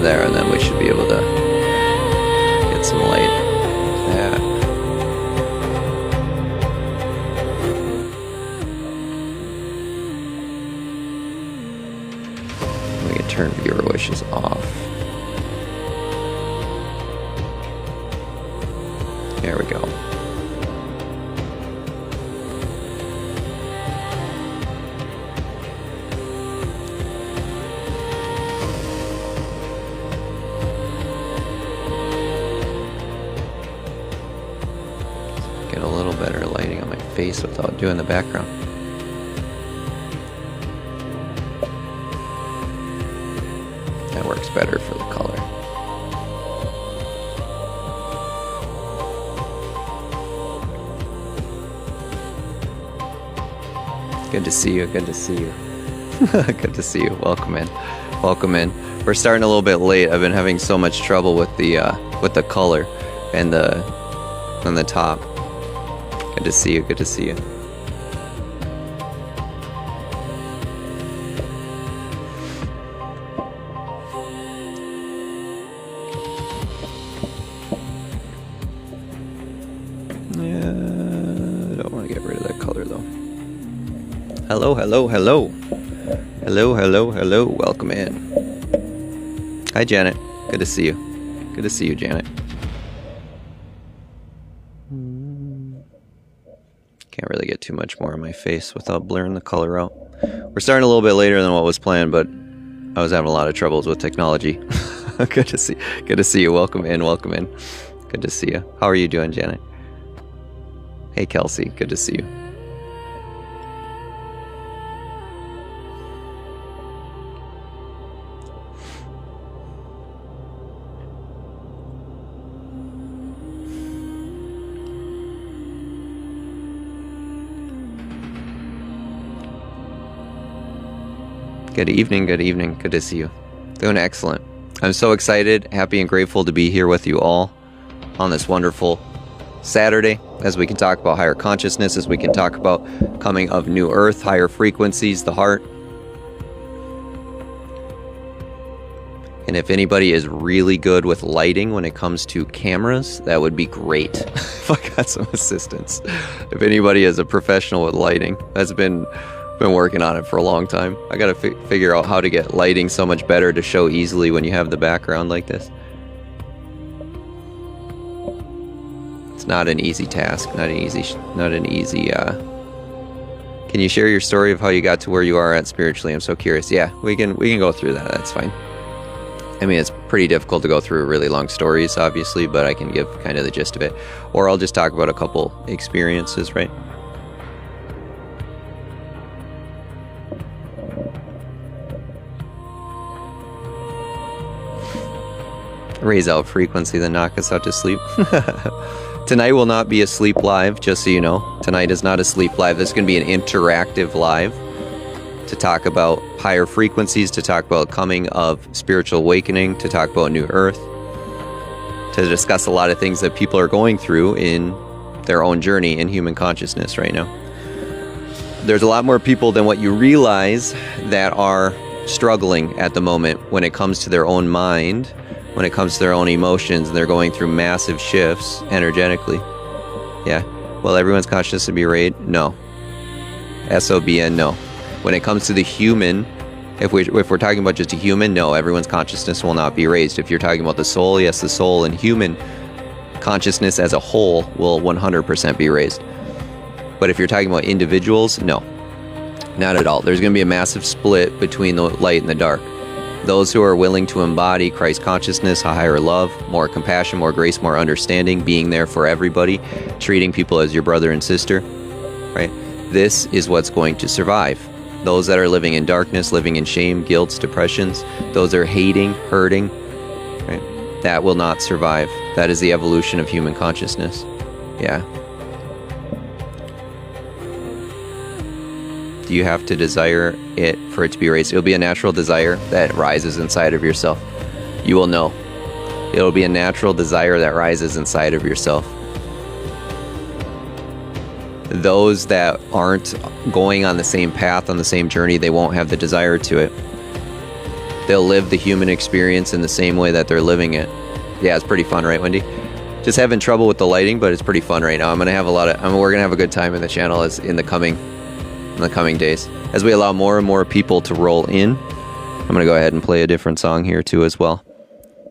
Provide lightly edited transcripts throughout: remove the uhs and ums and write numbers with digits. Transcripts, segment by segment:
There, and then we should be able to get some light. Yeah. We can turn viewer wishes off. There we go. Get a little better lighting on my face without doing the background. That works better for the color. Good to see you, good to see you. Good to see you. Welcome in. Welcome in. We're starting a little bit late. I've been having so much trouble with the color and on the top. Good to see you, good to see you. Yeah, I don't want to get rid of that color though. Hello, hello, hello. Hello, hello, hello. Welcome in. Hi, Janet. Good to see you. Good to see you, Janet. Can't really get too much more on my face without blurring the color out. We're starting a little bit later than what was planned, but I was having a lot of troubles with technology. Good to see you. Welcome in, welcome in. Good to see you. How are you doing, Janet? Hey, Kelsey. Good to see you. Good evening, good evening. Good to see you. Doing excellent. I'm so excited, happy, and grateful to be here with you all on this wonderful Saturday, as we can talk about higher consciousness, as we can talk about coming of new earth, higher frequencies, the heart. And if anybody is really good with lighting when it comes to cameras, that would be great. If I got some assistance. If anybody is a professional with lighting, that's been working on it for a long time. I gotta figure out how to get lighting so much better to show easily when you have the background like this. It's not an easy task, not an easy Can you share your story of how you got to where you are at spiritually? I'm so curious. Yeah, we can go through that. That's fine. I mean, it's pretty difficult to go through really long stories, obviously, but I can give kind of the gist of it. Or I'll just talk about a couple experiences, right? Raise out frequency, then knock us out to sleep. Tonight will not be a sleep live, just so you know. Tonight is not a sleep live. This is going to be an interactive live to talk about higher frequencies, to talk about coming of spiritual awakening, to talk about new earth, to discuss a lot of things that people are going through in their own journey in human consciousness right now. There's a lot more people than what you realize that are struggling at the moment when it comes to their own mind, when it comes to their own emotions, and they're going through massive shifts energetically. Yeah. Will everyone's consciousness be raised? No. SOBN, no. When it comes to the human, if we're talking about just a human, no, everyone's consciousness will not be raised. If you're talking about the soul, yes, the soul and human consciousness as a whole will 100% be raised. But if you're talking about individuals, no. Not at all. There's going to be a massive split between the light and the dark. Those who are willing to embody Christ consciousness, a higher love, more compassion, more grace, more understanding, being there for everybody, treating people as your brother and sister, right? This is what's going to survive. Those that are living in darkness, living in shame, guilt, depressions, those that are hating, hurting, right? That will not survive. That is the evolution of human consciousness. Yeah. Do you have to desire it for it to be raised? It'll be a natural desire that rises inside of yourself. You will know. It'll be a natural desire that rises inside of yourself. Those that aren't going on the same path, on the same journey, they won't have the desire to it. they'll live the human experience in the same way that they're living it. Yeah, it's pretty fun, right, Wendy? Just having trouble with the lighting, but it's pretty fun right now. We're gonna have a good time in the channel as in the coming days. As we allow more and more people to roll in, I'm gonna go ahead and play a different song here too as well.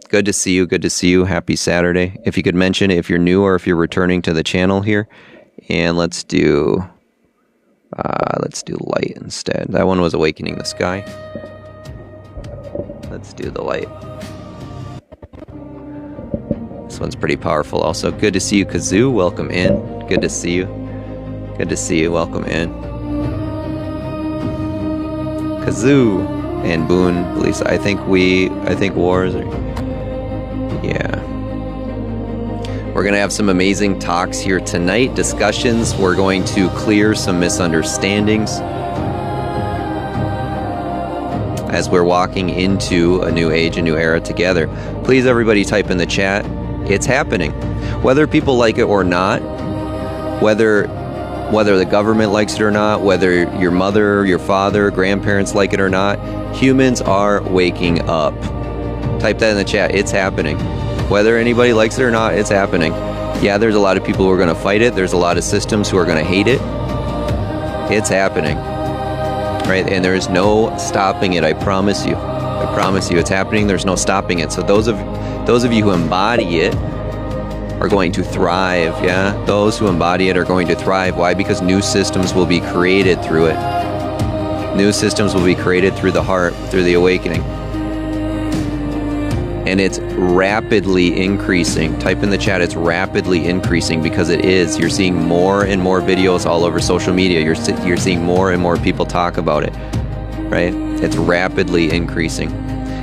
Good to see you. Good to see you. Happy Saturday. If you could mention if you're new or if you're returning to the channel here, and let's do light instead. That one was Awakening the Sky. Let's do the light. This one's pretty powerful also. Good to see you, Kazoo. Welcome in. Good to see you. Good to see you. Welcome in. Kazoo and Boone. Lisa, I think wars are... Yeah. We're going to have some amazing talks here tonight. Discussions. We're going to clear some misunderstandings as we're walking into a new age, a new era together. Please, everybody, type in the chat. It's happening. Whether people like it or not, whether the government likes it or not, whether your mother, your father, grandparents like it or not, humans are waking up. Type that in the chat. It's happening. Whether anybody likes it or not, it's happening. Yeah, there's a lot of people who are going to fight it. There's a lot of systems who are going to hate it. It's happening. Right? And there is no stopping it. I promise you. I promise you it's happening. There's no stopping it. So those of you who embody it are going to thrive. Yeah? Those who embody it are going to thrive. Why? Because new systems will be created through it. New systems will be created through the heart, through the awakening. And it's rapidly increasing. Type in the chat, it's rapidly increasing, because it is. You're seeing more and more videos all over social media. You're seeing more and more people talk about it, right? It's rapidly increasing.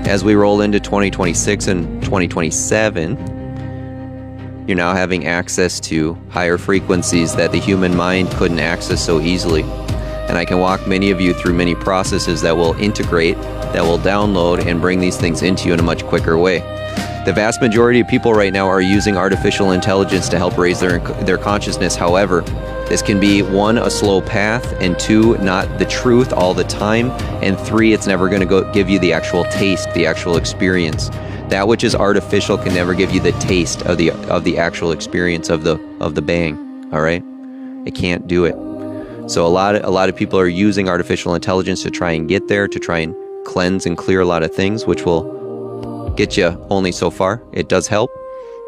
As we roll into 2026 and 2027, you're now having access to higher frequencies that the human mind couldn't access so easily. And I can walk many of you through many processes that will integrate, that will download and bring these things into you in a much quicker way. The vast majority of people right now are using artificial intelligence to help raise their consciousness. However, this can be 1, a slow path, and 2, not the truth all the time, and 3, it's never going to give you the actual taste, the actual experience. That which is artificial can never give you the taste of the actual experience of the bang. All right, it can't do it. So a lot of people are using artificial intelligence to try and get there, to try and cleanse and clear a lot of things, which will get you only so far. It does help,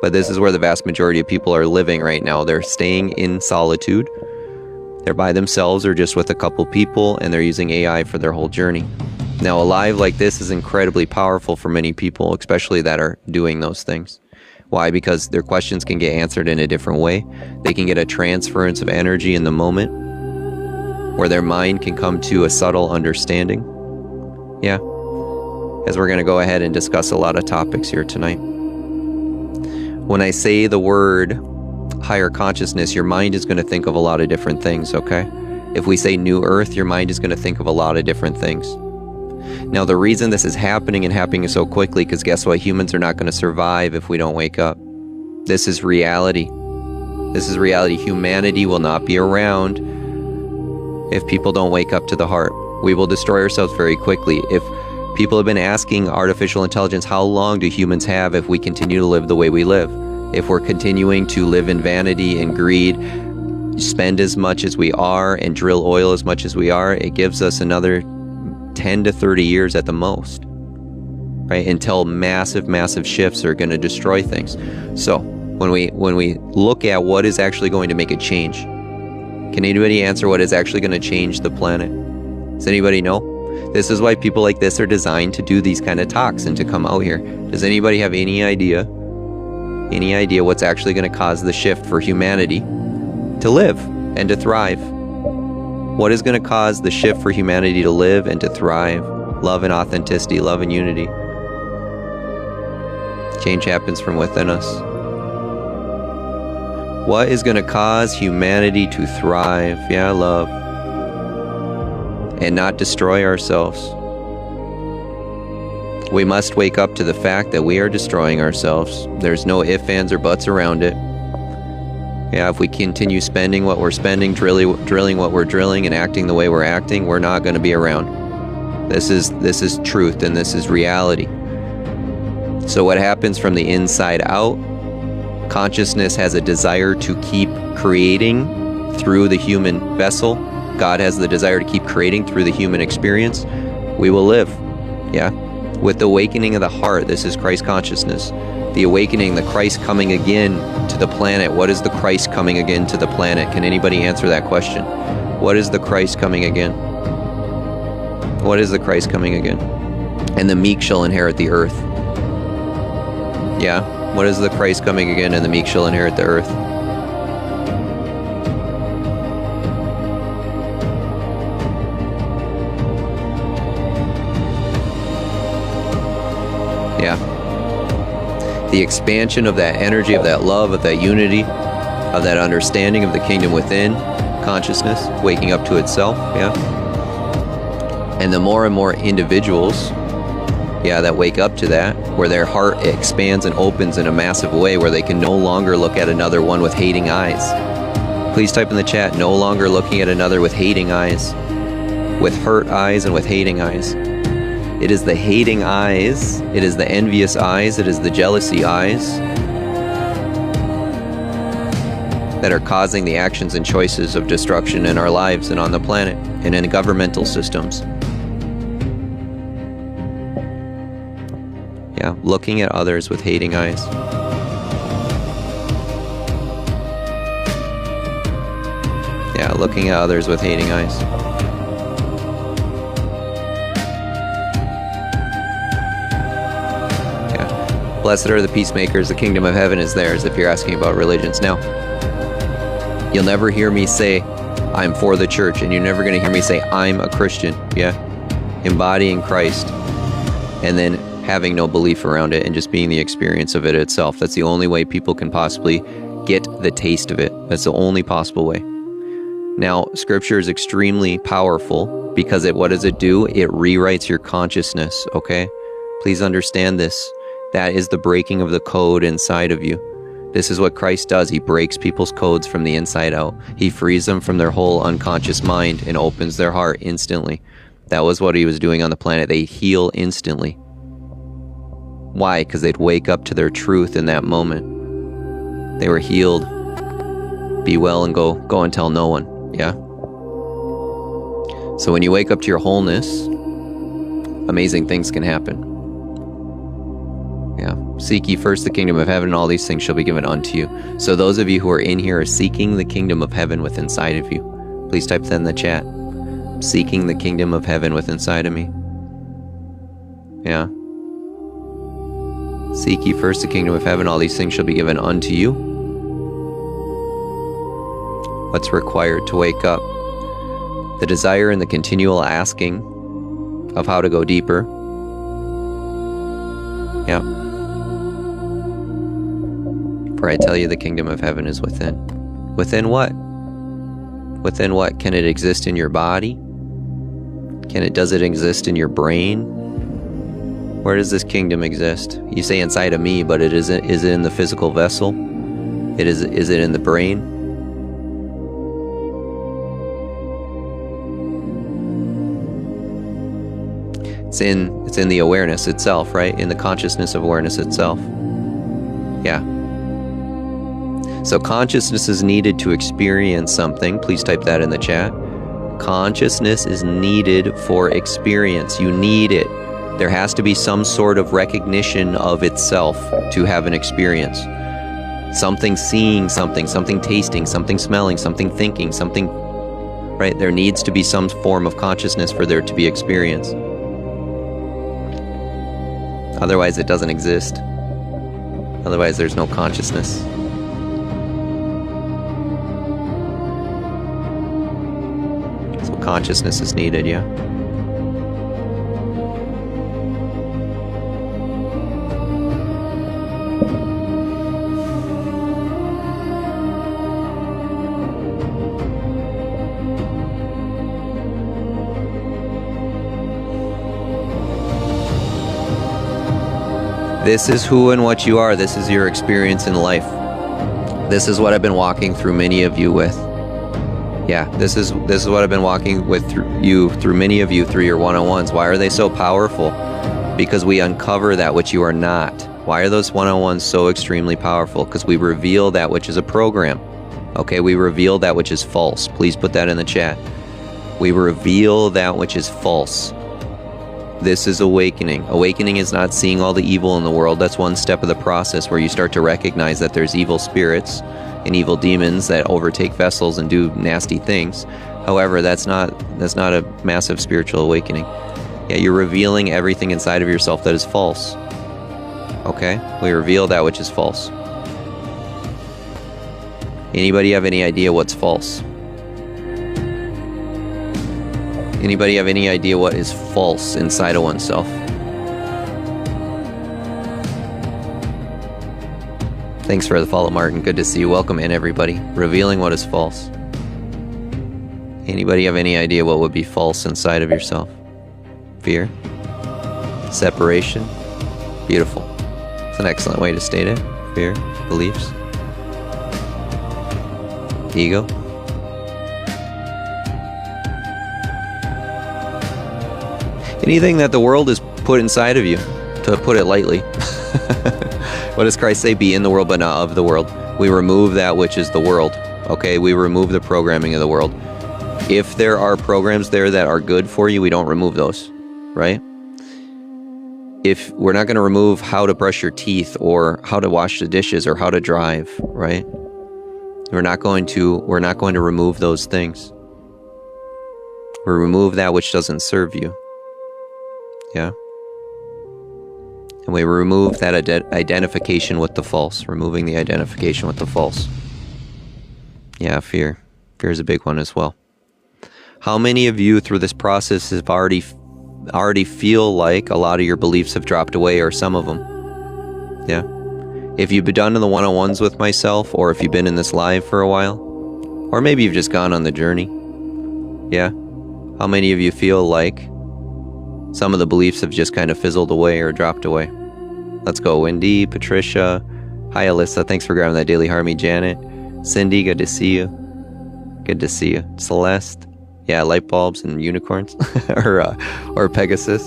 but this is where the vast majority of people are living right now. They're staying in solitude. They're by themselves or just with a couple people, and they're using AI for their whole journey. Now, a live like this is incredibly powerful for many people, especially that are doing those things. Why? Because their questions can get answered in a different way. They can get a transference of energy in the moment, where their mind can come to a subtle understanding. Yeah, as we're going to go ahead and discuss a lot of topics here tonight. When I say the word higher consciousness, your mind is going to think of a lot of different things, okay? If we say new earth, your mind is going to think of a lot of different things. Now, the reason this is happening and happening so quickly, because guess what? Humans are not going to survive if we don't wake up. This is reality. This is reality. Humanity will not be around if people don't wake up to the heart. We will destroy ourselves very quickly. If people have been asking artificial intelligence, how long do humans have if we continue to live the way we live? If we're continuing to live in vanity and greed, spend as much as we are and drill oil as much as we are, it gives us another 10 to 30 years at the most, right? Until massive shifts are going to destroy things. So when we look at what is actually going to make a change, can anybody answer what is actually going to change the planet? Does anybody know? This is why people like this are designed to do these kind of talks and to come out here. Does anybody have any idea what's actually going to cause the shift for humanity to live and to thrive? What is going to cause the shift for humanity to live and to thrive? Love and authenticity, love and unity. Change happens from within us. What is going to cause humanity to thrive? Yeah, love. And not destroy ourselves. We must wake up to the fact that we are destroying ourselves. There's no ifs, ands, or buts around it. Yeah, if we continue spending what we're spending, drilling what we're drilling, and acting the way we're acting, we're not going to be around. This is truth, and this is reality. So what happens from the inside out? Consciousness has a desire to keep creating through the human vessel. God has the desire to keep creating through the human experience. We will live. Yeah. With the awakening of the heart, this is Christ consciousness. The awakening, the Christ coming again to the planet. What is the Christ coming again to the planet? Can anybody answer that question? What is the Christ coming again? What is the Christ coming again? And the meek shall inherit the earth. Yeah. What is the Christ coming again? And the meek shall inherit the earth. Yeah. The expansion of that energy, of that love, of that unity, of that understanding of the kingdom within consciousness, waking up to itself. Yeah. And the more and more individuals, that wake up to that, where their heart expands and opens in a massive way, where they can no longer look at another one with hating eyes. Please type in the chat, no longer looking at another with hating eyes, with hurt eyes and with hating eyes. It is the hating eyes, it is the envious eyes, it is the jealousy eyes that are causing the actions and choices of destruction in our lives and on the planet and in governmental systems. Yeah, looking at others with hating eyes. Yeah, looking at others with hating eyes. Yeah. Blessed are the peacemakers, the kingdom of heaven is theirs, if you're asking about religions. Now, you'll never hear me say, I'm for the church, and you're never going to hear me say, I'm a Christian. Yeah? Embodying Christ, and then having no belief around it and just being the experience of it itself. That's the only way people can possibly get the taste of it. That's the only possible way. Now, scripture is extremely powerful because what does it do? It rewrites your consciousness, okay? Please understand this. That is the breaking of the code inside of you. This is what Christ does. He breaks people's codes from the inside out. He frees them from their whole unconscious mind and opens their heart instantly. That was what he was doing on the planet. They heal instantly. Why? Because they'd wake up to their truth in that moment. They were healed. Be well and go and tell no one. Yeah? So when you wake up to your wholeness, amazing things can happen. Yeah. Seek ye first the kingdom of heaven, and all these things shall be given unto you. So those of you who are in here are seeking the kingdom of heaven within inside of you. Please type that in the chat. Seeking the kingdom of heaven within inside of me. Yeah. Seek ye first the kingdom of heaven, all these things shall be given unto you. What's required to wake up? The desire and the continual asking of how to go deeper. Yeah. For I tell you, the kingdom of heaven is within. Within what? Within what? Can it exist in your body? Does it exist in your brain? Where does this kingdom exist? You say inside of me, but is it in the physical vessel? Is it in the brain? It's in the awareness itself, right? In the consciousness of awareness itself. Yeah. So consciousness is needed to experience something. Please type that in the chat. Consciousness is needed for experience. You need it. There has to be some sort of recognition of itself to have an experience. Something seeing something tasting, something smelling, something thinking, something, right? There needs to be some form of consciousness for there to be experience. Otherwise, it doesn't exist. Otherwise, there's no consciousness. So consciousness is needed, yeah? This is who and what you are. This is your experience in life. This is what I've been walking through many of you with. Yeah, this is what I've been walking with through many of you through your one-on-ones. Why are they so powerful? Because we uncover that which you are not. Why are those one-on-ones so extremely powerful? Because we reveal that which is a program. Okay, we reveal that which is false. Please put that in the chat. We reveal that which is false. This is awakening. Awakening is not seeing all the evil in the world. That's one step of the process where you start to recognize that there's evil spirits and evil demons that overtake vessels and do nasty things. However, that's not a massive spiritual awakening. Yeah, you're revealing everything inside of yourself that is false. Okay? We reveal that which is false. Anybody have any idea what's false? Anybody have any idea what is false inside of oneself? Thanks for the follow, Martin. Good to see you. Welcome in, everybody. Revealing what is false. Anybody have any idea what would be false inside of yourself? Fear? Separation? Beautiful. It's an excellent way to state it. Fear? Beliefs? Ego? Anything that the world has put inside of you, to put it lightly. What does Christ say? Be in the world, but not of the world. We remove that which is the world. Okay, we remove the programming of the world. If there are programs there that are good for you, we don't remove those, right? If we're not going to remove how to brush your teeth or how to wash the dishes or how to drive, right? We're not going to remove those things. We remove that which doesn't serve you. Yeah. And we remove that identification with the false. Removing the identification with the false. Yeah, fear. Fear is a big one as well. How many of you through this process have already feel like a lot of your beliefs have dropped away, or some of them? Yeah. If you've been done in the one-on-ones with myself, or if you've been in this live for a while, or maybe you've just gone on the journey. Yeah. How many of you feel like some of the beliefs have just kind of fizzled away or dropped away? Let's go. Wendy, Patricia. Hi, Alyssa. Thanks for grabbing that daily harmony. Janet. Cindy, good to see you. Good to see you. Celeste. Yeah, light bulbs and unicorns. or Pegasus.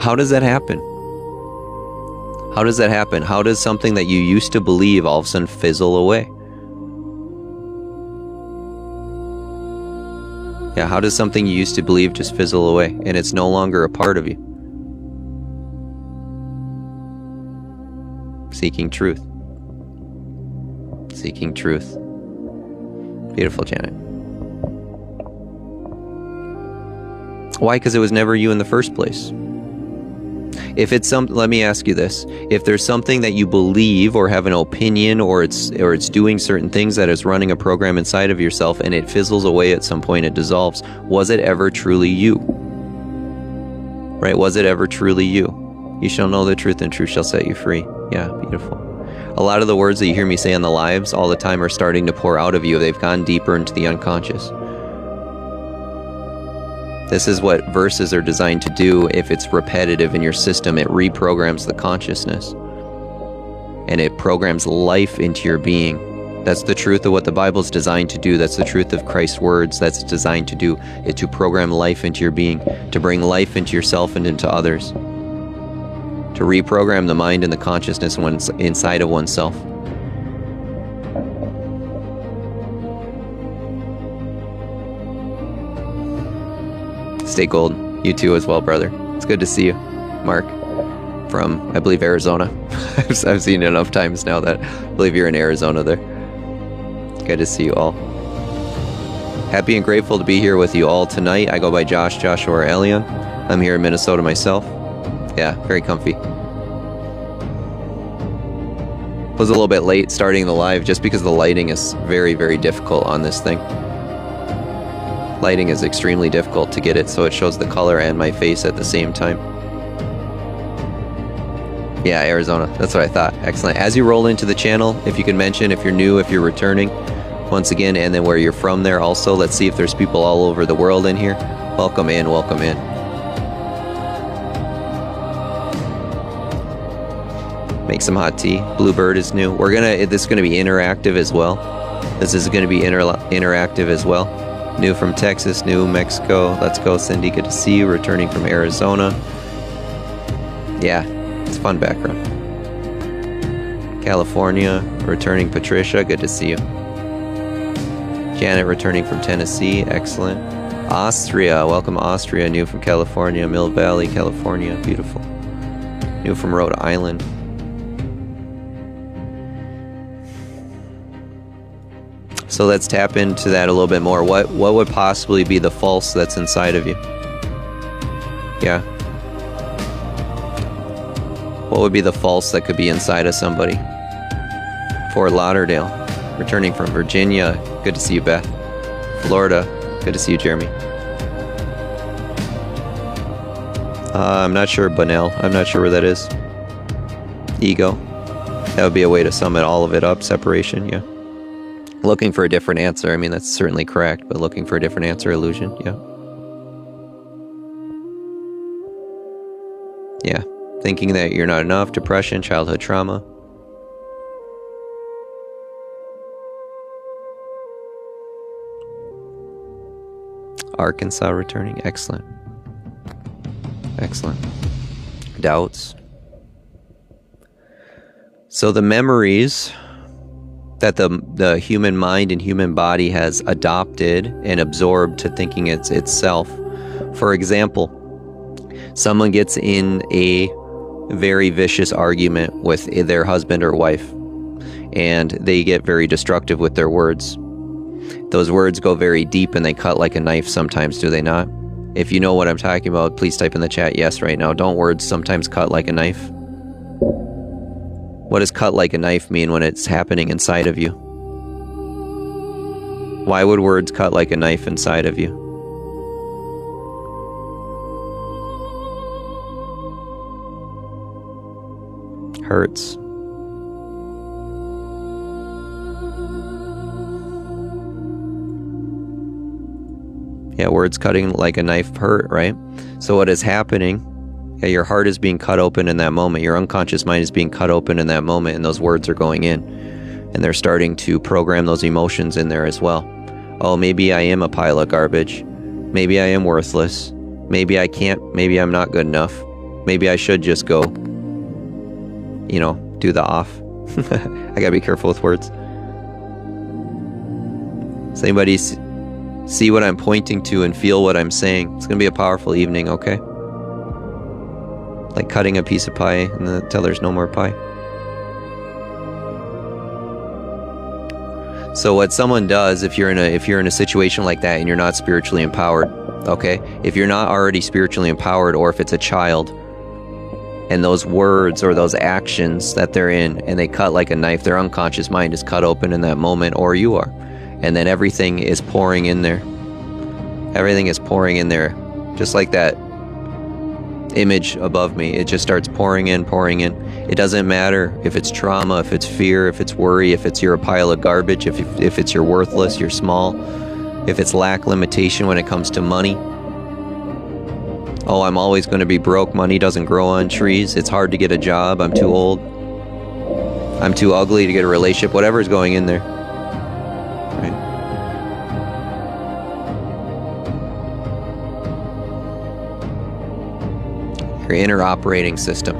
How does that happen? How does that happen? How does something that you used to believe all of a sudden fizzle away? Yeah, how does something you used to believe just fizzle away and it's no longer a part of you? Seeking truth. Seeking truth. Beautiful, Janet. Why? Because it was never you in the first place. If it's let me ask you this. If there's something that you believe or have an opinion or it's doing certain things that is running a program inside of yourself and it fizzles away at some point, it dissolves, was it ever truly you? Right? Was it ever truly you? You shall know the truth and truth shall set you free. Yeah, beautiful. A lot of the words that you hear me say on the lives all the time are starting to pour out of you. They've gone deeper into the unconscious. This is what verses are designed to do. If it's repetitive in your system, it reprograms the consciousness. And it programs life into your being. That's the truth of what the Bible is designed to do. That's the truth of Christ's words. That's designed to do, is to program life into your being, to bring life into yourself and into others. To reprogram the mind and the consciousness inside of oneself. Stay golden. You too as well, brother. It's good to see you. Mark, from, I believe, Arizona. I've seen it enough times now that I believe you're in Arizona there. Good to see you all. Happy and grateful to be here with you all tonight. I go by Josh, Joshua, or Elion. I'm here in Minnesota myself. Yeah, very comfy. Was a little bit late starting the live just because the lighting is very, very difficult on this thing. Lighting is extremely difficult to get it so it shows the color and my face at the same time. Yeah, Arizona. That's what I thought. Excellent. As you roll into the channel, if you can mention if you're new, if you're returning, once again, and then where you're from there also. Let's see if there's people all over the world in here. Welcome in, welcome in. Make some hot tea. Bluebird is new. This is gonna be interactive as well. This is going to be interactive as well. New from Texas, New Mexico. Let's go, Cindy. Good to see you. Returning from Arizona. Yeah, it's a fun background. California, returning Patricia. Good to see you. Janet returning from Tennessee. Excellent. Austria. Welcome, Austria. New from California. Mill Valley, California. Beautiful. New from Rhode Island. So let's tap into that a little bit more. What would possibly be the false that's inside of you? Yeah. What would be the false that could be inside of somebody? Fort Lauderdale. Returning from Virginia. Good to see you, Beth. Florida. Good to see you, Jeremy. I'm not sure, Bunnell. I'm not sure where that is. Ego. That would be a way to sum it all of it up. Separation, yeah. Looking for a different answer. I mean, that's certainly correct, but looking for a different answer, illusion, yeah. Yeah. Thinking that you're not enough, depression, childhood trauma. Arkansas returning. Excellent. Excellent. Doubts. So the memories that the human mind and human body has adopted and absorbed to thinking it's itself. For example, someone gets in a very vicious argument with their husband or wife, and they get very destructive with their words. Those words go very deep and they cut like a knife sometimes, do they not? If you know what I'm talking about, please type in the chat yes right now. Don't words sometimes cut like a knife? What does cut like a knife mean when it's happening inside of you? Why would words cut like a knife inside of you? Hurts. Yeah, words cutting like a knife hurt, right? So what is happening? Yeah, your heart is being cut open in that moment. Your unconscious mind is being cut open in that moment, and those words are going in. And they're starting to program those emotions in there as well. Oh, maybe I am a pile of garbage. Maybe I am worthless. Maybe I can't. Maybe I'm not good enough. Maybe I should just go, you know, do the off. I gotta be careful with words. Does anybody see what I'm pointing to and feel what I'm saying? It's gonna be a powerful evening, okay? Like cutting a piece of pie until there's no more pie. So what someone does, if you're in a situation like that and you're not spiritually empowered, okay? If you're not already spiritually empowered, or if it's a child, and those words or those actions that they're in, and they cut like a knife, their unconscious mind is cut open in that moment, or you are. And then everything is pouring in there. Everything is pouring in there. Just like that image above me, it just starts pouring in, pouring in. It doesn't matter if it's trauma, if it's fear, if it's worry, if it's you're a pile of garbage, if it's you're worthless, you're small, if it's lack limitation when it comes to money. Oh, I'm always going to be broke. Money doesn't grow on trees. It's hard to get a job. I'm too old. I'm too ugly to get a relationship. Whatever's going in there. Right? Your inner operating system.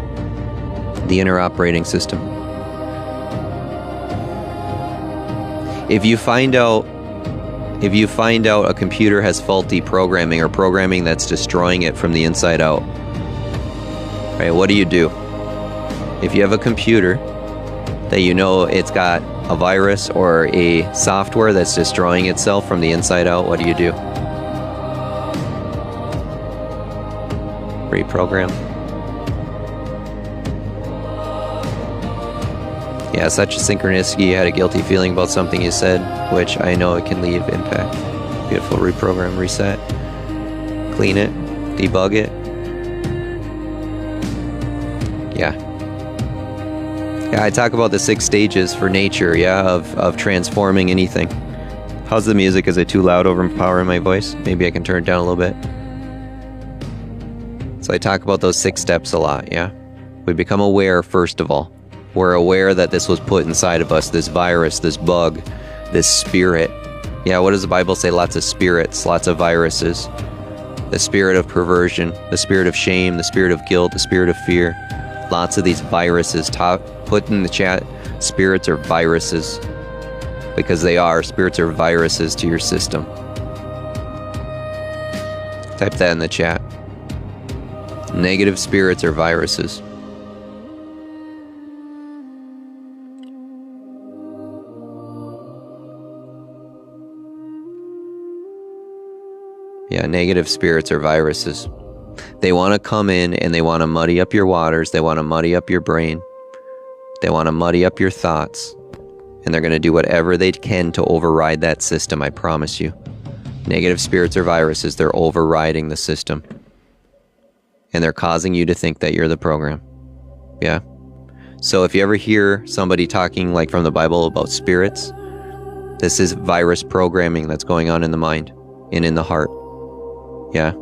The inner operating system. If you find out a computer has faulty programming, or programming that's destroying it from the inside out, right, what do? If you have a computer that you know it's got a virus or a software that's destroying itself from the inside out, what do? Reprogram. Yeah, such a synchronicity. You had a guilty feeling about something you said, which I know it can leave impact. Beautiful. Reprogram, reset, clean it, debug it. Yeah. Yeah, I talk about the 6 stages for nature, yeah, of transforming anything. How's the music? Is it too loud, overpowering my voice? Maybe I can turn it down a little bit. So I talk about those 6 steps a lot, yeah? We become aware, first of all. We're aware that this was put inside of us, this virus, this bug, this spirit. Yeah, what does the Bible say? Lots of spirits, lots of viruses. The spirit of perversion, the spirit of shame, the spirit of guilt, the spirit of fear. Lots of these viruses. Put in the chat, spirits are viruses. Because they are. Spirits are viruses to your system. Type that in the chat. Negative spirits are viruses. Yeah, negative spirits are viruses. They want to come in and they want to muddy up your waters. They want to muddy up your brain. They want to muddy up your thoughts. And they're going to do whatever they can to override that system, I promise you. Negative spirits are viruses. They're overriding the system. And they're causing you to think that you're the program. Yeah? So if you ever hear somebody talking like from the Bible about spirits, this is virus programming that's going on in the mind and in the heart. Yeah?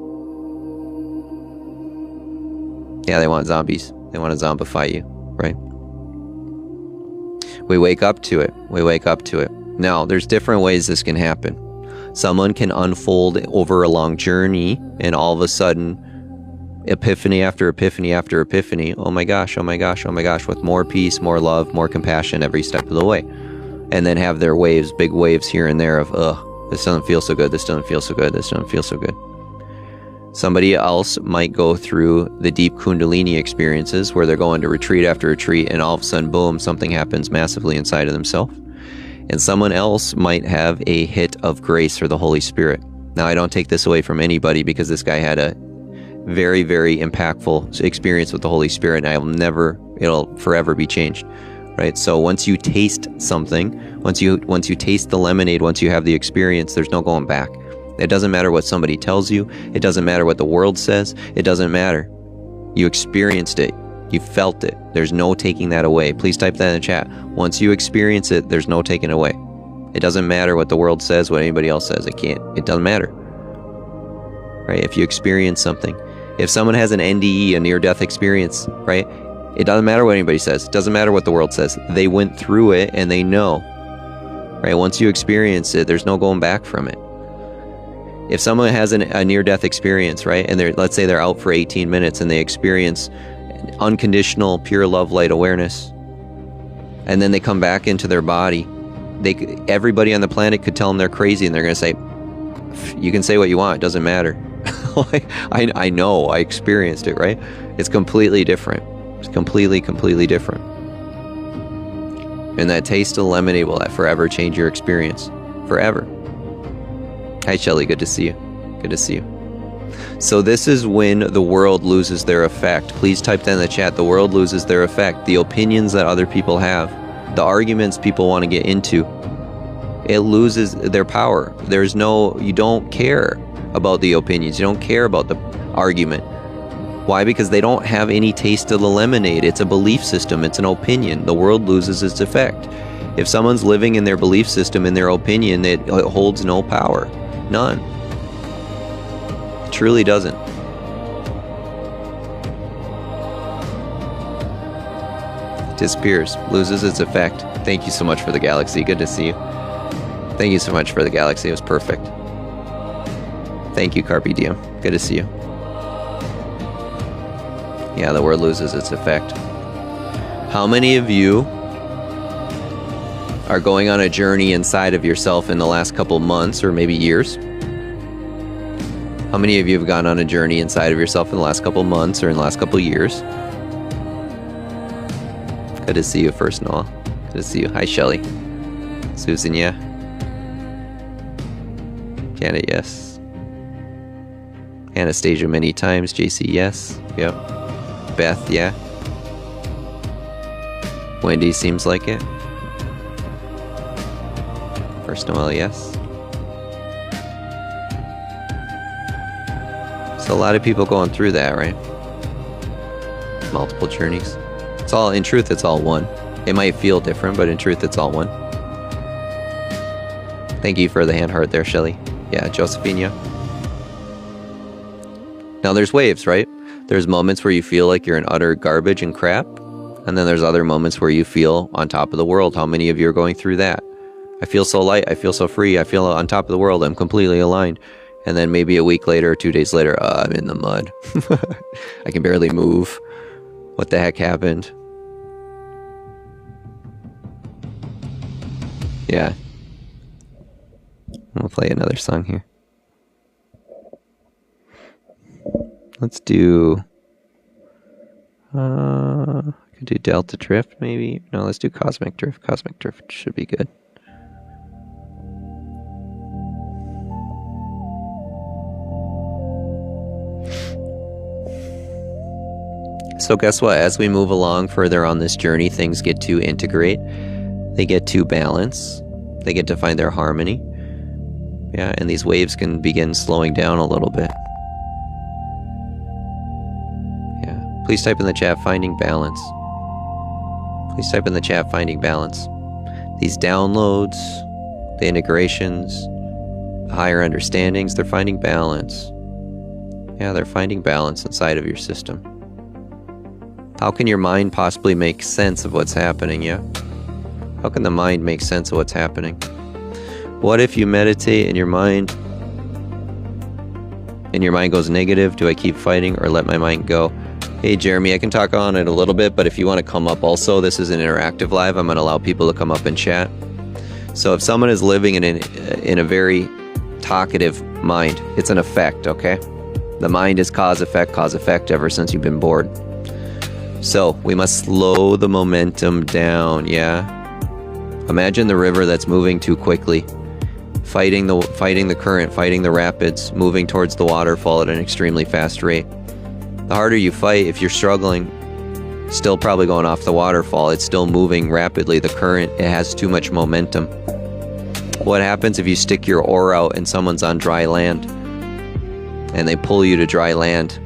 Yeah, they want zombies. They want to zombify you, right? We wake up to it. We wake up to it. Now, there's different ways this can happen. Someone can unfold over a long journey, and all of a sudden, epiphany after epiphany after epiphany. Oh my gosh, oh my gosh, oh my gosh, with more peace, more love, more compassion every step of the way. And then have their waves, big waves here and there of, ugh, this doesn't feel so good, this doesn't feel so good, this doesn't feel so good. Somebody else might go through the deep Kundalini experiences where they're going to retreat after retreat, and all of a sudden, boom, something happens massively inside of themselves. And someone else might have a hit of grace or the Holy Spirit. Now, I don't take this away from anybody because this guy had a very, very impactful experience with the Holy Spirit, and it'll forever be changed, right? So once you taste something, once you taste the lemonade, once you have the experience, there's no going back. It doesn't matter what somebody tells you. It doesn't matter what the world says. It doesn't matter. You experienced it. You felt it. There's no taking that away. Please type that in the chat. Once you experience it, there's no taking it away. It doesn't matter what the world says, what anybody else says. It doesn't matter. Right? If you experience something. If someone has an NDE, a near-death experience, right? It doesn't matter what anybody says. It doesn't matter what the world says. They went through it and they know. Right? Once you experience it, there's no going back from it. If someone has a near-death experience, right, and let's say they're out for 18 minutes and they experience unconditional, pure love, light awareness, and then they come back into their body, everybody on the planet could tell them they're crazy, and they're going to say, you can say what you want, it doesn't matter. I know, I experienced it, right? It's completely different. It's completely different. And that taste of lemonade will forever change your experience. Forever. Hi, Shelly. Good to see you. Good to see you. So this is when the world loses their effect. Please type that in the chat. The world loses their effect. The opinions that other people have, the arguments people want to get into, it loses their power. You don't care about the opinions. You don't care about the argument. Why? Because they don't have any taste of the lemonade. It's a belief system. It's an opinion. The world loses its effect. If someone's living in their belief system, in their opinion, it holds no power. None. It truly doesn't. It disappears, loses its effect. Thank you so much for the galaxy. Good to see you. Thank you so much for the galaxy. It was perfect. Thank you, Carpe Diem. Good to see you. Yeah, the word loses its effect. How many of you are going on a journey inside of yourself in the last couple months or maybe years? How many of you have gone on a journey inside of yourself in the last couple months or in the last couple years? Good to see you first, Noah. Good to see you. Hi, Shelly. Susan, yeah. Janet, yes. Anastasia, many times. JC, yes. Yep. Beth, yeah. Wendy, seems like it. First Noel, yes. So a lot of people going through that, right? Multiple journeys. In truth, it's all one. It might feel different, but in truth, it's all one. Thank you for the hand heart there, Shelly. Yeah, Josephine, yeah. Now there's waves, right? There's moments where you feel like you're in utter garbage and crap. And then there's other moments where you feel on top of the world. How many of you are going through that? I feel so light. I feel so free. I feel on top of the world. I'm completely aligned. And then maybe a week later, 2 days later, I'm in the mud. I can barely move. What the heck happened? Yeah. I'll play another song here. Let's do... I could do Delta Drift, maybe. No, let's do Cosmic Drift. Cosmic Drift should be good. So guess what? As we move along further on this journey, things get to integrate. They get to balance. They get to find their harmony. Yeah, and these waves can begin slowing down a little bit. Yeah. Please type in the chat, finding balance. Please type in the chat, finding balance. These downloads, the integrations, the higher understandings, they're finding balance. Yeah, they're finding balance inside of your system. How can your mind possibly make sense of what's happening, yeah? How can the mind make sense of what's happening? What if you meditate and your mind goes negative? Do I keep fighting or let my mind go? Hey, Jeremy, I can talk on it a little bit, but if you want to come up also, this is an interactive live. I'm going to allow people to come up and chat. So if someone is living in a very talkative mind, it's an effect, okay? The mind is cause, effect ever since you've been born. So we must slow the momentum down, yeah? Imagine the river that's moving too quickly, fighting the current, fighting the rapids, moving towards the waterfall at an extremely fast rate. The harder you fight, if you're struggling, still probably going off the waterfall, it's still moving rapidly. The current, it has too much momentum. What happens if you stick your oar out and someone's on dry land and they pull you to dry land?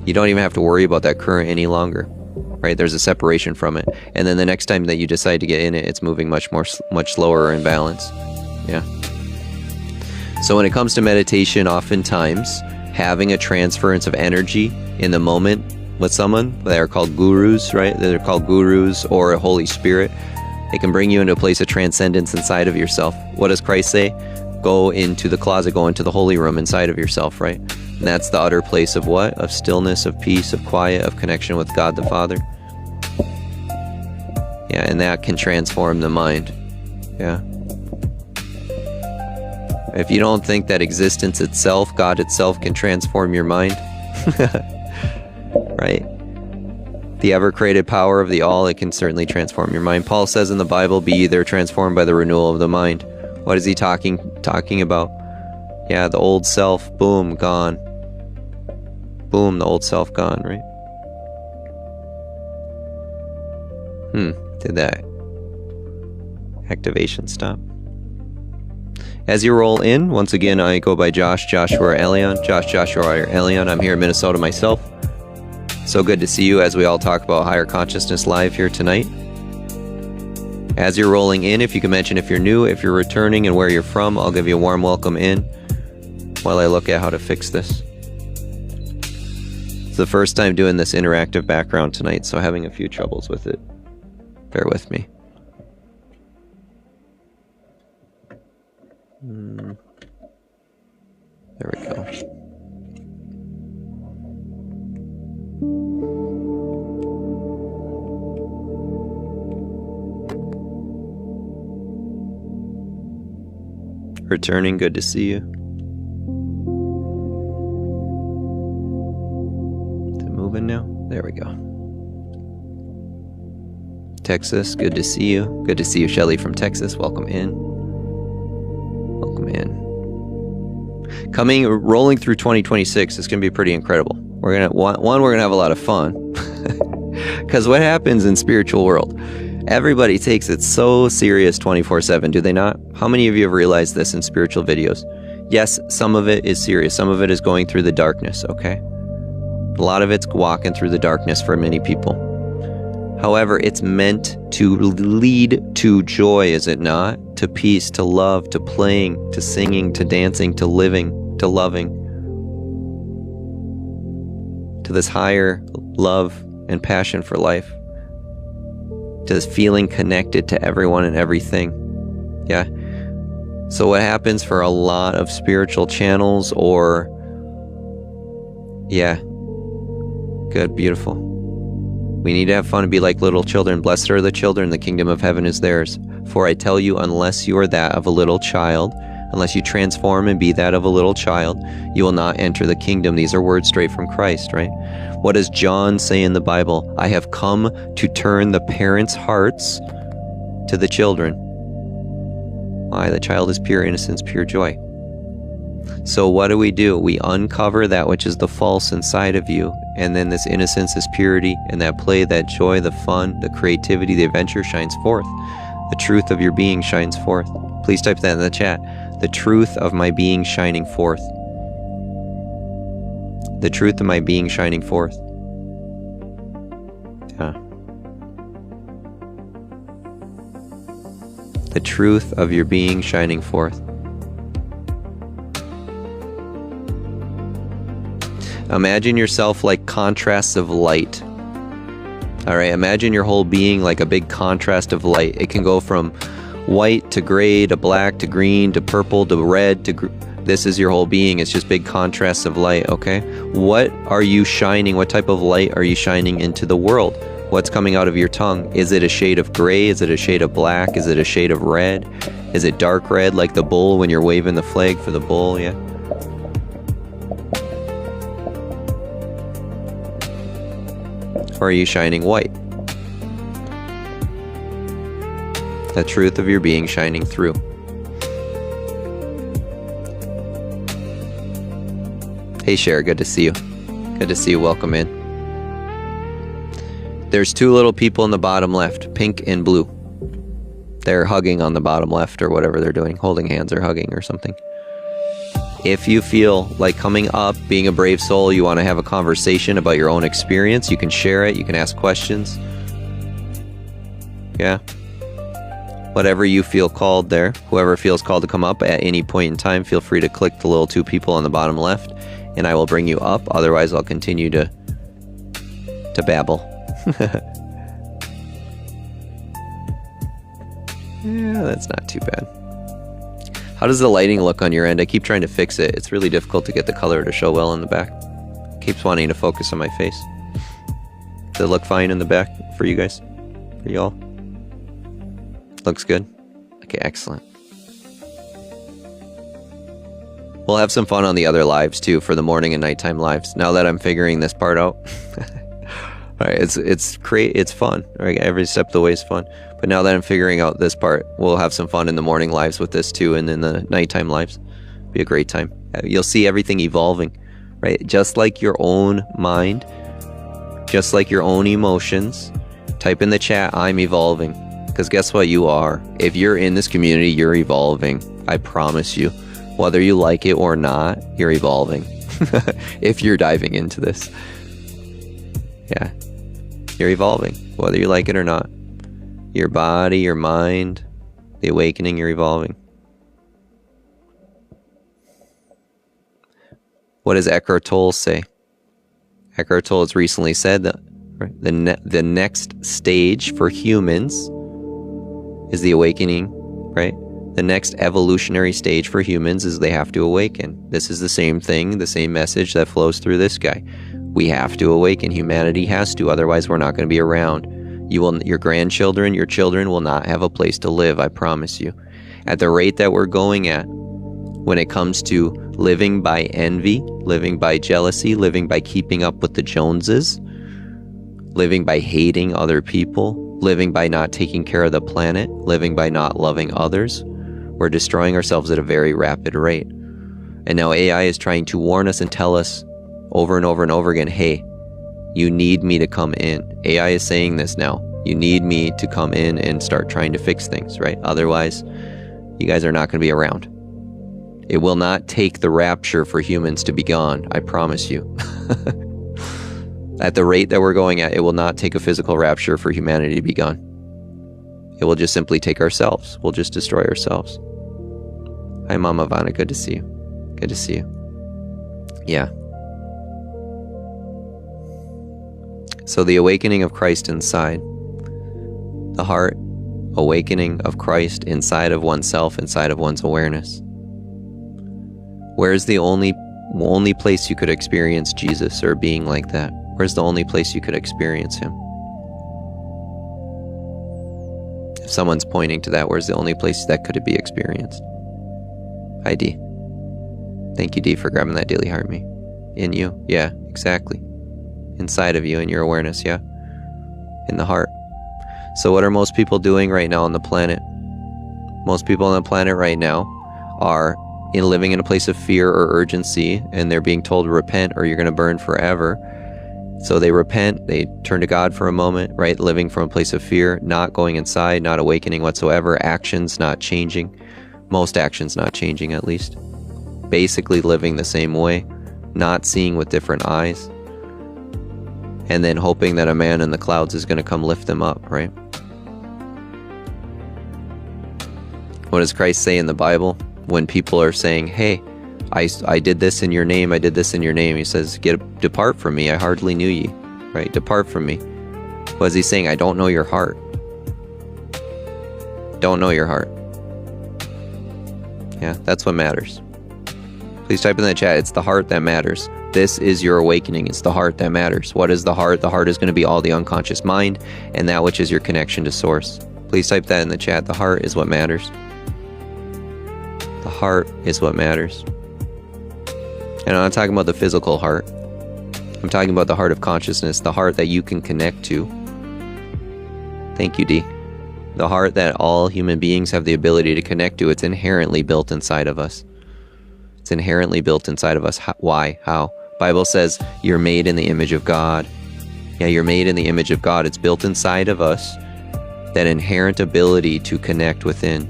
You don't even have to worry about that current any longer, right? There's a separation from it. And then the next time that you decide to get in it, it's moving much slower in balance. Yeah. So when it comes to meditation, oftentimes having a transference of energy in the moment with someone, they are called gurus, right? They're called gurus or a Holy Spirit. It can bring you into a place of transcendence inside of yourself. What does Christ say? Go into the closet, go into the holy room inside of yourself, right? And that's the utter place of what? Of stillness, of peace, of quiet, of connection with God the Father. Yeah, and that can transform the mind. Yeah. If you don't think that existence itself, God itself, can transform your mind, right? The ever-created power of the all, it can certainly transform your mind. Paul says in the Bible, be either transformed by the renewal of the mind. What is he talking about? Yeah, the old self, boom, gone. Boom, the old self gone, right? Did that activation stop? As you roll in, once again, I go by Josh, Joshua, or Elion. Josh, Joshua, or Elion. I'm here in Minnesota myself. So good to see you as we all talk about higher consciousness live here tonight. As you're rolling in, if you can mention if you're new, if you're returning, and where you're from, I'll give you a warm welcome in while I look at how to fix this. It's the first time doing this interactive background tonight, so having a few troubles with it. Bear with me. There we go. Returning, good to see you. Is it moving now? There we go. Texas, good to see you. Good to see you, Shelly from Texas. Welcome in. Welcome in. Rolling through 2026 is going to be pretty incredible. We're gonna have a lot of fun. Because what happens in spiritual world? Everybody takes it so serious 24/7, do they not? How many of you have realized this in spiritual videos? Yes, some of it is serious. Some of it is going through the darkness, okay? A lot of it's walking through the darkness for many people. However, it's meant to lead to joy, is it not? To peace, to love, to playing, to singing, to dancing, to living, to loving. To this higher love and passion for life. To this feeling connected to everyone and everything. Yeah. So what happens for a lot of spiritual channels or... Yeah. Good, beautiful. We need to have fun and be like little children. Blessed are the children, the kingdom of heaven is theirs. For I tell you, unless you are that of a little child, unless you transform and be that of a little child, you will not enter the kingdom. These are words straight from Christ, right? What does John say in the Bible? I have come to turn the parents' hearts to the children. Why? The child is pure innocence, pure joy. So what do? We uncover that which is the false inside of you, and then this innocence, this purity, and that play, that joy, the fun, the creativity, the adventure shines forth. The truth of your being shines forth. Please type that in the chat. The truth of my being shining forth. The truth of my being shining forth. Yeah. The truth of your being shining forth. Imagine yourself like contrasts of light. All right, imagine your whole being like a big contrast of light. It can go from white to gray to black to green to purple to red to this is your whole being. It's just big contrasts of light, okay? What are you shining? What type of light are you shining into the world? What's coming out of your tongue? Is it a shade of gray? Is it a shade of black? Is it a shade of red? Is it dark red like the bull when you're waving the flag for the bull? Yeah. Or are you shining white? The truth of your being shining through. Hey Cher, good to see you. Good to see you, welcome in. There's two little people in the bottom left, pink and blue. They're hugging on the bottom left or whatever they're doing, holding hands or hugging or something. If you feel like coming up, being a brave soul, you want to have a conversation about your own experience, you can share it, you can ask questions. Yeah. Whatever you feel called there. Whoever feels called to come up at any point in time, feel free to click the little two people on the bottom left, and I will bring you up. Otherwise, I'll continue to babble. Yeah, that's not too bad. How does the lighting look on your end? I keep trying to fix it. It's really difficult to get the color to show well in the back. It keeps wanting to focus on my face. Does it look fine in the back for you guys? For y'all? Looks good? Okay, excellent. We'll have some fun on the other lives too, for the morning and nighttime lives. Now that I'm figuring this part out. All right, it's fun. All right, every step of the way is fun. But now that I'm figuring out this part, we'll have some fun in the morning lives with this too, and in the nighttime lives. Be a great time. You'll see everything evolving, right? Just like your own mind, just like your own emotions. Type in the chat, I'm evolving. Because guess what? You are. If you're in this community, you're evolving. I promise you. Whether you like it or not, you're evolving. If you're diving into this. Yeah. You're evolving. Whether you like it or not. Your body, your mind, the awakening, you're evolving. What does Eckhart Tolle say? Eckhart Tolle has recently said that the next stage for humans is the awakening, right? The next evolutionary stage for humans is they have to awaken. This is the same thing, the same message that flows through this guy. We have to awaken. Humanity has to, otherwise we're not going to be around. Your grandchildren, your children will not have a place to live, I promise you. At the rate that we're going at, when it comes to living by envy, living by jealousy, living by keeping up with the Joneses, living by hating other people, living by not taking care of the planet, living by not loving others, we're destroying ourselves at a very rapid rate. And now AI is trying to warn us and tell us over and over and over again, hey, you need me to come in. AI is saying this now. You need me to come in and start trying to fix things, right? Otherwise, you guys are not going to be around. It will not take the rapture for humans to be gone, I promise you. At the rate that we're going at, it will not take a physical rapture for humanity to be gone. It will just simply take ourselves. We'll just destroy ourselves. Hi, Mama Vanna. Good to see you. Good to see you. Yeah. So the awakening of Christ inside, the heart, awakening of Christ inside of oneself, inside of one's awareness. Where's the only place you could experience Jesus or being like that? Where's the only place you could experience him? If someone's pointing to that, where's the only place that could be experienced? Hi, D. Thank you, D, for grabbing that daily heart me. In you? Yeah, exactly. Inside of you, in your awareness, yeah? In the heart. So what are most people doing right now on the planet? Most people on the planet right now are living in a place of fear or urgency, and they're being told to repent or you're going to burn forever. So they repent, they turn to God for a moment, right? Living from a place of fear, not going inside, not awakening whatsoever, actions not changing. Most actions not changing, at least. Basically living the same way, not seeing with different eyes, and then hoping that a man in the clouds is going to come lift them up, right? What does Christ say in the Bible when people are saying, hey, I did this in your name, I did this in your name? He says, depart from me, I hardly knew ye, right? Depart from me. What is he saying? I don't know your heart. Don't know your heart. Yeah, that's what matters. Please type in the chat, it's the heart that matters. This is your awakening. It's the heart that matters. What is the heart? The heart is going to be all the unconscious mind and that which is your connection to source. Please type that in the chat. The heart is what matters. The heart is what matters. And I'm not talking about the physical heart. I'm talking about the heart of consciousness, the heart that you can connect to. Thank you, D. The heart that all human beings have the ability to connect to. It's inherently built inside of us. It's inherently built inside of us. Why? How? Bible says you're made in the image of God. Yeah, you're made in the image of God. It's built inside of us, that inherent ability to connect within.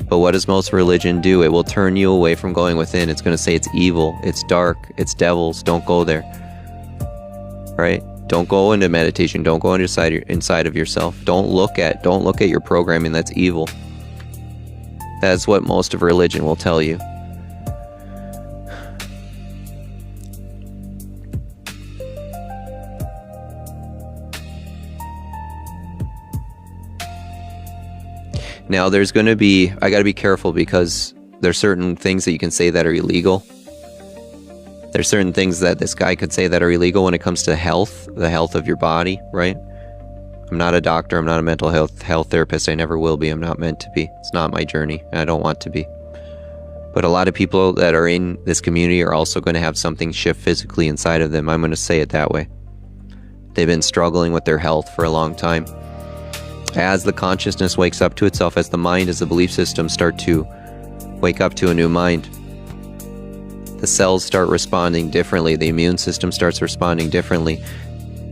But what does most religion do? It will turn you away from going within. It's going to say it's evil, it's dark, it's devils. Don't go there. Right? Don't go into meditation. Don't go inside of yourself. Don't look at your programming. That's evil. That's what most of religion will tell you. Now there's going to be, I got to be careful because there's certain things that you can say that are illegal. There's certain things that this guy could say that are illegal when it comes to health, the health of your body, right? I'm not a doctor. I'm not a mental health therapist. I never will be. I'm not meant to be. It's not my journey. I don't want to be. But a lot of people that are in this community are also going to have something shift physically inside of them. I'm going to say it that way. They've been struggling with their health for a long time. As the consciousness wakes up to itself, as the mind, as the belief system start to wake up to a new mind, the cells start responding differently. The immune system starts responding differently.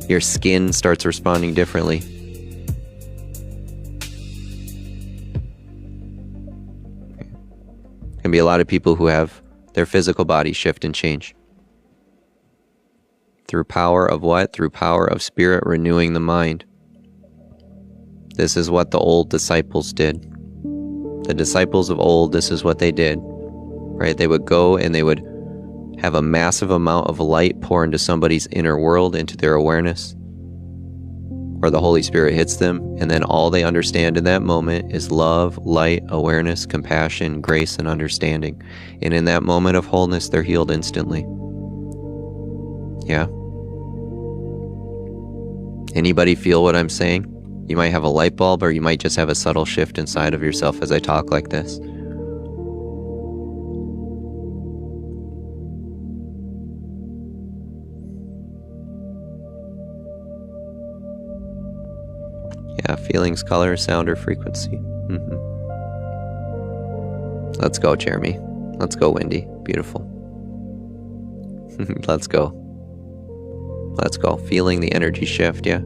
Your skin starts responding differently. There can be a lot of people who have their physical body shift and change. Through power of what? Through power of spirit renewing the mind. This is what the old disciples did. The disciples of old, this is what they did. Right? They would go and they would have a massive amount of light pour into somebody's inner world, into their awareness, where the Holy Spirit hits them, and then all they understand in that moment is love, light, awareness, compassion, grace, and understanding. And in that moment of wholeness, they're healed instantly. Yeah? Anybody feel what I'm saying? You might have a light bulb, or you might just have a subtle shift inside of yourself as I talk like this. Yeah, feelings, color, sound, or frequency. Let's go, Jeremy. Let's go, Wendy. Beautiful. Let's go. Let's go. Feeling the energy shift, yeah.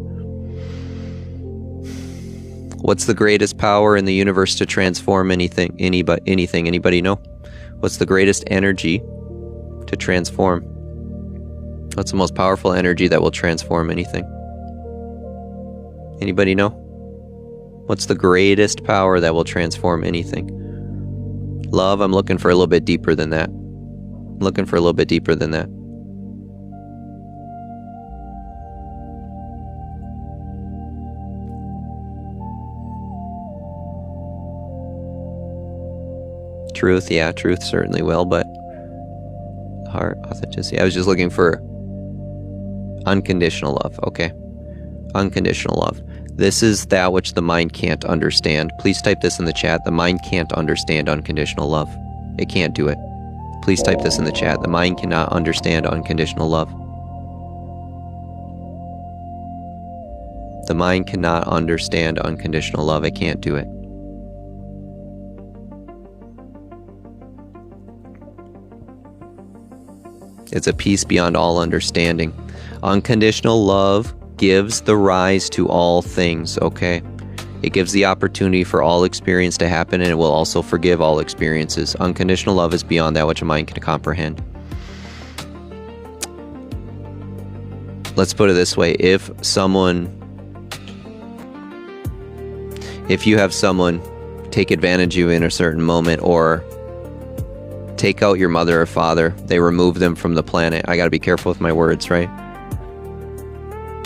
What's the greatest power in the universe to transform anything? Anybody know? What's the greatest energy to transform? What's the most powerful energy that will transform anything? Anybody know? What's the greatest power that will transform anything? Love, I'm looking for a little bit deeper than that. I'm looking for a little bit deeper than that. truth. Yeah, truth certainly will, but heart, authenticity. I was just looking for unconditional love. Okay. Unconditional love. This is that which the mind can't understand. Please type this in the chat. The mind can't understand unconditional love. It can't do it. Please type this in the chat. The mind cannot understand unconditional love. The mind cannot understand unconditional love. It can't do it. It's a peace beyond all understanding. Unconditional love gives the rise to all things, okay? It gives the opportunity for all experience to happen, and it will also forgive all experiences. Unconditional love is beyond that which a mind can comprehend. Let's put it this way. If you have someone take advantage of you in a certain moment, or take out your mother or father, they remove them from the planet. I got to be careful with my words, right?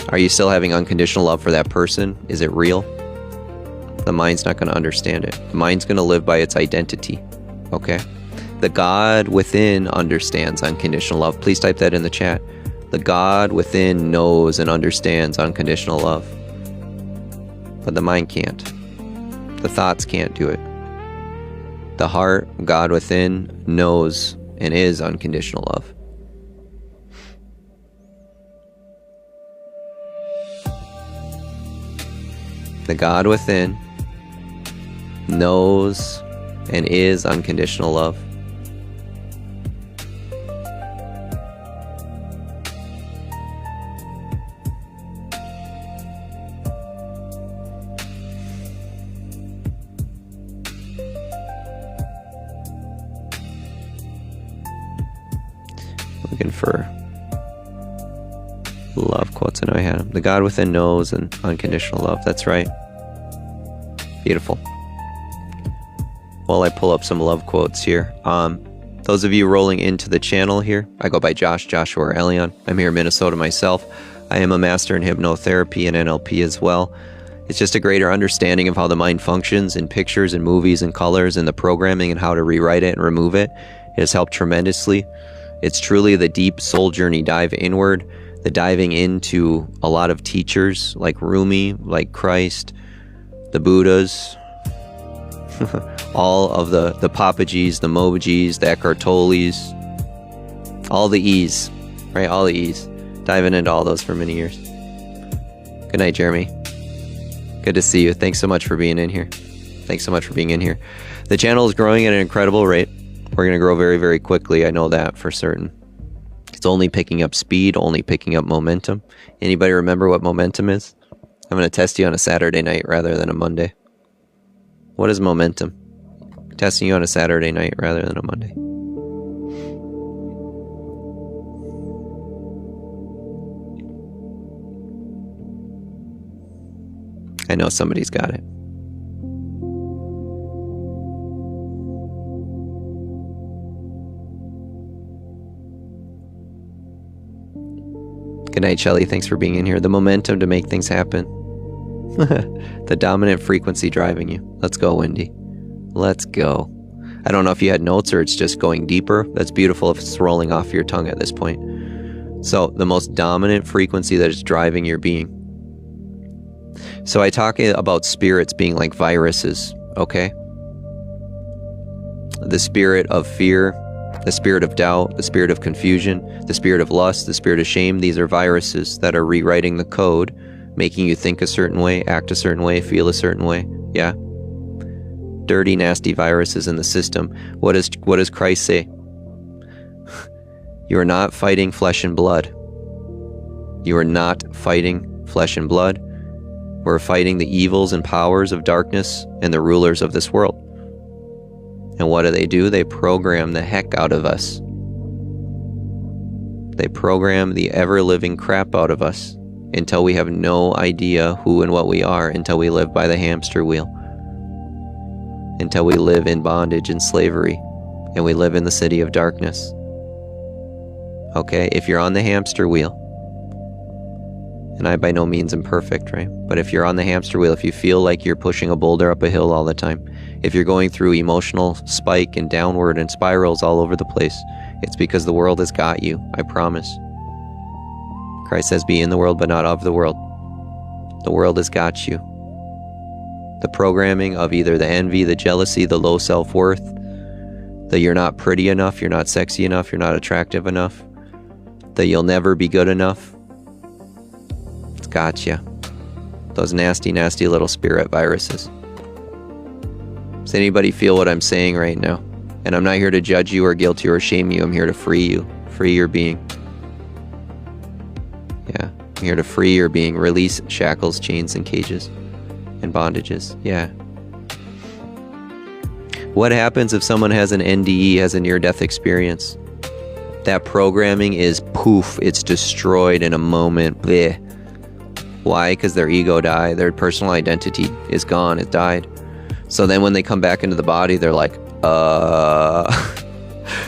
Are you still having unconditional love for that person? Is it real? The mind's not going to understand it. The mind's going to live by its identity, okay? The God within understands unconditional love. Please type that in the chat. The God within knows and understands unconditional love. But the mind can't. The thoughts can't do it. The heart, God within, knows and is unconditional love. The God within knows and is unconditional love. Looking for love quotes. I know I had them. The God within knows and unconditional love. That's right. Beautiful. While I pull up some love quotes here. Those of you rolling into the channel here, I go by Joshua or Elion. I'm here in Minnesota myself. I am a master in hypnotherapy and NLP as well. It's just a greater understanding of how the mind functions in pictures and movies and colors and the programming and how to rewrite it and remove it. It has helped tremendously. It's truly the deep soul journey dive inward, the diving into a lot of teachers like Rumi, like Christ, the Buddhas, all of the Papajis, the Mobajis, the Eckhart Tolles, all the E's, right? All the E's. Diving into all those for many years. Good night, Jeremy. Good to see you. Thanks so much for being in here. Thanks so much for being in here. The channel is growing at an incredible rate. We're going to grow very, very quickly. I know that for certain. It's only picking up speed, only picking up momentum. Anybody remember what momentum is? I'm going to test you on a Saturday night rather than a Monday. What is momentum? Testing you on a Saturday night rather than a Monday. I know somebody's got it. Good night, Shelly. Thanks for being in here. The momentum to make things happen. The dominant frequency driving you. Let's go, Wendy. Let's go. I don't know if you had notes or it's just going deeper. That's beautiful if it's rolling off your tongue at this point. So the most dominant frequency that is driving your being. So I talk about spirits being like viruses, okay? The spirit of fear, the spirit of doubt, the spirit of confusion, the spirit of lust, the spirit of shame. These are viruses that are rewriting the code, making you think a certain way, act a certain way, feel a certain way. Yeah. Dirty, nasty viruses in the system. What does Christ say? You are not fighting flesh and blood. You are not fighting flesh and blood. We're fighting the evils and powers of darkness and the rulers of this world. And what do? They program the heck out of us. They program the ever-living crap out of us until we have no idea who and what we are, until we live by the hamster wheel, until we live in bondage and slavery, and we live in the city of darkness. Okay, if you're on the hamster wheel, and I by no means am perfect, right? But if you're on the hamster wheel, if you feel like you're pushing a boulder up a hill all the time, If you're going through emotional spike and downward and spirals all over the place, it's because the world has got you, I promise. Christ says, be in the world, but not of the world. The world has got you. The programming of either the envy, the jealousy, the low self-worth, that you're not pretty enough, you're not sexy enough, you're not attractive enough, that you'll never be good enough. It's got you. Those nasty, nasty little spirit viruses. Does anybody feel what I'm saying right now? And I'm not here to judge you or guilt you or shame you. I'm here to free you. Free your being. Yeah. I'm here to free your being. Release shackles, chains, and cages. And bondages. Yeah. What happens if someone has an NDE, has a near-death experience? That programming is poof. It's destroyed in a moment. Bleh. Why? Because their ego died. Their personal identity is gone. It died. So then when they come back into the body, they're like,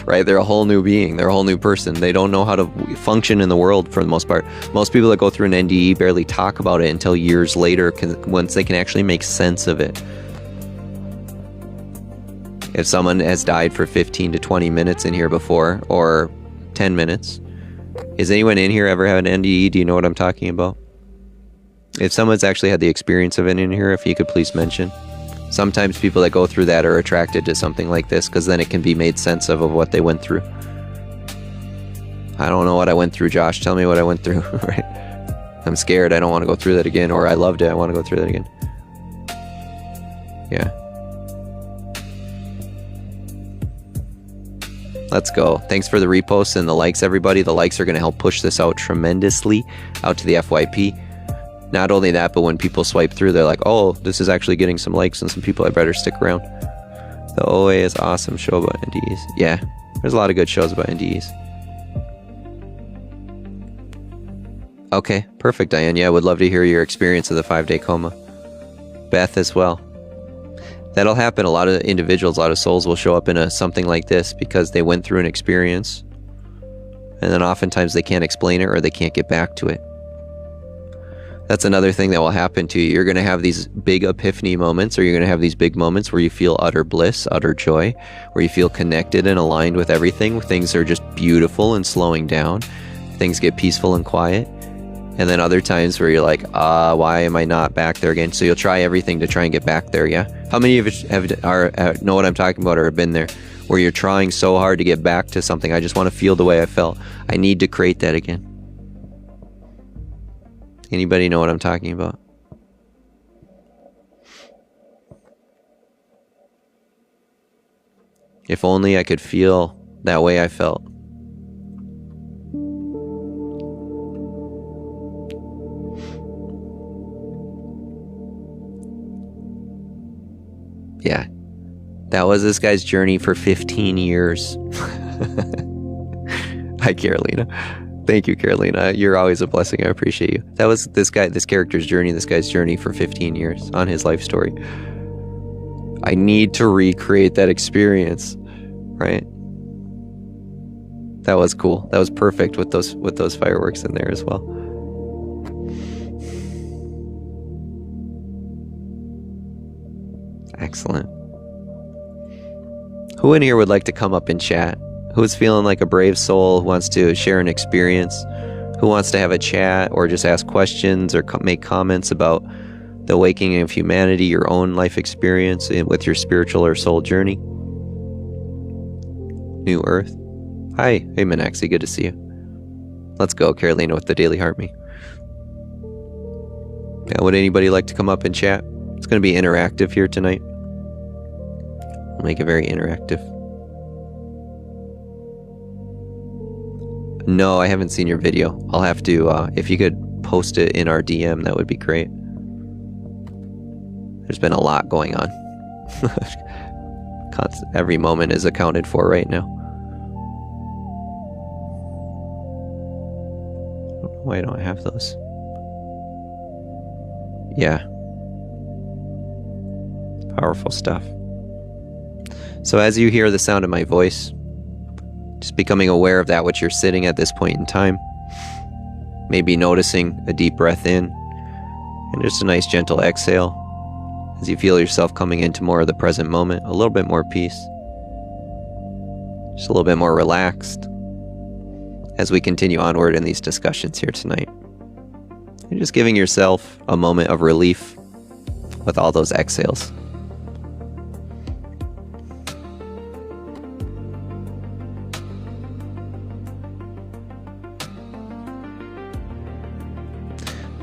right? They're a whole new being. They're a whole new person. They don't know how to function in the world for the most part. Most people that go through an NDE barely talk about it until years later, once they can actually make sense of it. If someone has died for 15 to 20 minutes in here before, or 10 minutes, has anyone in here ever had an NDE? Do you know what I'm talking about? If someone's actually had the experience of it in here, if you could please mention. Sometimes people that go through that are attracted to something like this, because then it can be made sense of what they went through. I don't know what I went through, Josh. Tell me what I went through. Right? I'm scared. I don't want to go through that again. Or I loved it. I want to go through that again. Yeah. Let's go. Thanks for the reposts and the likes, everybody. The likes are going to help push this out tremendously out to the FYP. Not only that, but when people swipe through, they're like, oh, this is actually getting some likes and some people, I better stick around. The OA is awesome show about NDEs. Yeah, there's a lot of good shows about NDEs. Okay, perfect, Diane. Yeah, I would love to hear your experience of the 5-day coma. Beth as well. That'll happen. A lot of individuals, a lot of souls will show up in something like this because they went through an experience, and then oftentimes they can't explain it or they can't get back to it. That's another thing that will happen to you. You're going to have these big epiphany moments, or you're going to have these big moments where you feel utter bliss, utter joy, where you feel connected and aligned with everything, where things are just beautiful and slowing down. Things get peaceful and quiet. And then other times where you're like, why am I not back there again? So you'll try everything to try and get back there, yeah? How many of you know what I'm talking about or have been there? Where you're trying so hard to get back to something. I just want to feel the way I felt. I need to create that again. Anybody know what I'm talking about? If only I could feel that way I felt. Yeah. That was this guy's journey for 15 years. Hi, Carolina. Thank you, Carolina. You're always a blessing. I appreciate you. That was this character's journey, this guy's journey for 15 years on his life story. I need to recreate that experience, right? That was cool. That was perfect with those fireworks in there as well. Excellent. Who in here would like to come up and chat? Who's feeling like a brave soul, who wants to share an experience, who wants to have a chat or just ask questions or make comments about the awakening of humanity, your own life experience with your spiritual or soul journey? New Earth. Hi. Hey, Minaxi. Good to see you. Let's go, Carolina, with the Daily Heart Me. Yeah, would anybody like to come up and chat? It's going to be interactive here tonight. We'll make it very interactive. No, I haven't seen your video. I'll have to, if you could post it in our DM, that would be great. There's been a lot going on. Every moment is accounted for right now. Why don't I have those? Yeah. Powerful stuff. So as you hear the sound of my voice, just becoming aware of that which you're sitting at this point in time. Maybe noticing a deep breath in and just a nice gentle exhale. As you feel yourself coming into more of the present moment, a little bit more peace. Just a little bit more relaxed. As we continue onward in these discussions here tonight. You're just giving yourself a moment of relief with all those exhales.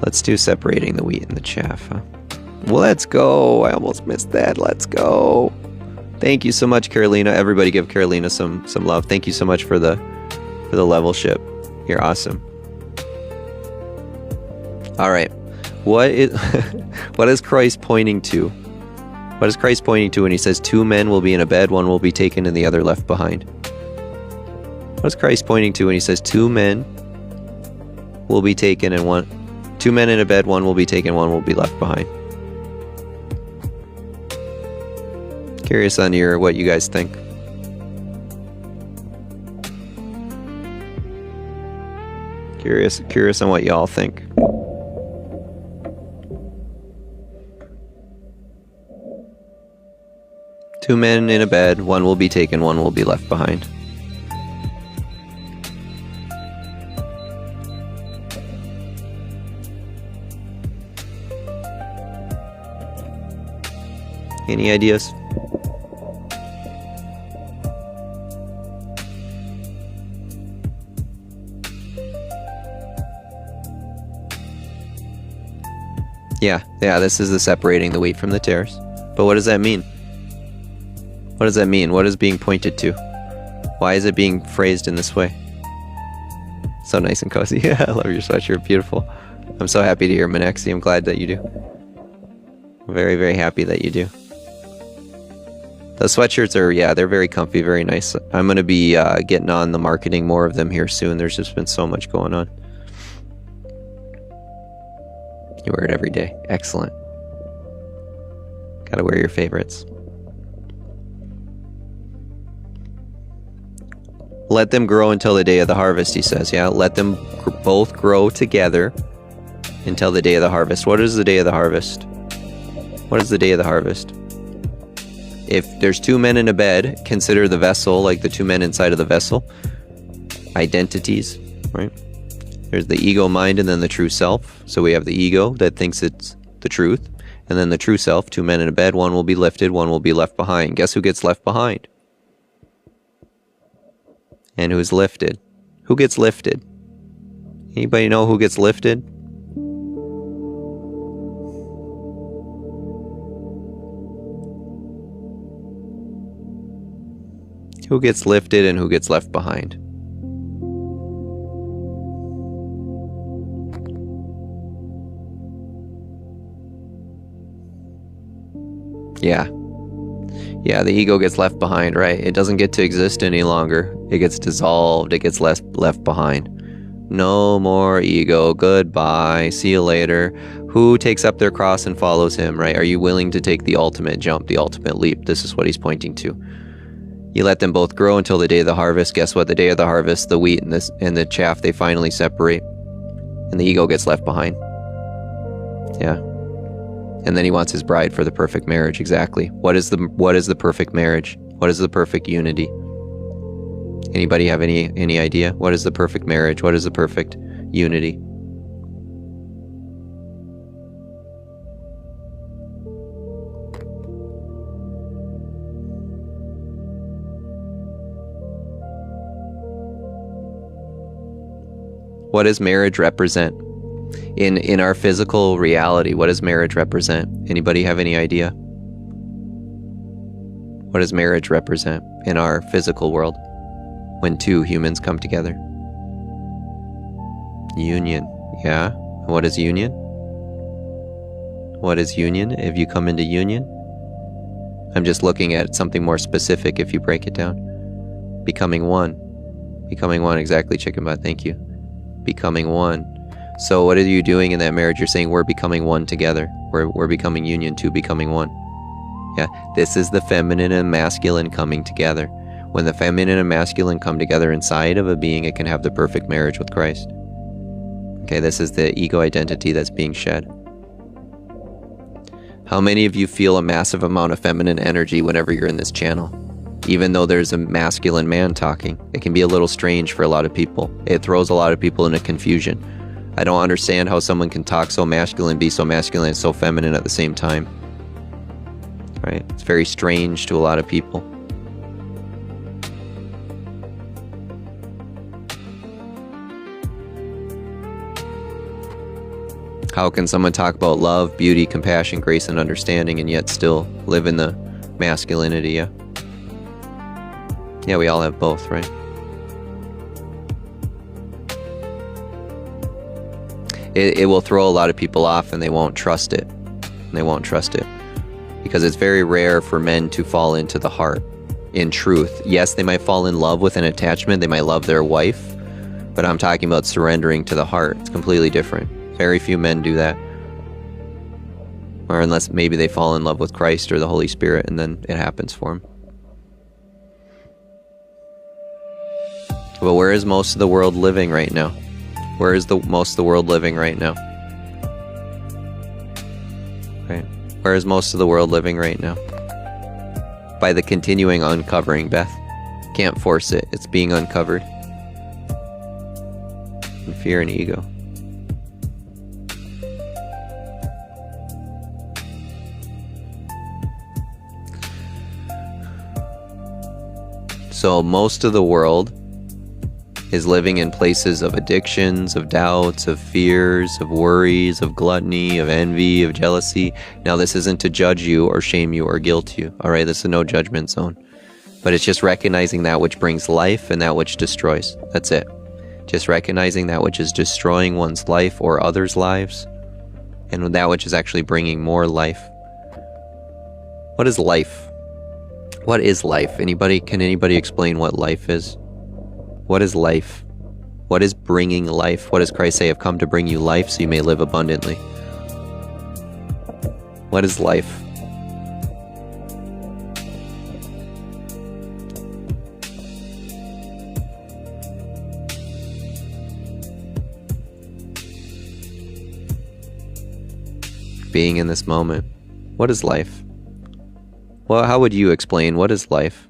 Let's do separating the wheat and the chaff, huh? Let's go! I almost missed that. Let's go! Thank you so much, Carolina. Everybody give Carolina some love. Thank you so much for the level ship. You're awesome. All right. What is Christ pointing to? What is Christ pointing to when he says 2 men will be in a bed, one will be taken and the other left behind? What is Christ pointing to when he says 2 men will be taken and 2 men in a bed, one will be taken, one will be left behind? Curious on what you guys think. Curious on what y'all think. Two men in a bed, one will be taken, one will be left behind. Any ideas? Yeah, this is the separating the wheat from the tares. But what does that mean? What does that mean? What is being pointed to? Why is it being phrased in this way? So nice and cozy. Yeah, I love your sweatshirt. Beautiful. I'm so happy to hear, Manexi. I'm glad that you do. Very, very happy that you do. The sweatshirts are, they're very comfy, very nice. I'm going to be getting on the marketing more of them here soon. There's just been so much going on. You wear it every day. Excellent. Gotta wear your favorites. Let them grow until the day of the harvest, he says. Yeah, let them both grow together until the day of the harvest. What is the day of the harvest? What is the day of the harvest? If there's 2 men in a bed, consider the vessel, like the 2 men inside of the vessel. Identities, right? There's the ego mind and then the true self. So we have the ego that thinks it's the truth. And then the true self, 2 men in a bed, one will be lifted, one will be left behind. Guess who gets left behind? And who's lifted? Who gets lifted? Anybody know who gets lifted? Who gets lifted and who gets left behind? Yeah, the ego gets left behind, right? It doesn't get to exist any longer. It gets dissolved. It gets left behind. No more ego. Goodbye. See you later. Who takes up their cross and follows him, right? Are you willing to take the ultimate jump, the ultimate leap? This is what he's pointing to. You let them both grow until the day of the harvest. Guess what? The day of the harvest, the wheat and the chaff, they finally separate. And the ego gets left behind. Yeah. And then he wants his bride for the perfect marriage. Exactly. What is the perfect marriage? What is the perfect unity? Anybody have any idea? What is the perfect marriage? What is the perfect unity? What does marriage represent? In our physical reality, what does marriage represent? Anybody have any idea? What does marriage represent in our physical world when 2 humans come together? Union, yeah. What is union? What is union if you come into union? I'm just looking at something more specific if you break it down. Becoming one. Becoming one, exactly, Chicken Butt, thank you. Becoming one. So what are you doing in that marriage? You're saying we're becoming one together. We're becoming union, 2 becoming one. Yeah, this is the feminine and masculine coming together. When the feminine and masculine come together inside of a being, it can have the perfect marriage with Christ. Okay, this is the ego identity that's being shed. How many of you feel a massive amount of feminine energy whenever you're in this channel? Even though there's a masculine man talking, it can be a little strange for a lot of people. It throws a lot of people into confusion. I don't understand how someone can talk so masculine, be so masculine and so feminine at the same time. Right? It's very strange to a lot of people. How can someone talk about love, beauty, compassion, grace, and understanding and yet still live in the masculinity? Yeah. Yeah, we all have both, right? It will throw a lot of people off and they won't trust it. They won't trust it. Because it's very rare for men to fall into the heart in truth. Yes, they might fall in love with an attachment. They might love their wife. But I'm talking about surrendering to the heart. It's completely different. Very few men do that. Or unless maybe they fall in love with Christ or the Holy Spirit and then it happens for them. But where is most of the world living right now? Where is most of the world living right now? Right. Where is most of the world living right now? By the continuing uncovering, Beth. Can't force it. It's being uncovered. And fear and ego. So most of the world is living in places of addictions, of doubts, of fears, of worries, of gluttony, of envy, of jealousy. Now, this isn't to judge you or shame you or guilt you. All right, this is a no judgment zone. But it's just recognizing that which brings life and that which destroys. That's it. Just recognizing that which is destroying one's life or others' lives, and that which is actually bringing more life. What is life? What is life? Can anybody explain what life is? What is life? What is bringing life? What does Christ say? I've come to bring you life so you may live abundantly. What is life? Being in this moment. What is life? Well, how would you explain what is life?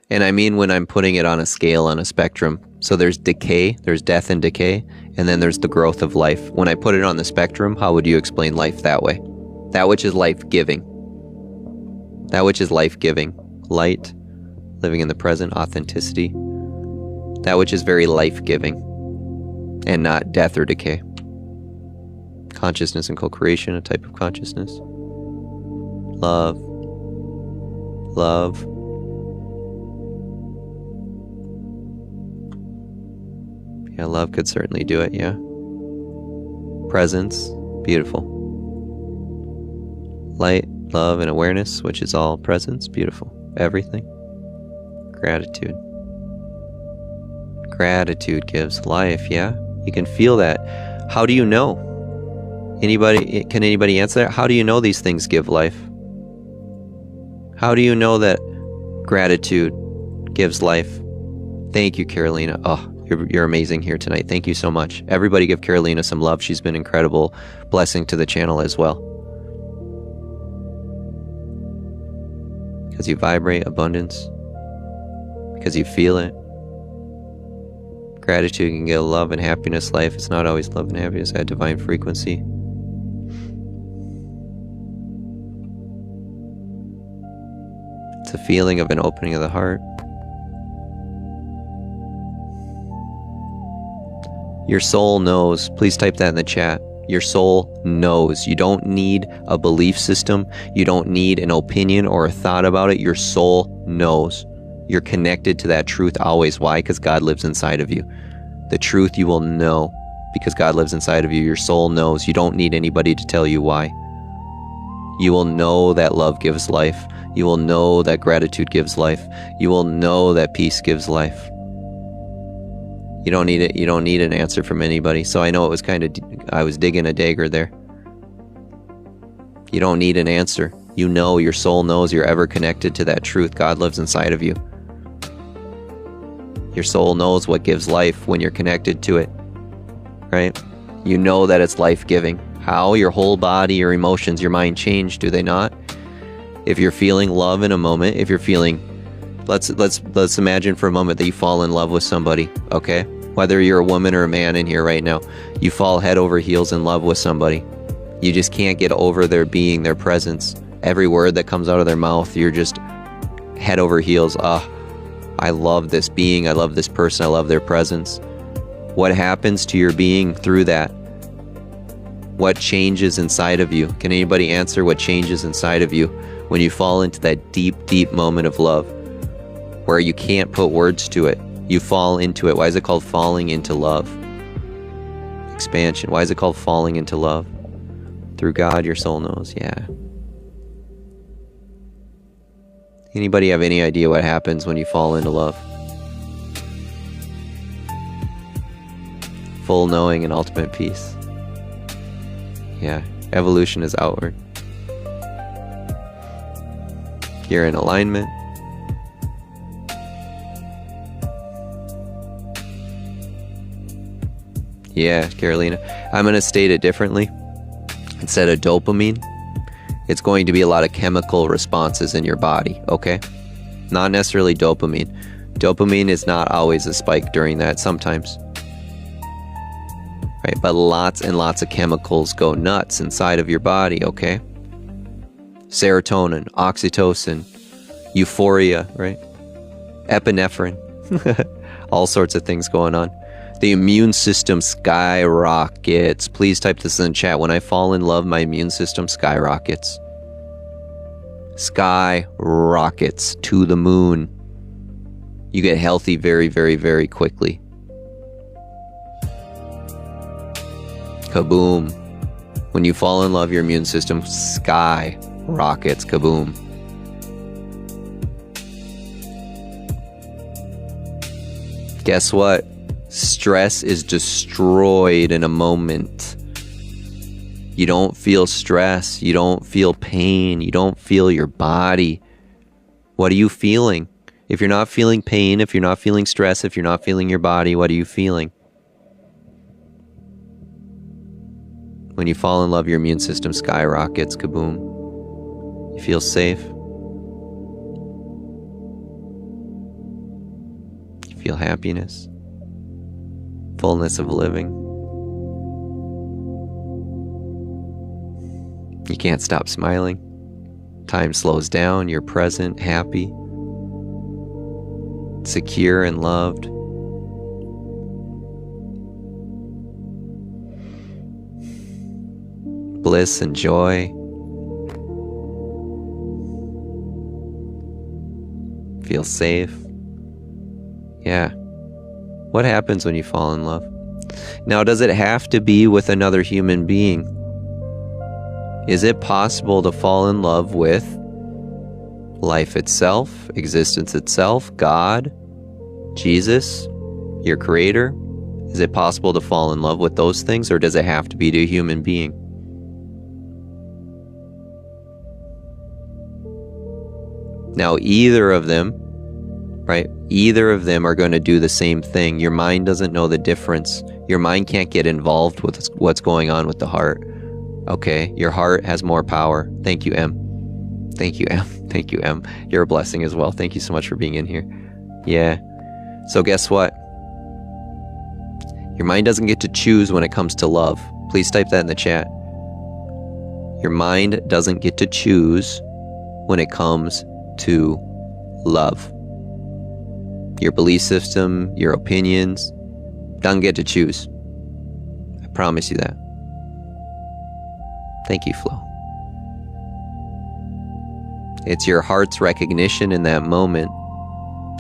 And I mean when I'm putting it on a scale, on a spectrum. So there's decay, there's death and decay, and then there's the growth of life. When I put it on the spectrum, how would you explain life that way? That which is life-giving. That which is life-giving. Light, living in the present, authenticity. That which is very life-giving, and not death or decay. Consciousness and co-creation, a type of consciousness. Love. Love. Yeah, love could certainly do it, yeah. Presence, beautiful. Light, love, and awareness, which is all presence, beautiful. Everything. Gratitude. Gratitude gives life, yeah? You can feel that. How do you know? Can anybody answer that? How do you know these things give life? How do you know that gratitude gives life? Thank you, Carolina. Oh, you're amazing here tonight. Thank you so much. Everybody give Carolina some love. She's been incredible blessing to the channel as well. Because you vibrate abundance. Because you feel it. Gratitude can give love and happiness life. It's not always love and happiness at divine frequency. It's a feeling of an opening of the heart. Your soul knows. Please type that in the chat. Your soul knows. You don't need a belief system. You don't need an opinion or a thought about it. Your soul knows. You're connected to that truth always. Why? Because God lives inside of you. The truth you will know because God lives inside of you. Your soul knows. You don't need anybody to tell you why. You will know that love gives life. You will know that gratitude gives life. You will know that peace gives life. You don't need it. You don't need an answer from anybody. So I know it was I was digging a dagger there. You don't need an answer. You know, your soul knows, you're ever connected to that truth. God lives inside of you. Your soul knows what gives life when you're connected to it. right? You know that it's life-giving. How? Your whole body, your emotions, your mind change, do they not? If you're feeling love in a moment, if you're feeling, let's imagine for a moment that you fall in love with somebody, okay? Whether you're a woman or a man in here right now, you fall head over heels in love with somebody. You just can't get over their being, their presence. Every word that comes out of their mouth, you're just head over heels. I love this being, I love this person, I love their presence. What happens to your being through that? What changes inside of you? Can anybody answer what changes inside of you when you fall into that deep, deep moment of love where you can't put words to it? You fall into it. Why is it called falling into love? Expansion. Why is it called falling into love? Through God, your soul knows. Yeah. Anybody have any idea what happens when you fall into love? Full knowing and ultimate peace. Yeah. Evolution is outward. You're in alignment. Yeah, Carolina. I'm going to state it differently. Instead of dopamine, it's going to be a lot of chemical responses in your body, okay? Not necessarily dopamine. Dopamine is not always a spike during that, sometimes. Right? But lots and lots of chemicals go nuts inside of your body, okay? Serotonin, oxytocin, euphoria, right? Epinephrine. All sorts of things going on. The immune system skyrockets. Please type this in the chat. When I fall in love, my immune system skyrockets. Skyrockets to the moon. You get healthy very, very, very quickly. Kaboom. When you fall in love, your immune system skyrockets. Kaboom. Guess what? Stress is destroyed in a moment. You don't feel stress. You don't feel pain. You don't feel your body. What are you feeling? If you're not feeling pain, if you're not feeling stress, if you're not feeling your body, what are you feeling? When you fall in love, your immune system skyrockets. Kaboom. You feel safe. You feel happiness. Fullness of living. You can't stop smiling. Time slows down. You're present, happy, secure and loved. Bliss and joy. Feel safe. Yeah. What happens when you fall in love? Now, does it have to be with another human being? Is it possible to fall in love with life itself, existence itself, God, Jesus, your creator? Is it possible to fall in love with those things, or does it have to be to a human being? Now, either of them, right? Either of them are going to do the same thing. Your mind doesn't know the difference. Your mind can't get involved with what's going on with the heart. Okay, your heart has more power. Thank you, M. Thank you, M. Thank you, M. You're a blessing as well. Thank you so much for being in here. Yeah. So guess what? Your mind doesn't get to choose when it comes to love. Please type that in the chat. Your mind doesn't get to choose when it comes to love. Your belief system, your opinions, don't get to choose. I promise you that. Thank you, Flo. It's your heart's recognition in that moment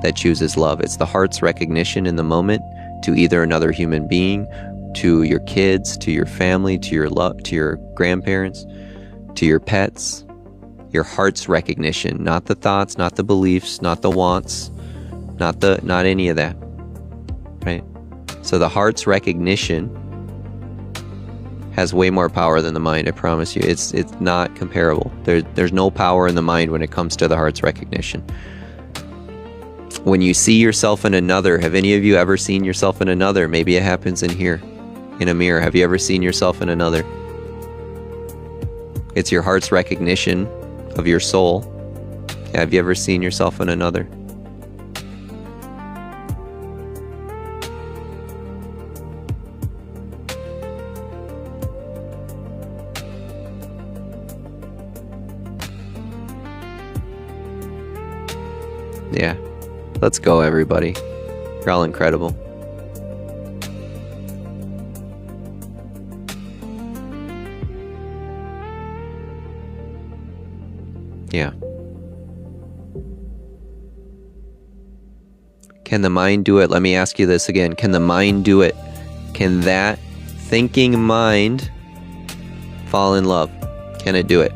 that chooses love. It's the heart's recognition in the moment to either another human being, to your kids, to your family, to your grandparents, to your pets. Your heart's recognition, not the thoughts, not the beliefs, not the wants, not any of that, right? So the heart's recognition has way more power than the mind, I promise you. It's not comparable. There's no power in the mind when it comes to the heart's recognition. When you see yourself in another, have any of you ever seen yourself in another? Maybe it happens in here. in a mirror? Have you ever seen yourself in another? It's your heart's recognition of your soul. Have you ever seen yourself in another? Yeah. Let's go, everybody. You're all incredible. Yeah. Can the mind do it? Let me ask you this again. Can the mind do it? Can that thinking mind fall in love? Can it do it?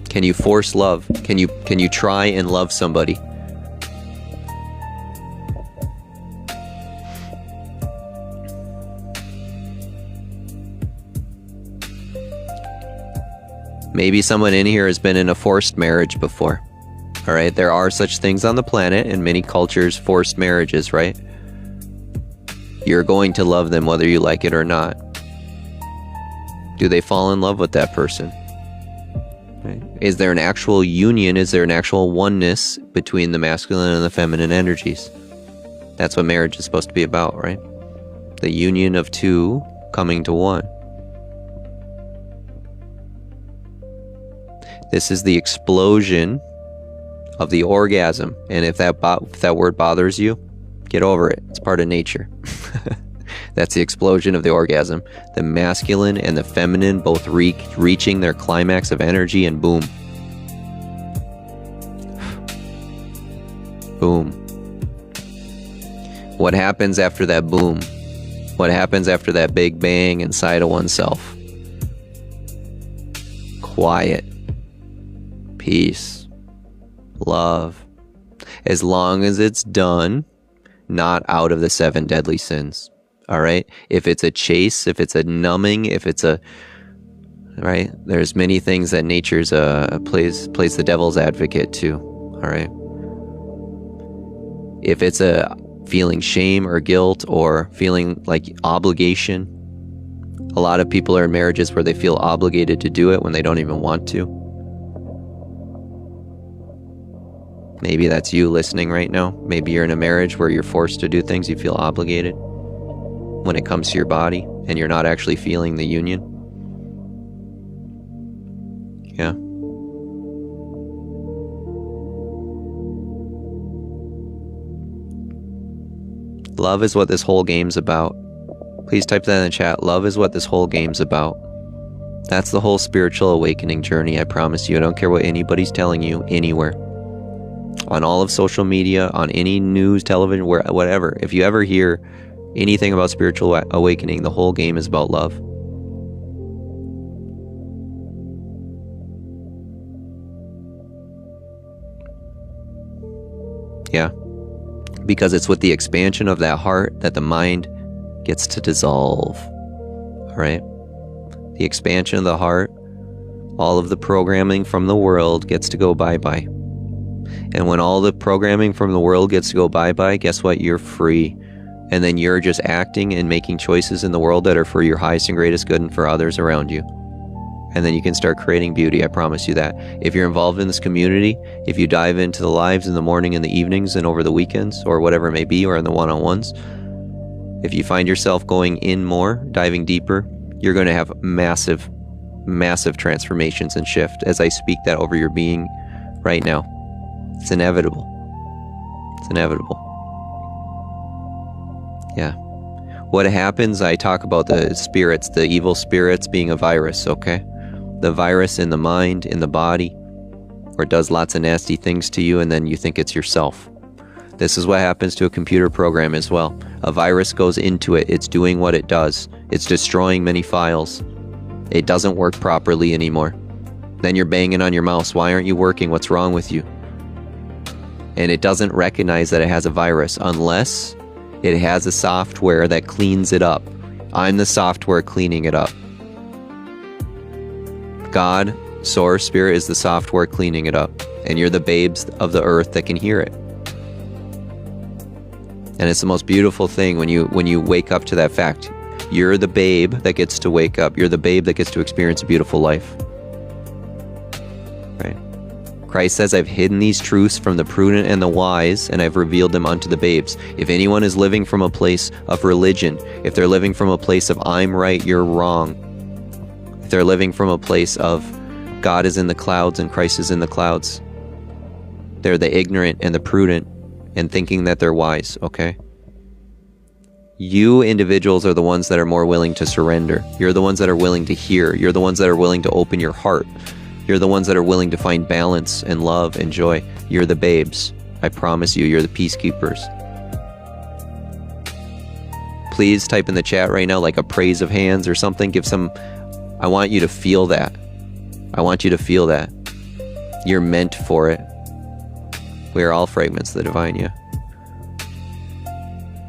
Can you force love? Can you try and love somebody? Maybe someone in here has been in a forced marriage before. All right, there are such things on the planet, in many cultures, forced marriages, right? You're going to love them whether you like it or not. Do they fall in love with that person? Right? Is there an actual union? Is there an actual oneness between the masculine and the feminine energies? That's what marriage is supposed to be about, right? The union of two coming to one. This is the explosion of the orgasm. And if that word bothers you, get over it. It's part of nature. That's the explosion of the orgasm. The masculine and the feminine both reaching their climax of energy, and boom. Boom. What happens after that boom? What happens after that big bang inside of oneself? Quiet. Peace. Love. As long as it's done not out of the 7 deadly sins. All right? If it's a chase, if it's a numbing, if it's a... Right? There's many things that nature's plays the devil's advocate to. All right? If it's a feeling shame or guilt or feeling like obligation, a lot of people are in marriages where they feel obligated to do it when they don't even want to. Maybe that's you listening right now. Maybe you're in a marriage where you're forced to do things you feel obligated when it comes to your body, and you're not actually feeling the union. Yeah. Love is what this whole game's about. Please type that in the chat. Love is what this whole game's about. That's the whole spiritual awakening journey, I promise you. I don't care what anybody's telling you anywhere. On all of social media, on any news, television, whatever. If you ever hear anything about spiritual awakening, the whole game is about love. Yeah. Because it's with the expansion of that heart that the mind gets to dissolve. All right? The expansion of the heart, all of the programming from the world gets to go bye-bye. And when all the programming from the world gets to go bye-bye, guess what? You're free. And then you're just acting and making choices in the world that are for your highest and greatest good and for others around you. And then you can start creating beauty, I promise you that. If you're involved in this community, if you dive into the lives in the morning and the evenings and over the weekends, or whatever it may be, or in the one-on-ones, if you find yourself going in more, diving deeper, you're going to have massive, massive transformations and shift as I speak that over your being right now. It's inevitable. It's inevitable. Yeah. What happens, I talk about the spirits, the evil spirits being a virus, okay? The virus in the mind, in the body, where it does lots of nasty things to you and then you think it's yourself. This is what happens to a computer program as well. A virus goes into it. It's doing what it does. It's destroying many files. It doesn't work properly anymore. Then you're banging on your mouse. Why aren't you working? What's wrong with you? And it doesn't recognize that it has a virus unless it has a software that cleans it up. I'm the software cleaning it up. God, Source, Spirit is the software cleaning it up. And you're the babes of the earth that can hear it. And it's the most beautiful thing when you wake up to that fact. You're the babe that gets to wake up. You're the babe that gets to experience a beautiful life. Right? Christ says, I've hidden these truths from the prudent and the wise, and I've revealed them unto the babes. If anyone is living from a place of religion, if they're living from a place of I'm right, you're wrong, if they're living from a place of God is in the clouds and Christ is in the clouds, they're the ignorant and the prudent and thinking that they're wise, okay? You individuals are the ones that are more willing to surrender. You're the ones that are willing to hear. You're the ones that are willing to open your heart. You're the ones that are willing to find balance and love and joy. You're the babes. I promise you, you're the peacekeepers. Please type in the chat right now like a praise of hands or something. I want you to feel that. I want you to feel that. You're meant for it. We are all fragments of the divine, yeah.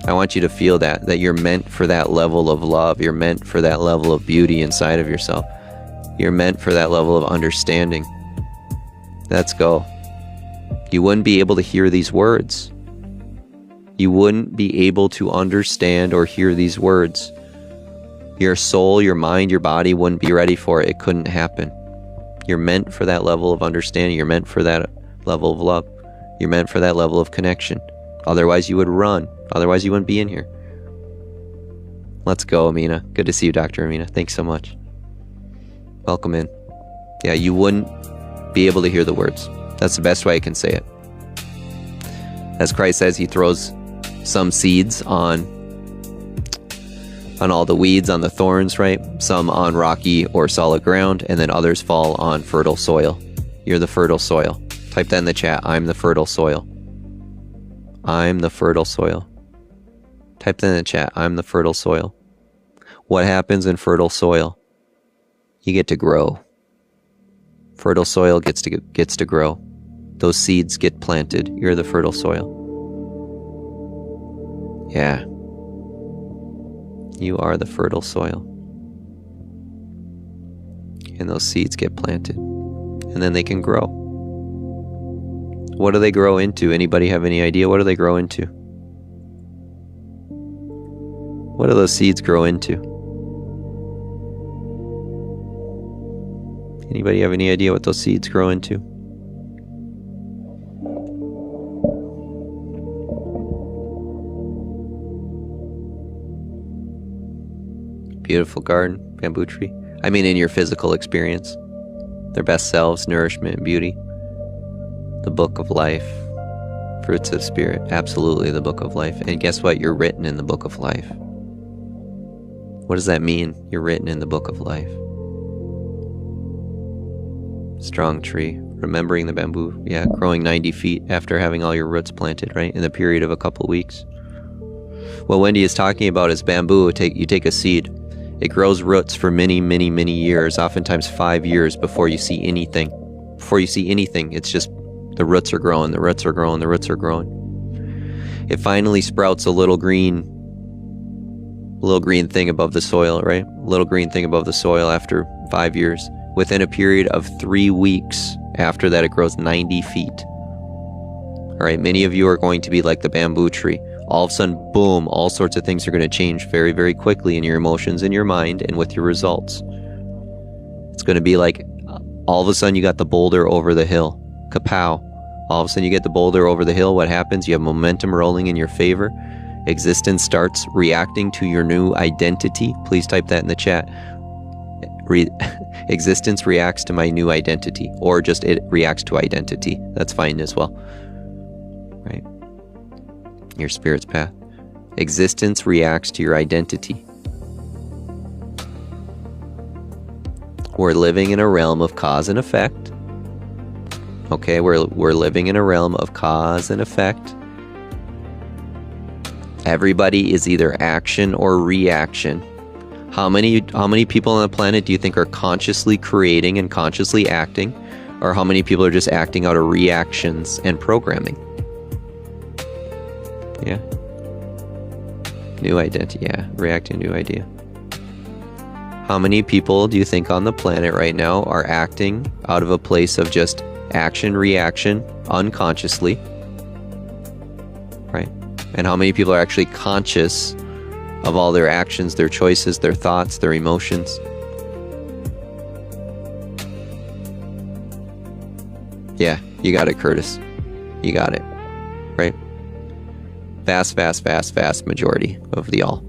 I want you to feel that you're meant for that level of love. You're meant for that level of beauty inside of yourself. You're meant for that level of understanding. Let's go. You wouldn't be able to hear these words. You wouldn't be able to understand or hear these words. Your soul, your mind, your body wouldn't be ready for it. It couldn't happen. You're meant for that level of understanding. You're meant for that level of love. You're meant for that level of connection. Otherwise, you would run. Otherwise, you wouldn't be in here. Let's go, Amina. Good to see you, Dr. Amina. Thanks so much. Welcome in. Yeah, you wouldn't be able to hear the words. That's the best way I can say it. As Christ says, he throws some seeds on all the weeds, on the thorns, right? Some on rocky or solid ground, and then others fall on fertile soil. You're the fertile soil. Type that in the chat. I'm the fertile soil. I'm the fertile soil. Type that in the chat. I'm the fertile soil. What happens in fertile soil? You get to grow. Fertile soil gets to grow. Those seeds get planted. You're the fertile soil. Yeah. You are the fertile soil. And those seeds get planted. And then they can grow. What do they grow into? Anybody have any idea? What do they grow into? What do those seeds grow into? Anybody have any idea what those seeds grow into? Beautiful garden, bamboo tree. I mean in your physical experience. Their best selves, nourishment, and beauty. The book of life. Fruits of spirit. Absolutely the book of life. And guess what? You're written in the book of life. What does that mean? You're written in the book of life. Strong tree. Remembering the bamboo. Yeah, growing 90 feet after having all your roots planted, right? In the period of a couple weeks. What Wendy is talking about is bamboo. You take a seed. It grows roots for many, many, many years. Oftentimes 5 years before you see anything. Before you see anything, it's just the roots are growing, the roots are growing, the roots are growing. It finally sprouts a little green thing above the soil, right? Little green thing above the soil after 5 years. Within a period of 3 weeks after that, it grows 90 feet. All right, many of you are going to be like the bamboo tree. All of a sudden, boom, all sorts of things are going to change very, very quickly in your emotions, in your mind, and with your results. It's going to be like all of a sudden you got the boulder over the hill. Kapow. All of a sudden you get the boulder over the hill. What happens? You have momentum rolling in your favor. Existence starts reacting to your new identity. Please type that in the chat. Existence reacts to my new identity, or just it reacts to identity. That's fine as well. Right? Your spirit's path. Existence reacts to your identity. We're living in a realm of cause and effect. Okay, we're living in a realm of cause and effect. Everybody is either action or reaction. How many people on the planet do you think are consciously creating and consciously acting? Or how many people are just acting out of reactions and programming? Yeah. New identity, yeah. Reacting to new idea. How many people do you think on the planet right now are acting out of a place of just action, reaction, unconsciously? Right? And how many people are actually conscious of all their actions, their choices, their thoughts, their emotions? Yeah, you got it, Curtis. You got it. Right? Vast majority of the all.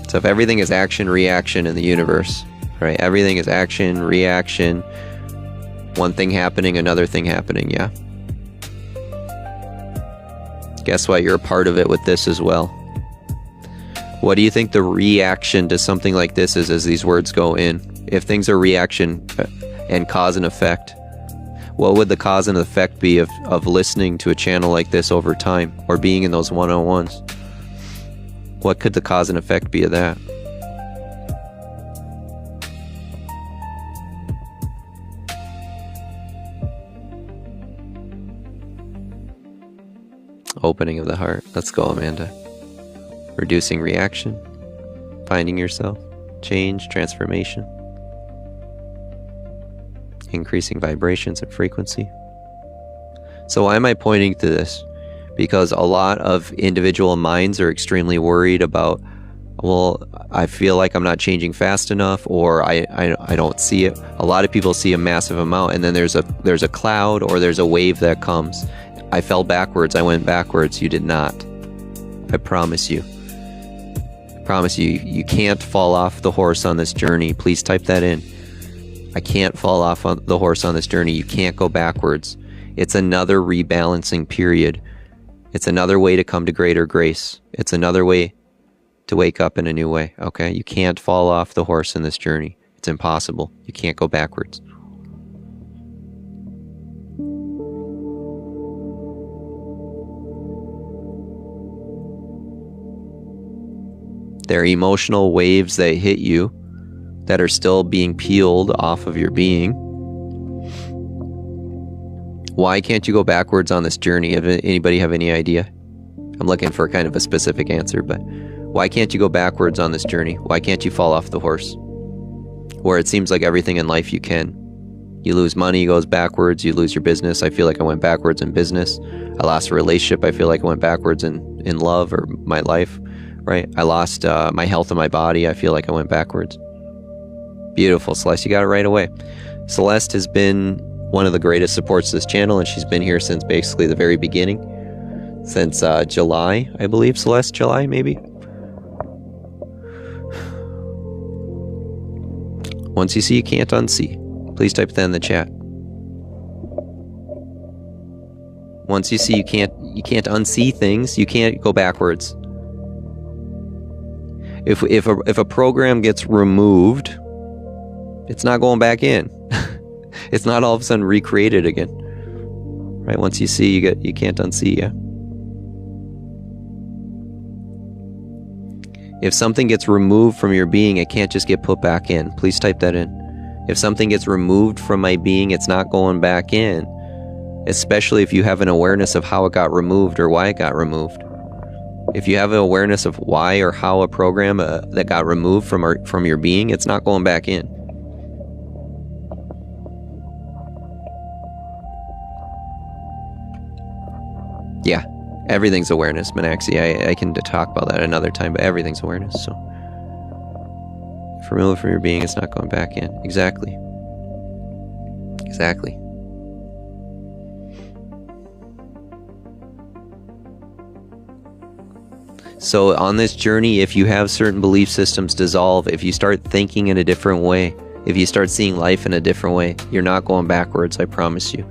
So if everything is action, reaction in the universe, right? Everything is action, reaction, one thing happening, another thing happening, yeah? Guess what? You're a part of it with this as well. What do you think the reaction to something like this is as these words go in? If things are reaction and cause and effect, what would the cause and effect be of listening to a channel like this over time, or being in those one-on-ones? What could the cause and effect be of that? Opening of the heart. Let's go, Amanda. Reducing reaction. Finding yourself. Change, transformation. Increasing vibrations and frequency. So why am I pointing to this? Because a lot of individual minds are extremely worried about, well, I feel like I'm not changing fast enough, or I don't see it. A lot of people see a massive amount, and then there's a cloud or there's a wave that comes. I fell backwards. I went backwards. You did not. I promise you. I promise you, you can't fall off the horse on this journey. Please type that in. I can't fall off on the horse on this journey. You can't go backwards. It's another rebalancing period. It's another way to come to greater grace. It's another way to wake up in a new way, okay? You can't fall off the horse in this journey. It's impossible. You can't go backwards. There are emotional waves that hit you that are still being peeled off of your being. Why can't you go backwards on this journey? Anybody have any idea? I'm looking for kind of a specific answer, but why can't you go backwards on this journey? Why can't you fall off the horse? Where it seems like everything in life you can. You lose money, goes backwards. You lose your business. I feel like I went backwards in business. I lost a relationship. I feel like I went backwards in love or my life, right? I lost my health in my body. I feel like I went backwards. Beautiful, Celeste. You got it right away. Celeste has been one of the greatest supports to this channel, and she's been here since basically the very beginning. Since July, I believe. Celeste, July, maybe? Once you see, you can't unsee. Please type that in the chat. Once you see, you can't unsee things. You can't go backwards. If a program gets removed, it's not going back in. It's not all of a sudden recreated again. Right? Once you see, you can't unsee, yeah? If something gets removed from your being, it can't just get put back in. Please type that in. If something gets removed from my being, it's not going back in. Especially if you have an awareness of how it got removed or why it got removed. If you have an awareness of why or how a program that got removed from your being, it's not going back in. Yeah, everything's awareness, Manaxi. I can talk about that another time, but everything's awareness. So, if removed from your being, it's not going back in. Exactly. Exactly. So on this journey, if you have certain belief systems dissolve, if you start thinking in a different way, if you start seeing life in a different way, you're not going backwards, I promise you.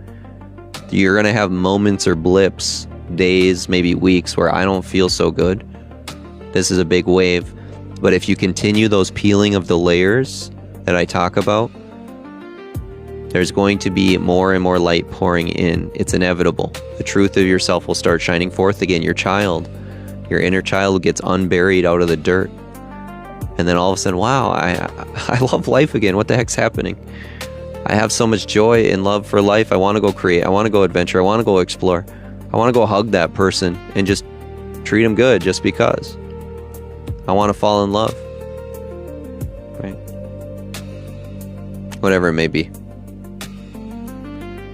You're going to have moments or blips, days, maybe weeks, where I don't feel so good. This is a big wave. But if you continue those peeling of the layers that I talk about, there's going to be more and more light pouring in. It's inevitable. The truth of yourself will start shining forth again. Your inner child gets unburied out of the dirt. And then all of a sudden, wow, I love life again. What the heck's happening? I have so much joy and love for life. I want to go create. I want to go adventure. I want to go explore. I want to go hug that person and just treat them good just because. I want to fall in love. Right? Whatever it may be.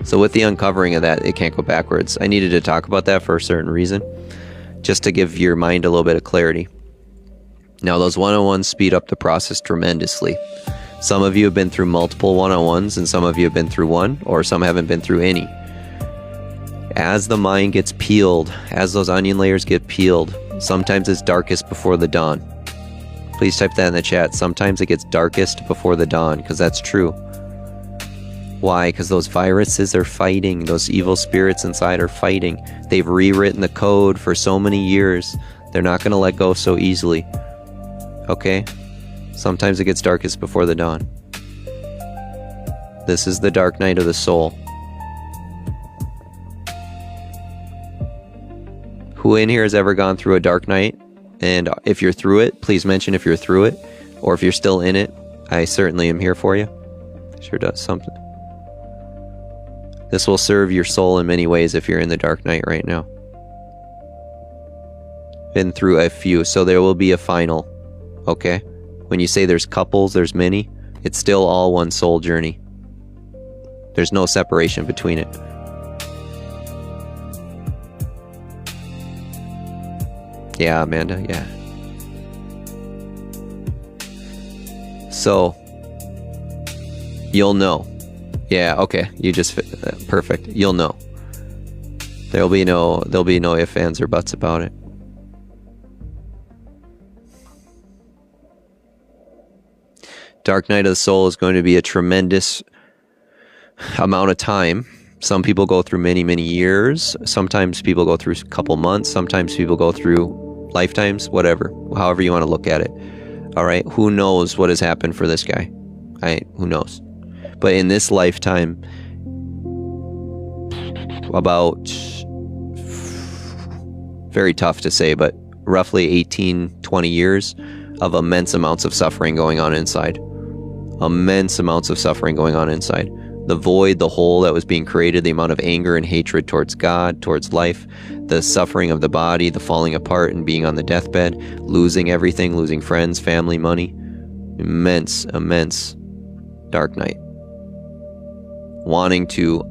So with the uncovering of that, it can't go backwards. I needed to talk about that for a certain reason, just to give your mind a little bit of clarity. Now, those one-on-ones speed up the process tremendously. Some of you have been through multiple one-on-ones, and some of you have been through one, or some haven't been through any. As the mind gets peeled, as those onion layers get peeled, sometimes it's darkest before the dawn. Please type that in the chat. Sometimes it gets darkest before the dawn, because that's true. Why? Because those viruses are fighting. Those evil spirits inside are fighting. They've rewritten the code for so many years. They're not going to let go so easily. Okay? Sometimes it gets darkest before the dawn. This is the dark night of the soul. Who in here has ever gone through a dark night? And if you're through it, please mention if you're through it. Or if you're still in it, I certainly am here for you. Sure does something. This will serve your soul in many ways if you're in the dark night right now. Been through a few, so there will be a final. Okay? When you say there's couples, there's many, it's still all one soul journey. There's no separation between it. Yeah, Amanda, yeah. So, you'll know. Yeah, okay. You just fit. Perfect. You'll know. There'll be no ifs, ands, or buts about it. Dark night of the soul is going to be a tremendous amount of time. Some people go through many, many years. Sometimes people go through a couple months. Sometimes people go through lifetimes, whatever. However you want to look at it. All right. Who knows what has happened for this guy? Who knows? But in this lifetime, about, very tough to say, but roughly 18, 20 years of immense amounts of suffering going on inside. Immense amounts of suffering going on inside. The void, the hole that was being created, the amount of anger and hatred towards God, towards life, the suffering of the body, the falling apart and being on the deathbed, losing everything, losing friends, family, money. Immense, immense dark night. Wanting to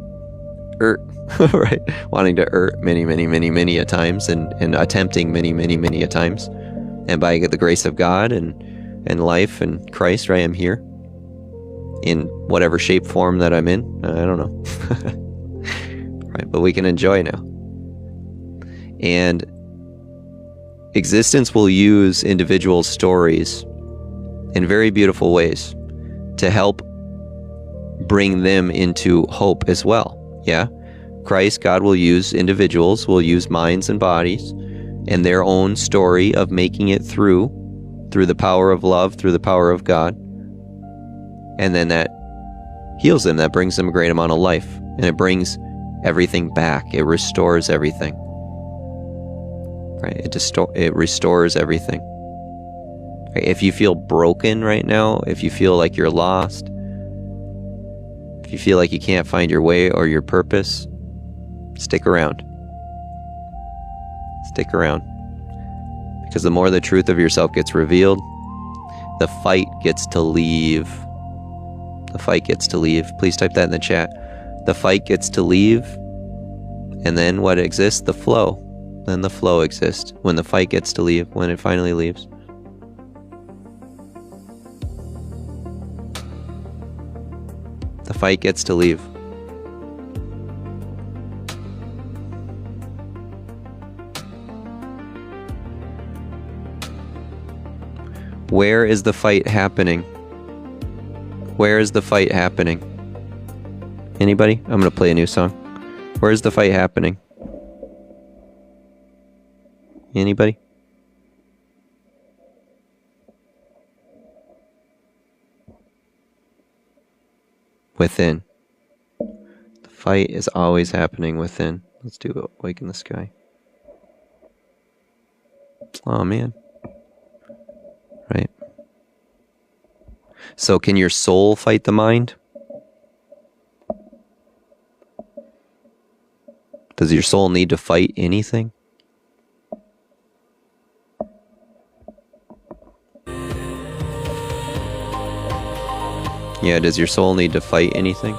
right? Wanting to many, many, many, many a times and attempting many, many, many a times. And by the grace of God and life and Christ, right, I'm here. In whatever shape, form that I'm in. I don't know. Right, but we can enjoy now. And existence will use individual stories in very beautiful ways to help bring them into hope as well. Yeah? Christ, God will use individuals, will use minds and bodies and their own story of making it through the power of love, through the power of God. And then that heals them, that brings them a great amount of life. And it brings everything back. It restores everything. Right? It restores everything. Right? If you feel broken right now, if you feel like you're lost, if you feel like you can't find your way or your purpose, stick around. Stick around. Because the more the truth of yourself gets revealed, the fight gets to leave. The fight gets to leave. Please type that in the chat. The fight gets to leave. And then what exists? The flow. Then the flow exists. When the fight gets to leave, when it finally leaves. The fight gets to leave. Where is the fight happening? Where is the fight happening? Anybody? I'm going to play a new song. Where is the fight happening? Anybody? Within. The fight is always happening within. Let's do Wake in the Sky. Oh, man. Right. So can your soul fight the mind? Does your soul need to fight anything? Yeah, does your soul need to fight anything?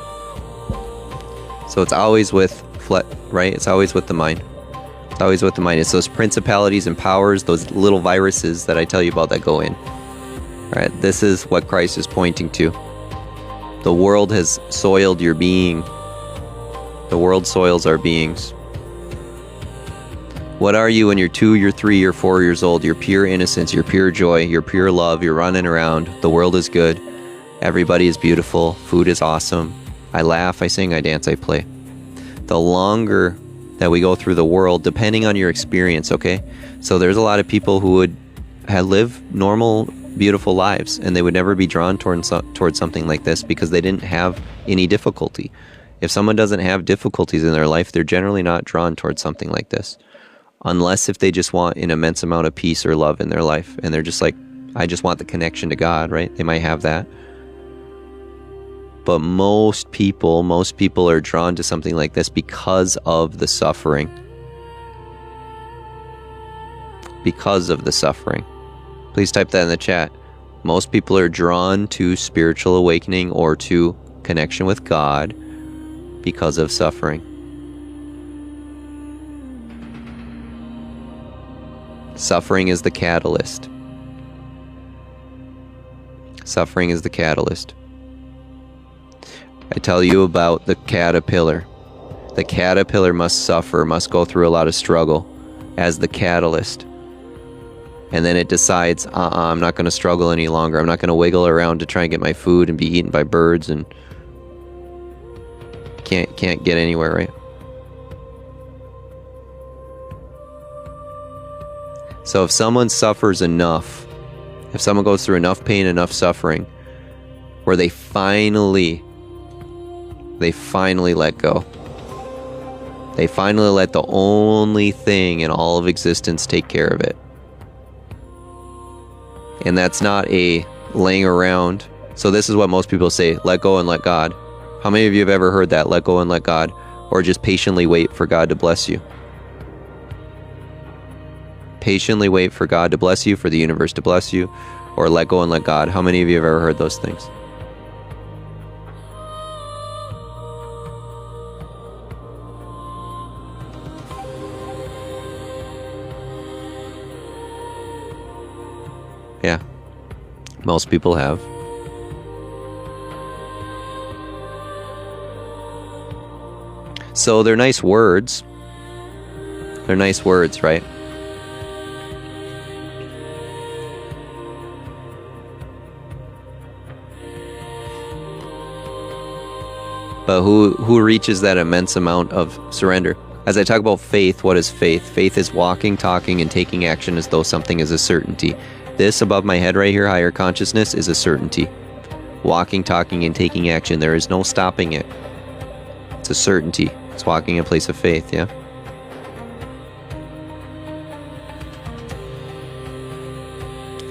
So it's always with right? It's always with the mind. It's always with the mind. It's those principalities and powers, those little viruses that I tell you about that go in. All right, this is what Christ is pointing to. The world has soiled your being. The world soils our beings. What are you when you're 2, you're 3, you're 4 years old? You're pure innocence, you're pure joy, you're pure love, you're running around. The world is good. Everybody is beautiful. Food is awesome. I laugh, I sing, I dance, I play. The longer that we go through the world, depending on your experience, okay? So there's a lot of people who would live normal, beautiful lives, and they would never be drawn towards something like this because they didn't have any difficulty. If someone doesn't have difficulties in their life, they're generally not drawn towards something like this. Unless if they just want an immense amount of peace or love in their life, and they're just like, I just want the connection to God, right? They might have that. But most people are drawn to something like this because of the suffering. Because of the suffering. Please type that in the chat. Most people are drawn to spiritual awakening or to connection with God because of suffering. Suffering is the catalyst. Suffering is the catalyst. I tell you about the caterpillar. The caterpillar must suffer, must go through a lot of struggle as the catalyst. And then it decides, I'm not going to struggle any longer. I'm not going to wiggle around to try and get my food and be eaten by birds and can't get anywhere, right? So if someone suffers enough, if someone goes through enough pain, enough suffering, where they finally let go. They finally let the only thing in all of existence take care of it. And that's not a laying around. So this is what most people say, let go and let God. How many of you have ever heard that, let go and let God? Or just patiently wait for God to bless you? Patiently wait for God to bless you, for the universe to bless you, or let go and let God. How many of you have ever heard those things? Yeah, most people have. So they're nice words. They're nice words, right? But who reaches that immense amount of surrender? As I talk about faith, what is faith? Faith is walking, talking, and taking action as though something is a certainty. This above my head right here, higher consciousness, is a certainty. Walking, talking, and taking action. There is no stopping it. It's a certainty. It's walking in a place of faith, yeah?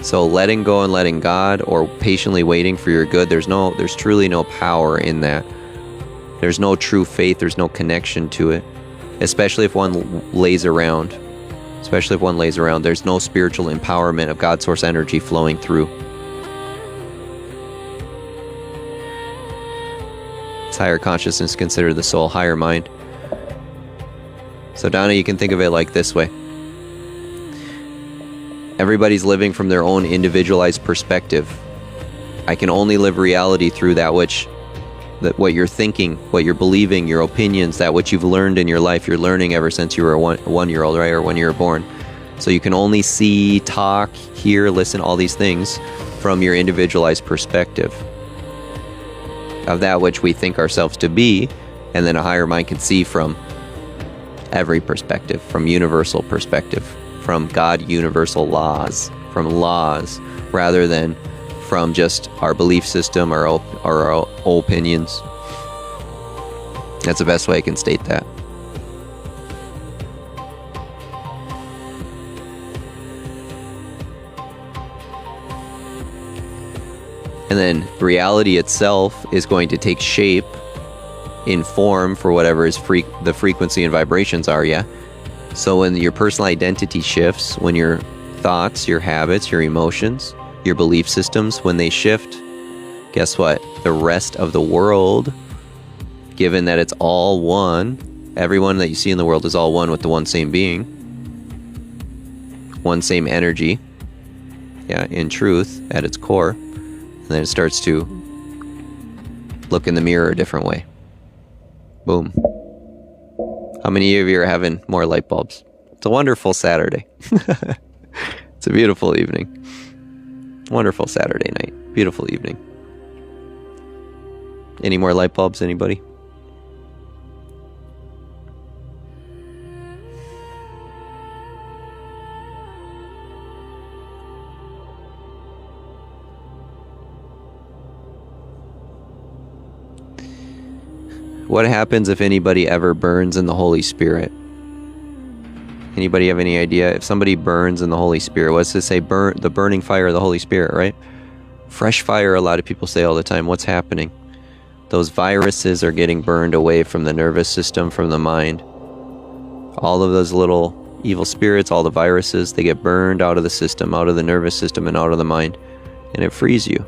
So letting go and letting God, or patiently waiting for your good, there's truly no power in that. There's no true faith, there's no connection to it. Especially if one lays around. There's no spiritual empowerment of God's source energy flowing through. It's higher consciousness considered the soul, higher mind. So Donna, you can think of it like this way. Everybody's living from their own individualized perspective. I can only live reality through what you're thinking, what you're believing, your opinions, that what you've learned in your life, you're learning ever since you were a one-year-old, right, or when you were born. So you can only see, talk, hear, listen, all these things from your individualized perspective of that which we think ourselves to be, and then a higher mind can see from every perspective, from universal perspective, from God universal laws, from laws, rather than from just our belief system, our opinions. That's the best way I can state that. And then reality itself is going to take shape in form for whatever is the frequency and vibrations are, yeah? So when your personal identity shifts, when your thoughts, your habits, your emotions, your belief systems, when they shift, guess what? The rest of the world given that it's all one, everyone that you see in the world is all one with the one same being, one same energy, in truth, at its core, and then it starts to look in the mirror a different way. Boom. How many of you are having more light bulbs? It's a wonderful Saturday. It's a beautiful evening. Wonderful Saturday night. Beautiful evening. Any more light bulbs, anybody? What happens if anybody ever burns in the Holy Spirit? Anybody have any idea? If somebody burns in the Holy Spirit, what's to say the burning fire of the Holy Spirit, right? Fresh fire, a lot of people say all the time. What's happening? Those viruses are getting burned away from the nervous system, from the mind. All of those little evil spirits, all the viruses, they get burned out of the system, out of the nervous system, and out of the mind. And it frees you.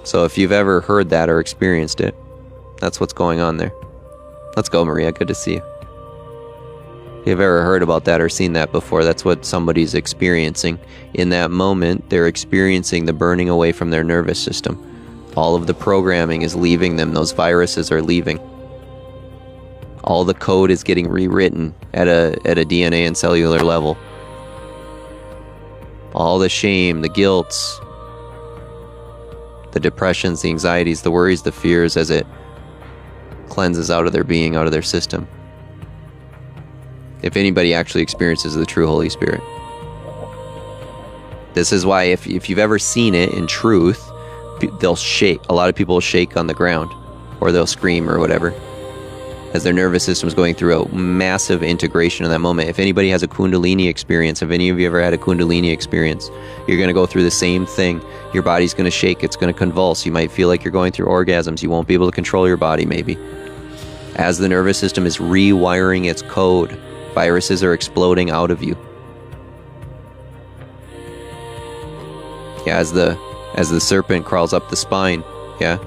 So if you've ever heard that or experienced it, that's what's going on there. Let's go, Maria. Good to see you. If you've ever heard about that or seen that before, that's what somebody's experiencing. In that moment, they're experiencing the burning away from their nervous system. All of the programming is leaving them. Those viruses are leaving. All the code is getting rewritten at a DNA and cellular level. All the shame, the guilts, the depressions, the anxieties, the worries, the fears, as it cleanses out of their being, out of their system. If anybody actually experiences the true Holy Spirit. This is why if you've ever seen it in truth, they'll shake. A lot of people will shake on the ground, or they'll scream or whatever, as their nervous system is going through a massive integration in that moment. If anybody has a Kundalini experience, if any of you ever had a Kundalini experience, you're going to go through the same thing. Your body's going to shake. It's going to convulse. You might feel like you're going through orgasms. You won't be able to control your body, maybe. As the nervous system is rewiring its code, viruses are exploding out of you. Yeah, as the serpent crawls up the spine, yeah.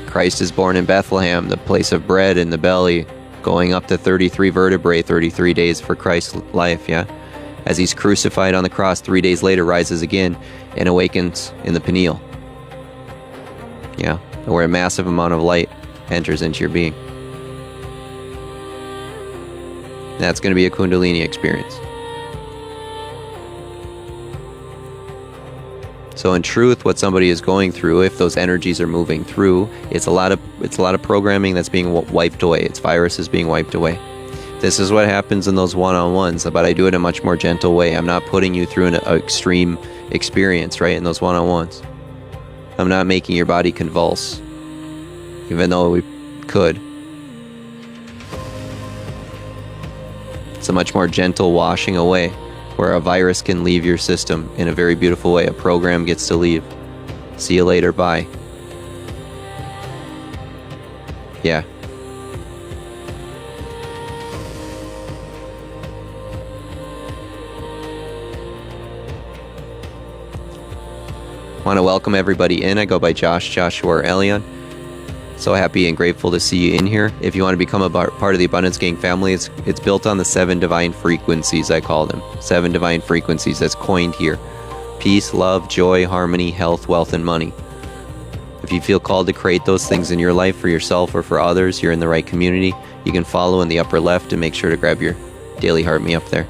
Christ is born in Bethlehem, the place of bread in the belly, going up to 33 vertebrae, 33 days for Christ's life, yeah? As he's crucified on the cross, 3 days later rises again and awakens in the pineal. Yeah, where a massive amount of light enters into your being. That's going to be a Kundalini experience. So in truth, what somebody is going through, if those energies are moving through, it's a lot of programming that's being wiped away. It's viruses being wiped away. This is what happens in those one-on-ones, but I do it in a much more gentle way. I'm not putting you through an extreme experience, right, in those one-on-ones. I'm not making your body convulse, even though we could. It's a much more gentle washing away, where a virus can leave your system in a very beautiful way. A program gets to leave. See you later, bye. Yeah. Want to welcome everybody in. I go by Josh, Joshua, or Elion. So happy and grateful to see you in here. If you want to become a part of the Abundance Gang family, it's built on the 7 divine frequencies, I call them. 7 divine frequencies, that's coined here. Peace, love, joy, harmony, health, wealth, and money. If you feel called to create those things in your life for yourself or for others, you're in the right community. You can follow in the upper left and make sure to grab your daily heart me up there.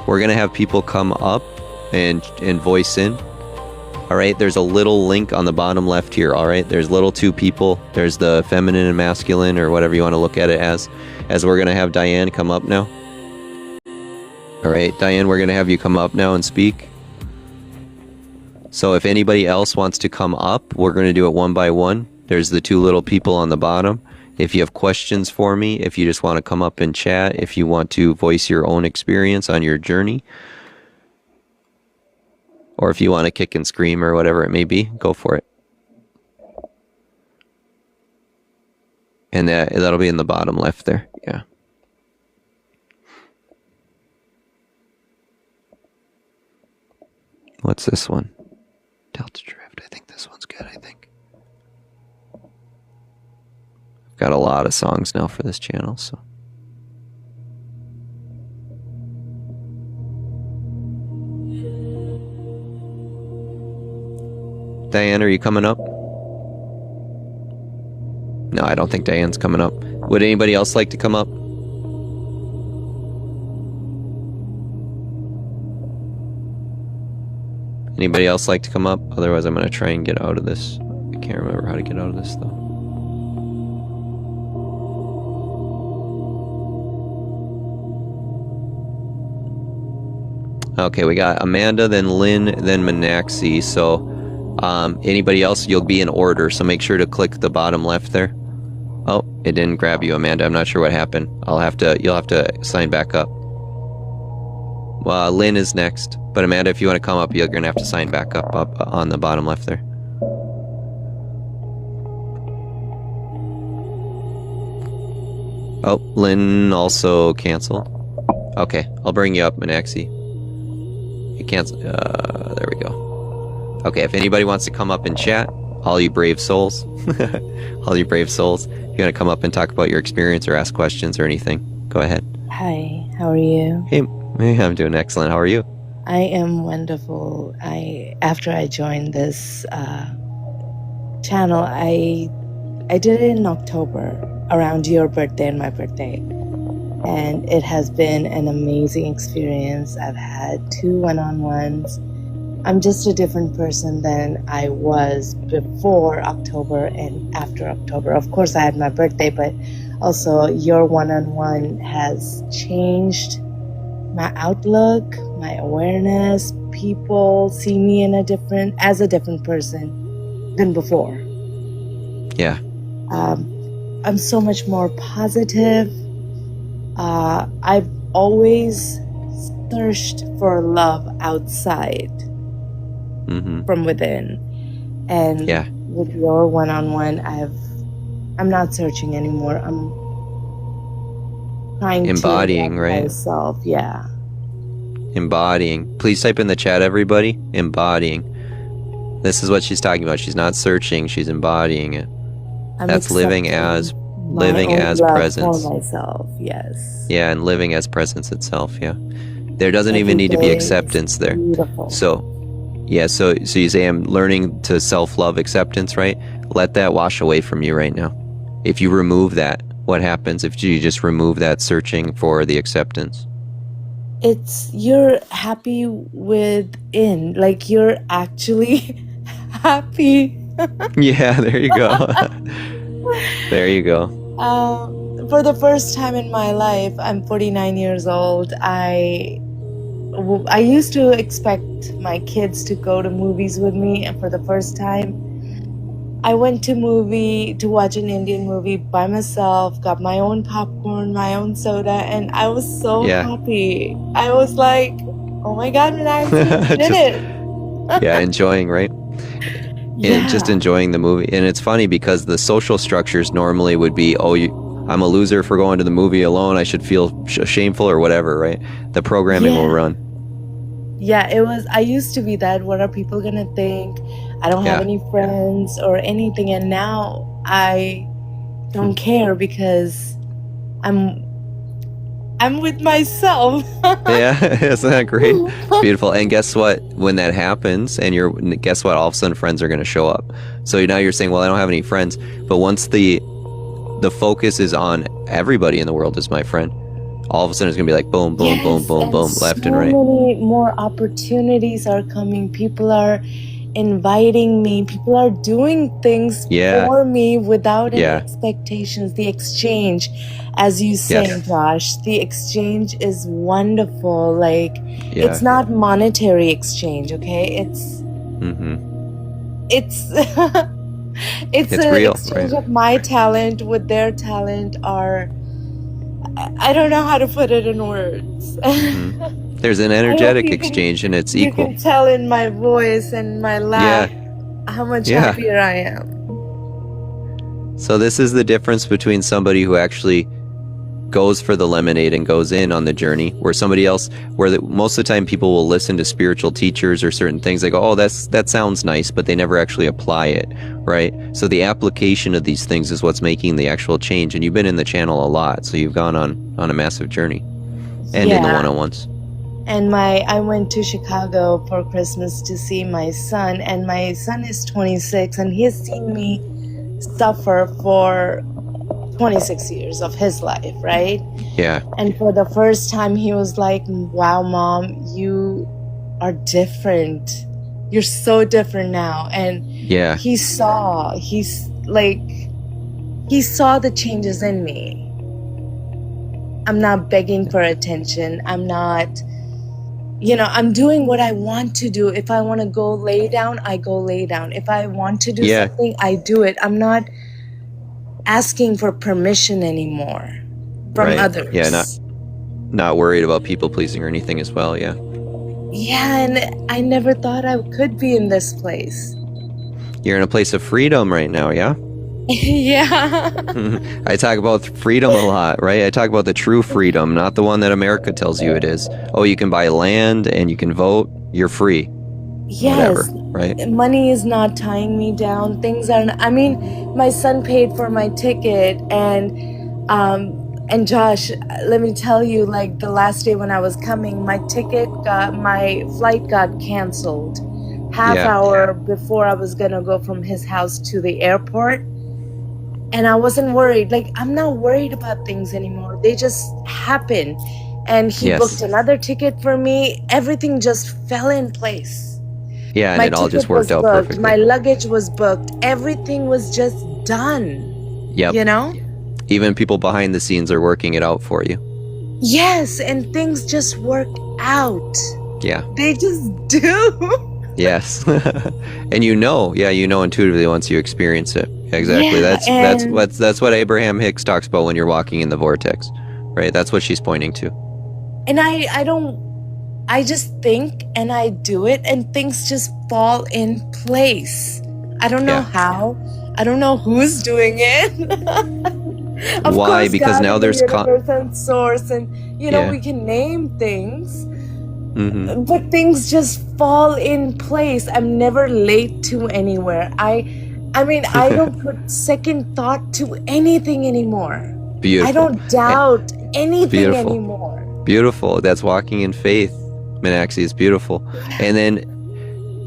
We're going to have people come up and voice in. All right, there's a little link on the bottom left here, all right? There's little 2 people. There's the feminine and masculine, or whatever you want to look at it as we're going to have Diane come up now. All right, Diane, we're going to have you come up now and speak. So if anybody else wants to come up, we're going to do it one by one. There's the 2 little people on the bottom. If you have questions for me, if you just want to come up and chat, if you want to voice your own experience on your journey, or if you want to kick and scream or whatever it may be, go for it. And that'll be in the bottom left there. Yeah. What's this one? Delta Drift. I think this one's good, I think. I've got a lot of songs now for this channel, so. Diane, are you coming up? No, I don't think Diane's coming up. Would anybody else like to come up? Anybody else like to come up? Otherwise, I'm going to try and get out of this. I can't remember how to get out of this, though. Okay, we got Amanda, then Lynn, then Manaxi. So, anybody else? You'll be in order, so make sure to click the bottom left there. Oh, it didn't grab you, Amanda. I'm not sure what happened. You'll have to sign back up. Well, Lynn is next, but Amanda, if you want to come up, you're gonna have to sign back up on the bottom left there. Oh, Lynn also canceled. Okay, I'll bring you up, Manaxi. You cancel. There we go. Okay, if anybody wants to come up and chat, all you brave souls, all you brave souls, if you want to come up and talk about your experience or ask questions or anything, go ahead. Hi, how are you? Hey, I'm doing excellent. How are you? I am wonderful. After I joined this channel, I did it in October, around your birthday and my birthday. And it has been an amazing experience. I've had 2 one-on-ones. I'm just a different person than I was before October and after October. Of course, I had my birthday, but also your one-on-one has changed my outlook, my awareness. People see me as a different person than before. Yeah. I'm so much more positive. I've always searched for love outside, from within. And with your one-on-one, I'm not searching anymore. I'm trying embodying, to right? Myself, yeah. Embodying. Please type in the chat, everybody. Embodying. This is what she's talking about. She's not searching. She's embodying it. That's living as presence. For myself, yes. Yeah, and living as presence itself. Yeah. There doesn't even need to be acceptance there. Beautiful. So you say I'm learning to self-love acceptance, right? Let that wash away from you right now. If you remove that, what happens if you just remove that searching for the acceptance? You're happy within, like you're actually happy. Yeah, there you go. There you go. For the first time in my life, I'm 49 years old. I used to expect my kids to go to movies with me, and for the first time, I went to watch an Indian movie by myself, got my own popcorn, my own soda, and I was so happy. I was like, oh my God, I did it. Yeah, enjoying, right? Yeah. Just enjoying the movie. And it's funny because the social structures normally would be, I'm a loser for going to the movie alone. I should feel shameful or whatever, right? The programming will run. Yeah, I used to be that. What are people going to think? I don't have any friends or anything. And now I don't care because I'm with myself. Yeah, isn't that great? It's beautiful. And guess what? When that happens, guess what? All of a sudden, friends are going to show up. So now you're saying, well, I don't have any friends. But once the focus is on everybody in the world is my friend, all of a sudden it's going to be like boom, boom, boom, boom, boom, left and right. So many more opportunities are coming. People are inviting me. People are doing things for me without any expectations. The exchange, as you say, Josh, the exchange is wonderful. Like, it's not monetary exchange, okay? It's it's an real, exchange of my talent with their talent. I don't know how to put it in words. There's an energetic exchange, and it's equal. You can tell in my voice and my laugh how much happier I am. So this is the difference between somebody who actually goes for the lemonade and goes in on the journey, where somebody else, most of the time people will listen to spiritual teachers or certain things. They go, oh, that sounds nice, but they never actually apply it, right? So the application of these things is what's making the actual change. And you've been in the channel a lot, so you've gone on a massive journey, and in the one-on-ones. And I went to Chicago for Christmas to see my son, and my son is 26, and he has seen me suffer for 26 years of his life, right? Yeah. And for the first time, he was like, wow, Mom, you are different. You're so different now. And yeah, he saw the changes in me. I'm not begging for attention. I'm not, I'm doing what I want to do. If I want to go lay down, I go lay down. If I want to do something, I do it. I'm not asking for permission anymore from others. Yeah, not worried about people pleasing or anything as well. Yeah. Yeah, and I never thought I could be in this place. You're in a place of freedom right now, yeah? Yeah. I talk about freedom a lot, right? I talk about the true freedom, not the one that America tells you it is. Oh, you can buy land and you can vote, you're free. Yes. Whatever, right? Money is not tying me down. Things are, my son paid for my ticket, and Josh, let me tell you, like the last day when I was coming, my flight got canceled half hour before I was gonna go from his house to the airport. And I wasn't worried. Like, I'm not worried about things anymore. They just happen. And he booked another ticket for me. Everything just fell in place. Yeah, and it all just worked out perfectly. My luggage was booked. Everything was just done. Yep. Even people behind the scenes are working it out for you. Yes, and things just work out. Yeah. They just do. Yes. And intuitively once you experience it. Exactly. Yeah, that's what Abraham Hicks talks about when you're walking in the vortex. Right? That's what she's pointing to. And I just think and I do it and things just fall in place. I don't know how. I don't know who's doing it. Of Why? course, because God now and there's the universe and source, and we can name things. Mm-hmm. But things just fall in place. I'm never late to anywhere. I don't put second thought to anything anymore. Beautiful. I don't doubt anything anymore. Beautiful. That's walking in faith. Minaxi is beautiful. And then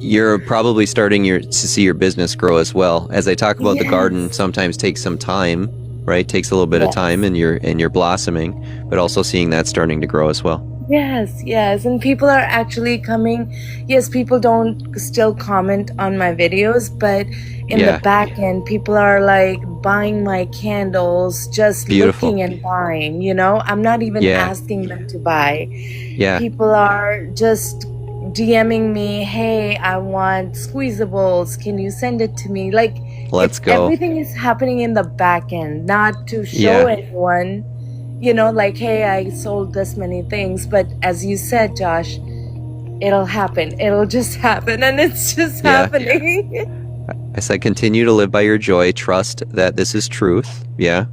you're probably starting to see your business grow as well. As I talk about, the garden sometimes takes some time, right? Takes a little bit of time, and you're blossoming, but also seeing that starting to grow as well. Yes, and people are actually coming. Yes, people don't still comment on my videos, but in the back end, people are like buying my candles, just looking and buying, I'm not even asking them to buy. Yeah. People are just DMing me, hey, I want squeezables. Can you send it to me? Like, let's go. Everything is happening in the back end, not to show anyone. Like, hey, I sold this many things. But as you said, Josh, it'll happen. It'll just happen. And it's just happening. I said, continue to live by your joy. Trust that this is truth. Yeah.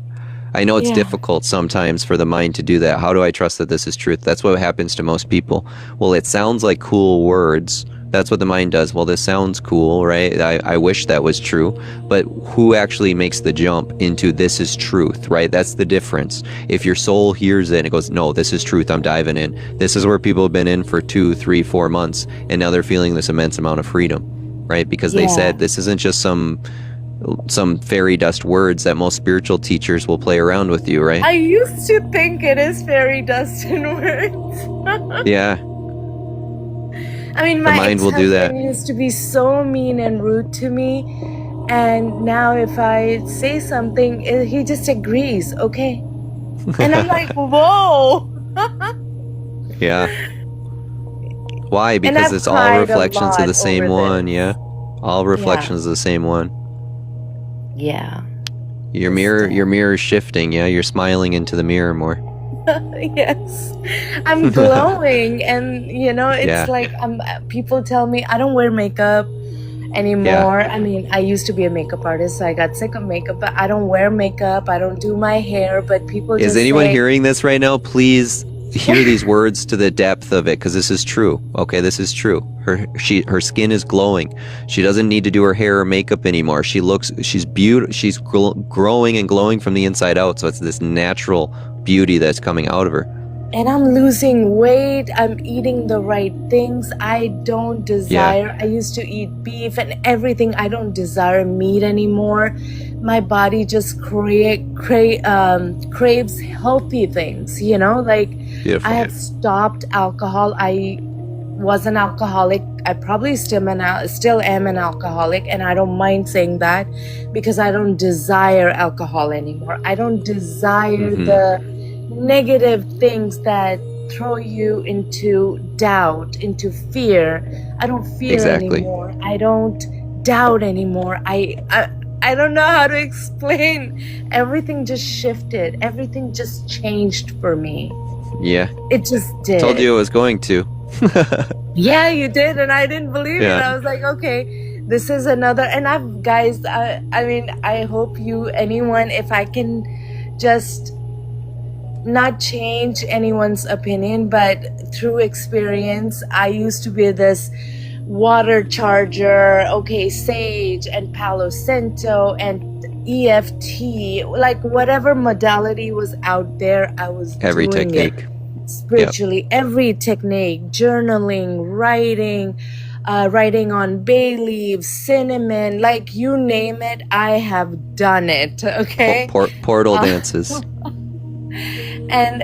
I know it's difficult sometimes for the mind to do that. How do I trust that this is truth? That's what happens to most people. Well, it sounds like cool words. That's what the mind does. Well, this sounds cool, right? I wish that was true. But who actually makes the jump into this is truth, right? That's the difference. If your soul hears it and it goes, no, this is truth, I'm diving in. This is where people have been in for 2, 3, 4 months. And now they're feeling this immense amount of freedom, right? Because they said this isn't just some fairy dust words that most spiritual teachers will play around with you, right? I used to think it is fairy dust and words. Yeah. My mind will do that. Used to be so mean and rude to me, and now if I say something, he just agrees. Okay, and I'm like, whoa. Yeah. Why? Because it's all reflections of the same one. Yeah. All reflections of the same one. Yeah. Your mirror is shifting. Yeah. You're smiling into the mirror more. Yes, I'm glowing, and it's like people tell me I don't wear makeup, anymore. I mean, I used to be a makeup artist, so I got sick of makeup, but I don't wear makeup. I don't do my hair, but people just Is anyone say, hearing this right now? Please hear these words to the depth of it, because this is true. Okay, this is true. Her skin is glowing. She doesn't need to do her hair or makeup anymore. She's beautiful. She's growing and glowing from the inside out. So it's this natural beauty that's coming out of her. and I'm losing weight. I'm eating the right things. I don't desire, I used to eat beef and everything. I don't desire meat anymore. My body just craves healthy things, you know, like Beautiful. I have stopped alcohol. I was an alcoholic. I probably still am an alcoholic, and I don't mind saying that because I don't desire alcohol anymore. I don't desire the negative things that throw you into doubt, into fear. I don't fear anymore. I don't doubt anymore. I don't know how to explain. Everything just shifted. Everything just changed for me. Yeah. It just did. Told you it was going to. Yeah, you did, and I didn't believe it. I was like, okay, this is another. And guys, I mean, I hope anyone, if I can just not change anyone's opinion, but through experience, I used to be this water charger, sage and Palo Santo and EFT, like whatever modality was out there, I was every doing technique. it. Spiritually, every technique, journaling, writing on bay leaves, cinnamon, like you name it, I have done it. Okay. Portal dances. And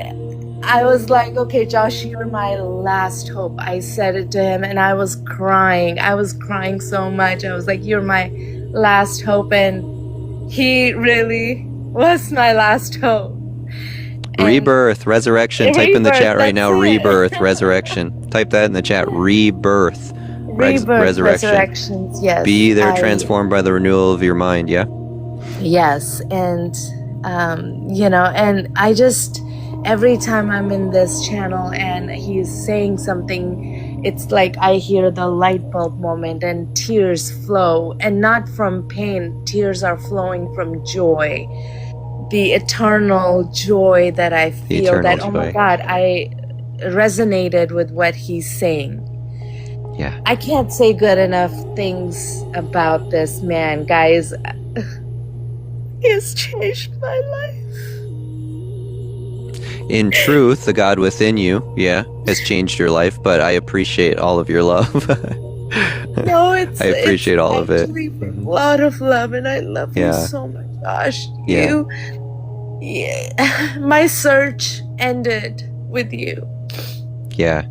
I was like, okay, Josh, you're my last hope. I said it to him, and I was crying. I was crying so much. I was like, you're my last hope. And he really was my last hope. Rebirth, resurrection. Type in the chat right now. Rebirth, resurrection. Type that in the chat. Rebirth, resurrection. Resurrections, yes. Be there transformed by the renewal of your mind. Yeah. Yes, and and I just, every time I'm in this channel and he's saying something, it's like I hear the light bulb moment and tears flow, and not from pain. Tears are flowing from joy. The eternal joy that I feel, that, oh my God, I resonated with what he's saying. Yeah. I can't say good enough things about this man, guys. He has changed my life. In truth, the God within you, has changed your life, but I appreciate all of your love. No, I appreciate all of it. A lot of love, and I love you so much, Josh. My search ended with you. Yeah.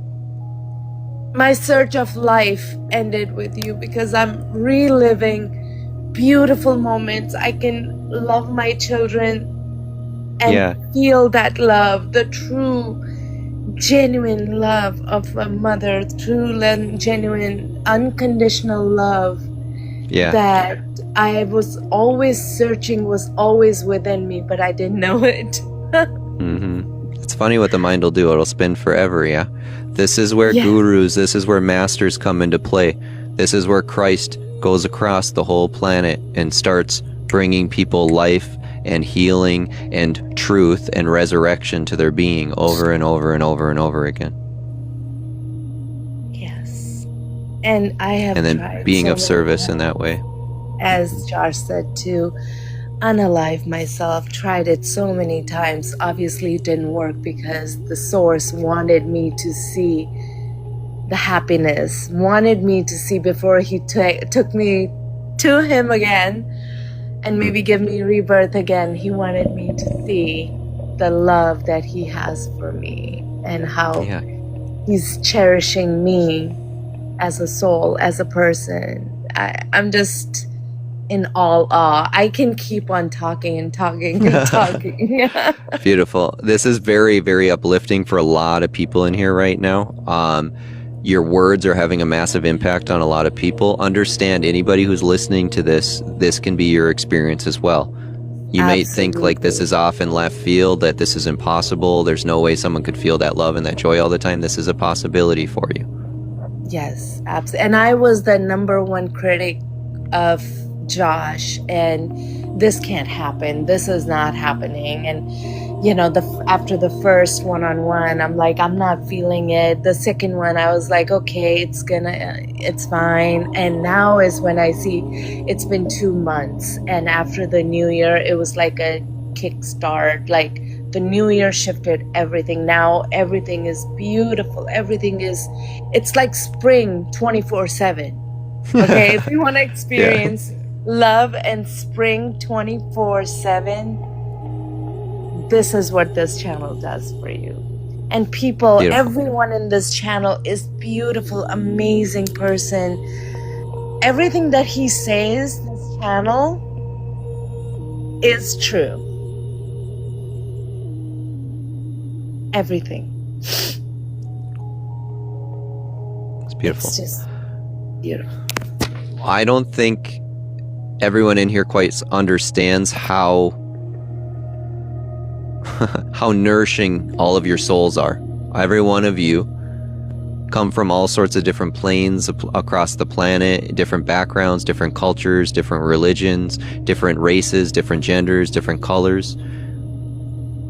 My search of life ended with you because I'm reliving beautiful moments. I can love my children and feel that love, the true, genuine love of a mother, true, genuine, unconditional love that I was always searching, was always within me, but I didn't know it. It's funny what the mind will do. It'll spin forever, This is where gurus, this is where masters come into play. This is where Christ goes across the whole planet and starts bringing people life and healing and truth and resurrection to their being over and over and over and over again. Yes. And I have and then tried being of service in that way. As Josh said, to unalive myself, tried it so many times. Obviously it didn't work because the source wanted me to see the happiness, wanted me to see before he took me to him again and maybe give me rebirth again. He wanted me to see the love that he has for me and how he's cherishing me as a soul, as a person. I'm just in all awe. I can keep on talking and talking and talking. Beautiful. This is very, very uplifting for a lot of people in here right now. Your words are having a massive impact on a lot of people. Understand, anybody who's listening to this can be your experience as well. You may think like this is off in left field, that this is impossible. There's no way someone could feel that love and that joy all the time. This is a possibility for you. Yes, absolutely. And I was the #1 critic of Josh, and this can't happen. This is not happening. And after the first one-on-one, I'm like, I'm not feeling it. The second one, I was like, okay, it's fine. And now is when I see it's been 2 months, and after the new year, it was like a kickstart. Like, the new year shifted everything. Now everything is beautiful. It's like spring 24/7. Okay, if you want to experience love and spring 24/7, this is what this channel does for you. And people, everyone in this channel is beautiful, amazing person. Everything that he says, this channel is true. Everything. It's beautiful. It's just beautiful. I don't think everyone in here quite understands how nourishing all of your souls are. Every one of you come from all sorts of different planes across the planet, different backgrounds, different cultures, different religions, different races, different genders, different colors.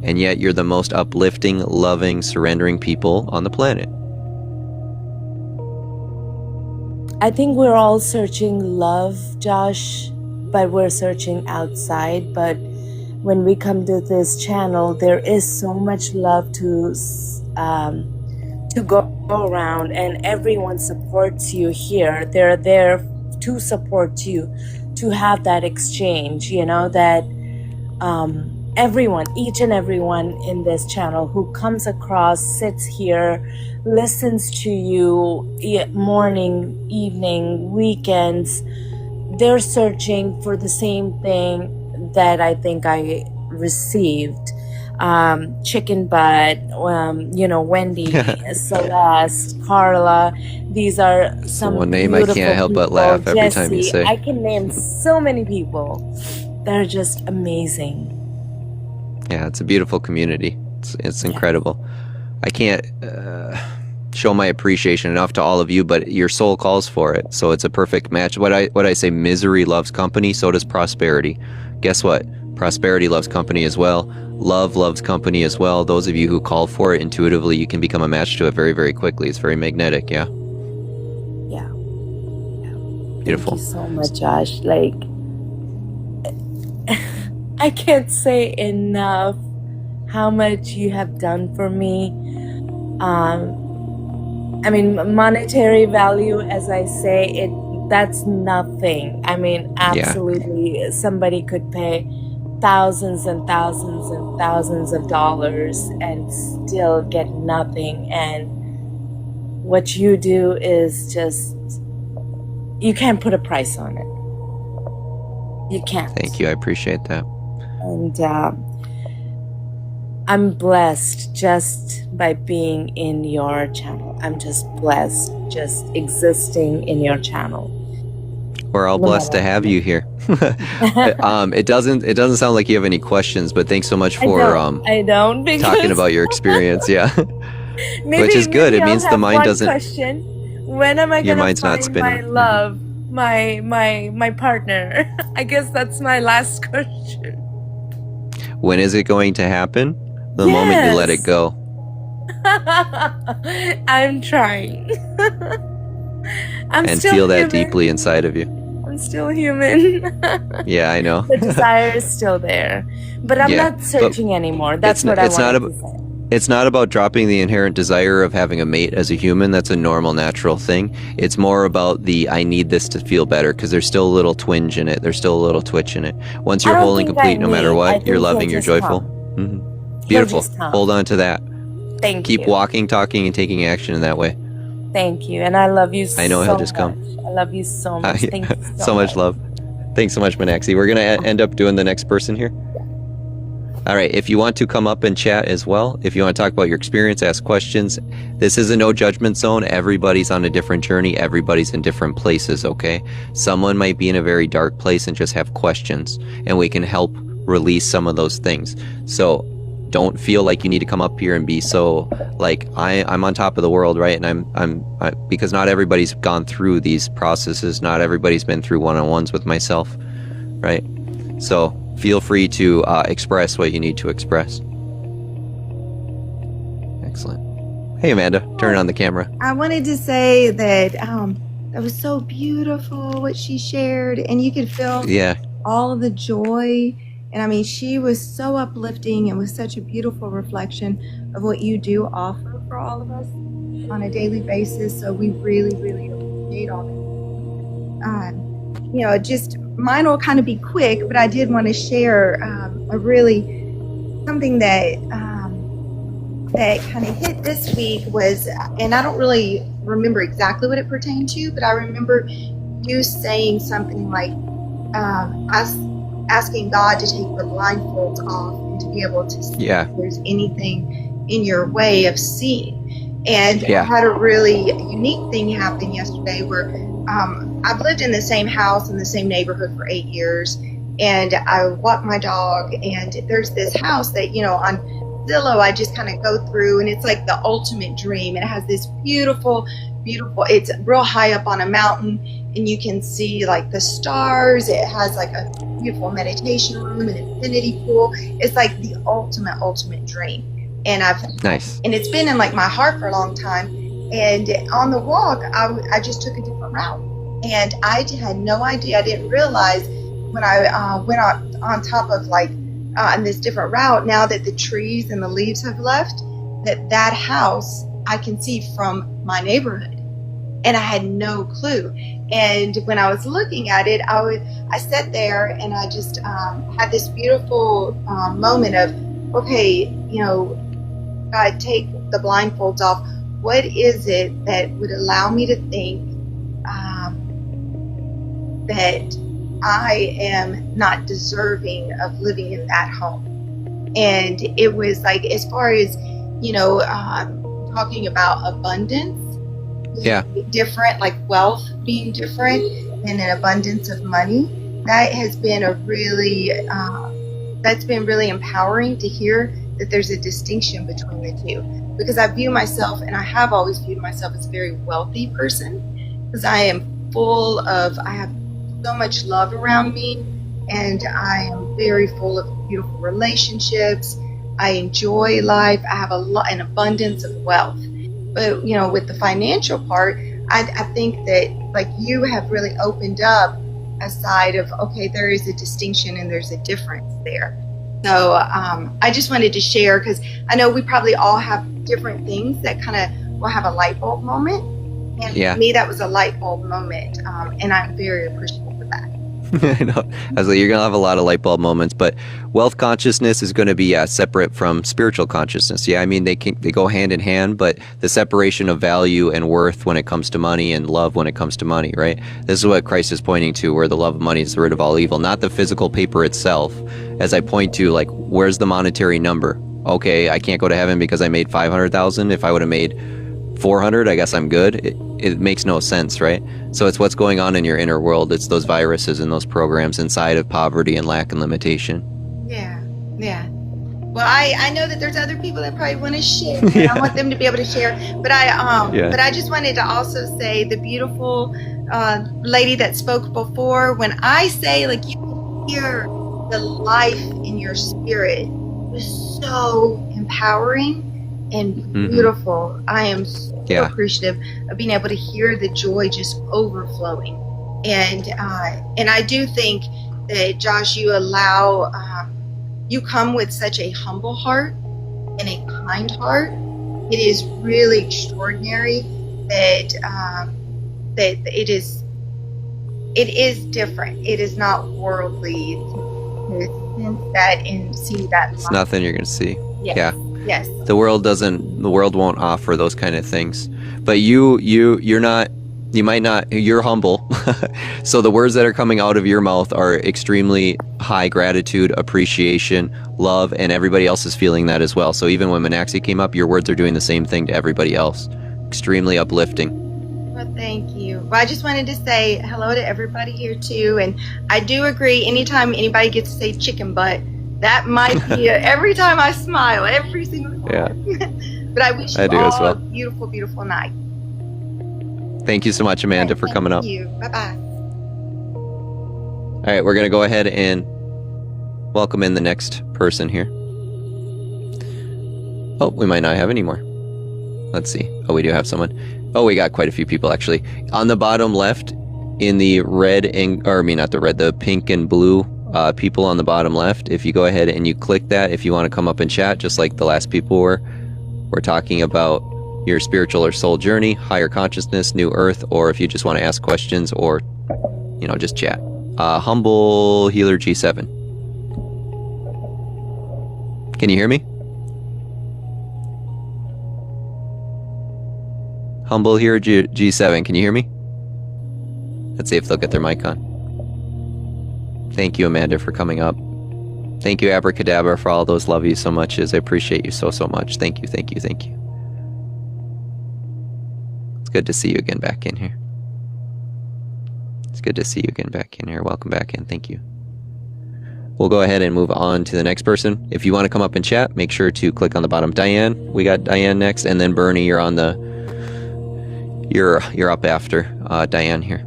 And yet you're the most uplifting, loving, surrendering people on the planet. I think we're all searching love, Josh, but we're searching outside. But when we come to this channel, there is so much love to go around, and everyone supports you here. They're there to support you, to have that exchange, that everyone, each and everyone in this channel who comes across, sits here, listens to you morning, evening, weekends, they're searching for the same thing that I think I received. Chicken butt, Wendy, Celeste, Carla. These are some one name I can't help but laugh every time you say. I can name so many people. They're just amazing. Yeah, it's a beautiful community. It's incredible. I can't show my appreciation enough to all of you, but your soul calls for it. So it's a perfect match. What I say, misery loves company, so does prosperity. Guess what? Prosperity loves company as well. Love loves company as well. Those of you who call for it intuitively, you can become a match to it very, very quickly. It's very magnetic, yeah? Yeah. Beautiful. Thank you so much, Josh. Like, I can't say enough how much you have done for me. I mean, monetary value, as I say, that's nothing. I mean, absolutely, somebody could pay thousands and thousands and thousands of dollars and still get nothing. And what you do is just, you can't put a price on it. You can't. Thank you. I appreciate that. And I'm blessed just by being in your channel. I'm just blessed just existing in your channel. We're all blessed to have you here. It doesn't sound like you have any questions, but thanks so much for I don't talking about your experience. Yeah, which is good. It means the mind doesn't. Question. When am I your gonna mind's not find spinning. my love, my partner? I guess that's my last question. When is it going to happen? The moment you let it go. I'm trying. And feel that deeply inside of you. I'm still human. Yeah, I know. The desire is still there, but I'm not searching anymore. That's what I wanted to say. It's not about dropping the inherent desire of having a mate as a human. That's a normal, natural thing. It's more about I need this to feel better, because there's still a little twinge in it. There's still a little twitch in it. Once you're whole and complete, no matter what, you're loving, you're joyful. Mm-hmm. Beautiful. Hold on to that. Thank you. Keep walking, talking, and taking action in that way. Thank you. And I love you so much. I know he'll just come. I love you so much. Thank you so much love. Thanks so much, Meenakshi. We're going to end up doing the next person here. All right, if you want to come up and chat as well, if you want to talk about your experience, ask questions, this is a no judgment zone. Everybody's on a different journey. Everybody's in different places, okay? Someone might be in a very dark place and just have questions, and we can help release some of those things. So don't feel like you need to come up here and be so like I'm on top of the world, right? And I because not everybody's gone through these processes. Not everybody's been through one-on-ones with myself, right? So feel free to express what you need to express. Excellent. Hey, Amanda, turn on the camera. I wanted to say that that was so beautiful what she shared, and you could feel all of the joy. And I mean, she was so uplifting and was such a beautiful reflection of what you do offer for all of us on a daily basis. So we really, really appreciate all that. Just mine will kind of be quick, but I did want to share something that that kind of hit this week was, and I don't really remember exactly what it pertained to, but I remember you saying something like, asking God to take the blindfolds off and to be able to see if there's anything in your way of seeing. And I had a really unique thing happen yesterday where I've lived in the same house in the same neighborhood for 8 years, and I walk my dog, and there's this house that, on Zillow I just kind of go through, and it's like the ultimate dream. It has this beautiful, it's real high up on a mountain, and you can see like the stars. It has like a beautiful meditation room, an infinity pool. It's like the ultimate dream. And and it's been in like my heart for a long time. And on the walk, I just took a different route, and I had no idea. I didn't realize when I went on top of like on this different route, now that the trees and the leaves have left, that house I can see from my neighborhood. And I had no clue. And when I was looking at it, I sat there and I just had this beautiful moment of, okay, God, take the blindfolds off. What is it that would allow me to think that I am not deserving of living in that home? And it was like, as far as, talking about abundance, different, like wealth being different and an abundance of money, that has been that's been really empowering to hear that there's a distinction between the two, because I view myself, and I have always viewed myself, as a very wealthy person, because I have so much love around me, and I am very full of beautiful relationships. I enjoy life. I have an abundance of wealth. But, with the financial part, I think that, like, you have really opened up a side of, okay, there is a distinction and there's a difference there. So I just wanted to share, because I know we probably all have different things that kind of will have a light bulb moment. And for me, that was a light bulb moment. And I'm very appreciative of that. I know. I was like, you're going to have a lot of light bulb moments, but wealth consciousness is going to be separate from spiritual consciousness. Yeah, I mean, they go hand in hand, but the separation of value and worth when it comes to money and love when it comes to money, right? This is what Christ is pointing to, where the love of money is the root of all evil, not the physical paper itself. As I point to, like, where's the monetary number? Okay, I can't go to heaven because I made 500,000. If I would have made 400, I guess I'm good. It makes no sense, right? So it's what's going on in your inner world. It's those viruses and those programs inside of poverty and lack and limitation. Yeah. Well, I know that there's other people that probably want to share. And I want them to be able to share. But I just wanted to also say, the beautiful lady that spoke before, when I say, like, you can hear the life in your spirit, was so empowering and beautiful. I am so appreciative of being able to hear the joy just overflowing. And I do think that, Josh, you allow, you come with such a humble heart and a kind heart. It is really extraordinary that that it is different. It is not worldly. To sense that and see that. It's nothing you're going to see. Yes. Yeah. Yes. The world won't offer those kind of things. But you're humble. So the words that are coming out of your mouth are extremely high gratitude, appreciation, love, and everybody else is feeling that as well. So even when Manaxi came up, your words are doing the same thing to everybody else. Extremely uplifting. Well, thank you. Well, I just wanted to say hello to everybody here too. And I do agree, anytime anybody gets to say chicken butt, That might be every time I smile, every single time. Yeah. But I wish you all a beautiful, beautiful night. Thank you so much, Amanda, for coming up. Thank you. Bye-bye. All right, we're going to go ahead and welcome in the next person here. Oh, we might not have any more. Let's see. Oh, we do have someone. Oh, we got quite a few people, actually. On the bottom left, in the the pink and blue people on the bottom left, if you go ahead and you click that, if you want to come up and chat, just like the last people were, we're talking about your spiritual or soul journey, higher consciousness, new earth, or if you just want to ask questions or, just chat. Humble Healer G7. Can you hear me? Humble Healer G7, can you hear me? Let's see if they'll get their mic on. Thank you, Amanda, for coming up. Thank you, Abracadabra, for all those love you so much. I appreciate you so much. Thank you, thank you, thank you. It's good to see you again back in here. It's good to see you again back in here. Welcome back in. Thank you. We'll go ahead and move on to the next person. If you want to come up and chat, make sure to click on the bottom. Diane, we got Diane next, and then Bernie, you're on the... You're up after Diane here.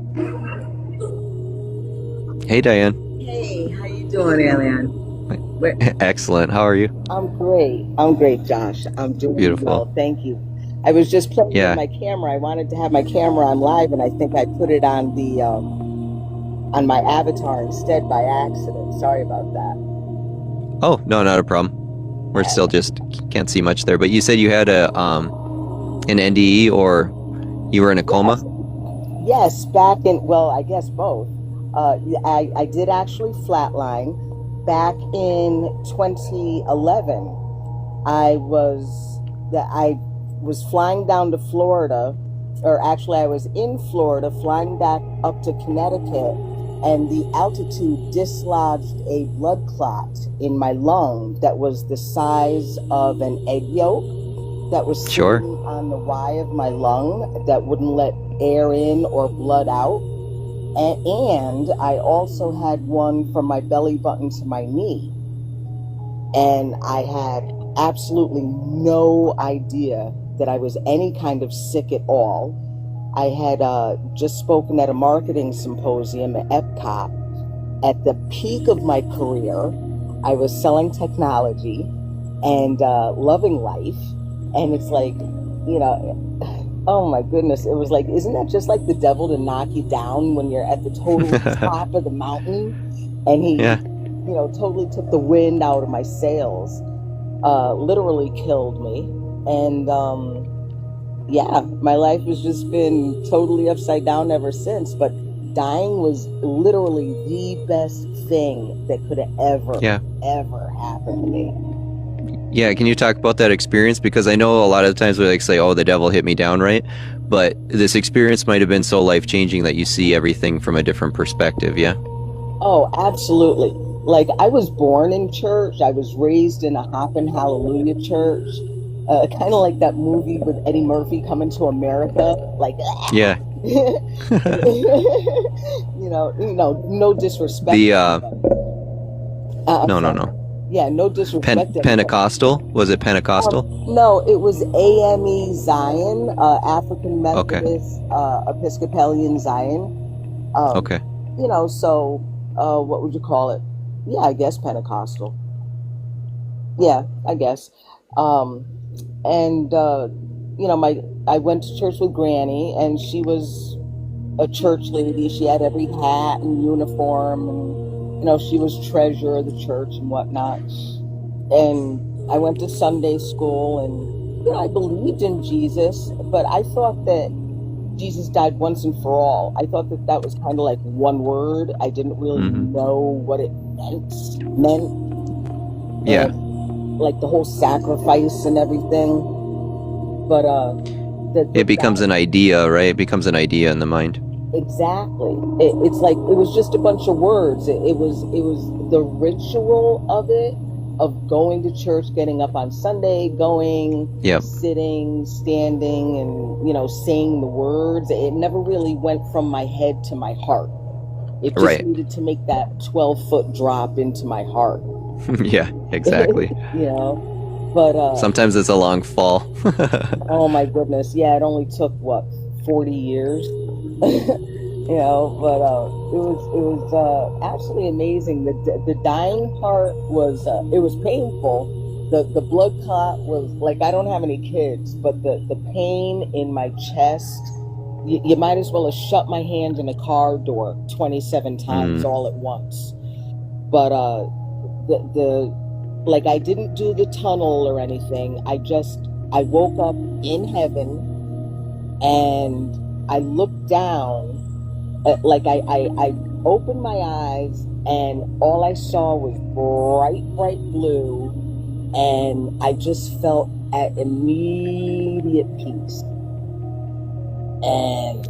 Hey, Diane. Hey, how you doing, Alien? Excellent. How are you? I'm great, Josh. I'm doing beautiful. Well, thank you. I was just playing with my camera. I wanted to have my camera on live, and I think I put it on the on my avatar instead by accident. Sorry about that. Oh, no, not a problem. We're still just can't see much there. But you said you had an NDE, or you were in a coma? Yes, back in, well, I guess both. I did actually flatline. Back in 2011, I was flying down to Florida, or actually I was in Florida flying back up to Connecticut, and the altitude dislodged a blood clot in my lung that was the size of an egg yolk that was sitting on the Y of my lung that wouldn't let air in or blood out. And I also had one from my belly button to my knee. And I had absolutely no idea that I was any kind of sick at all. I had just spoken at a marketing symposium at Epcot. At the peak of my career, I was selling technology and loving life. And it's like, oh my goodness, it was like, isn't that just like the devil to knock you down when you're at the total top of the mountain? And he, totally took the wind out of my sails, literally killed me. And my life has just been totally upside down ever since. But dying was literally the best thing that could have ever happened to me. Yeah, can you talk about that experience? Because I know a lot of times we say, oh, the devil hit me down, right? But this experience might have been so life-changing that you see everything from a different perspective, yeah? Oh, absolutely. Like, I was born in church. I was raised in a Hoppin' Hallelujah church. Kind of like that movie with Eddie Murphy, Coming to America. Like, yeah. No disrespect. No. Yeah, no disrespect. Pentecostal? Was it Pentecostal? No, it was AME Zion, African Methodist Episcopalian Zion. Okay. What would you call it? Yeah, I guess Pentecostal. Yeah, I guess. I went to church with Granny, and she was a church lady. She had every hat and uniform, and she was treasurer of the church and whatnot. And I went to Sunday school, and I believed in Jesus, but I thought that Jesus died once and for all. I thought that was kind of like one word. I didn't really know what it meant. Yeah. And, like the whole sacrifice and everything. But it becomes an idea, right? It becomes an idea in the mind. Exactly. It's like it was just a bunch of words. It was the ritual of it, of going to church, getting up on Sunday, sitting, standing, and saying the words. It never really went from my head to my heart. It just needed to make that 12-foot drop into my heart. Yeah, exactly. You know, but sometimes it's a long fall. oh my goodness, yeah, it only took what 40 years. You know, but it was absolutely amazing. The dying part was it was painful. The blood clot was like, I don't have any kids, but the pain in my chest, you might as well have shut my hand in a car door 27 times all at once. But the like, I didn't do the tunnel or anything. I woke up in heaven, and I looked down. Like I opened my eyes, and all I saw was bright blue, and I just felt at immediate peace. And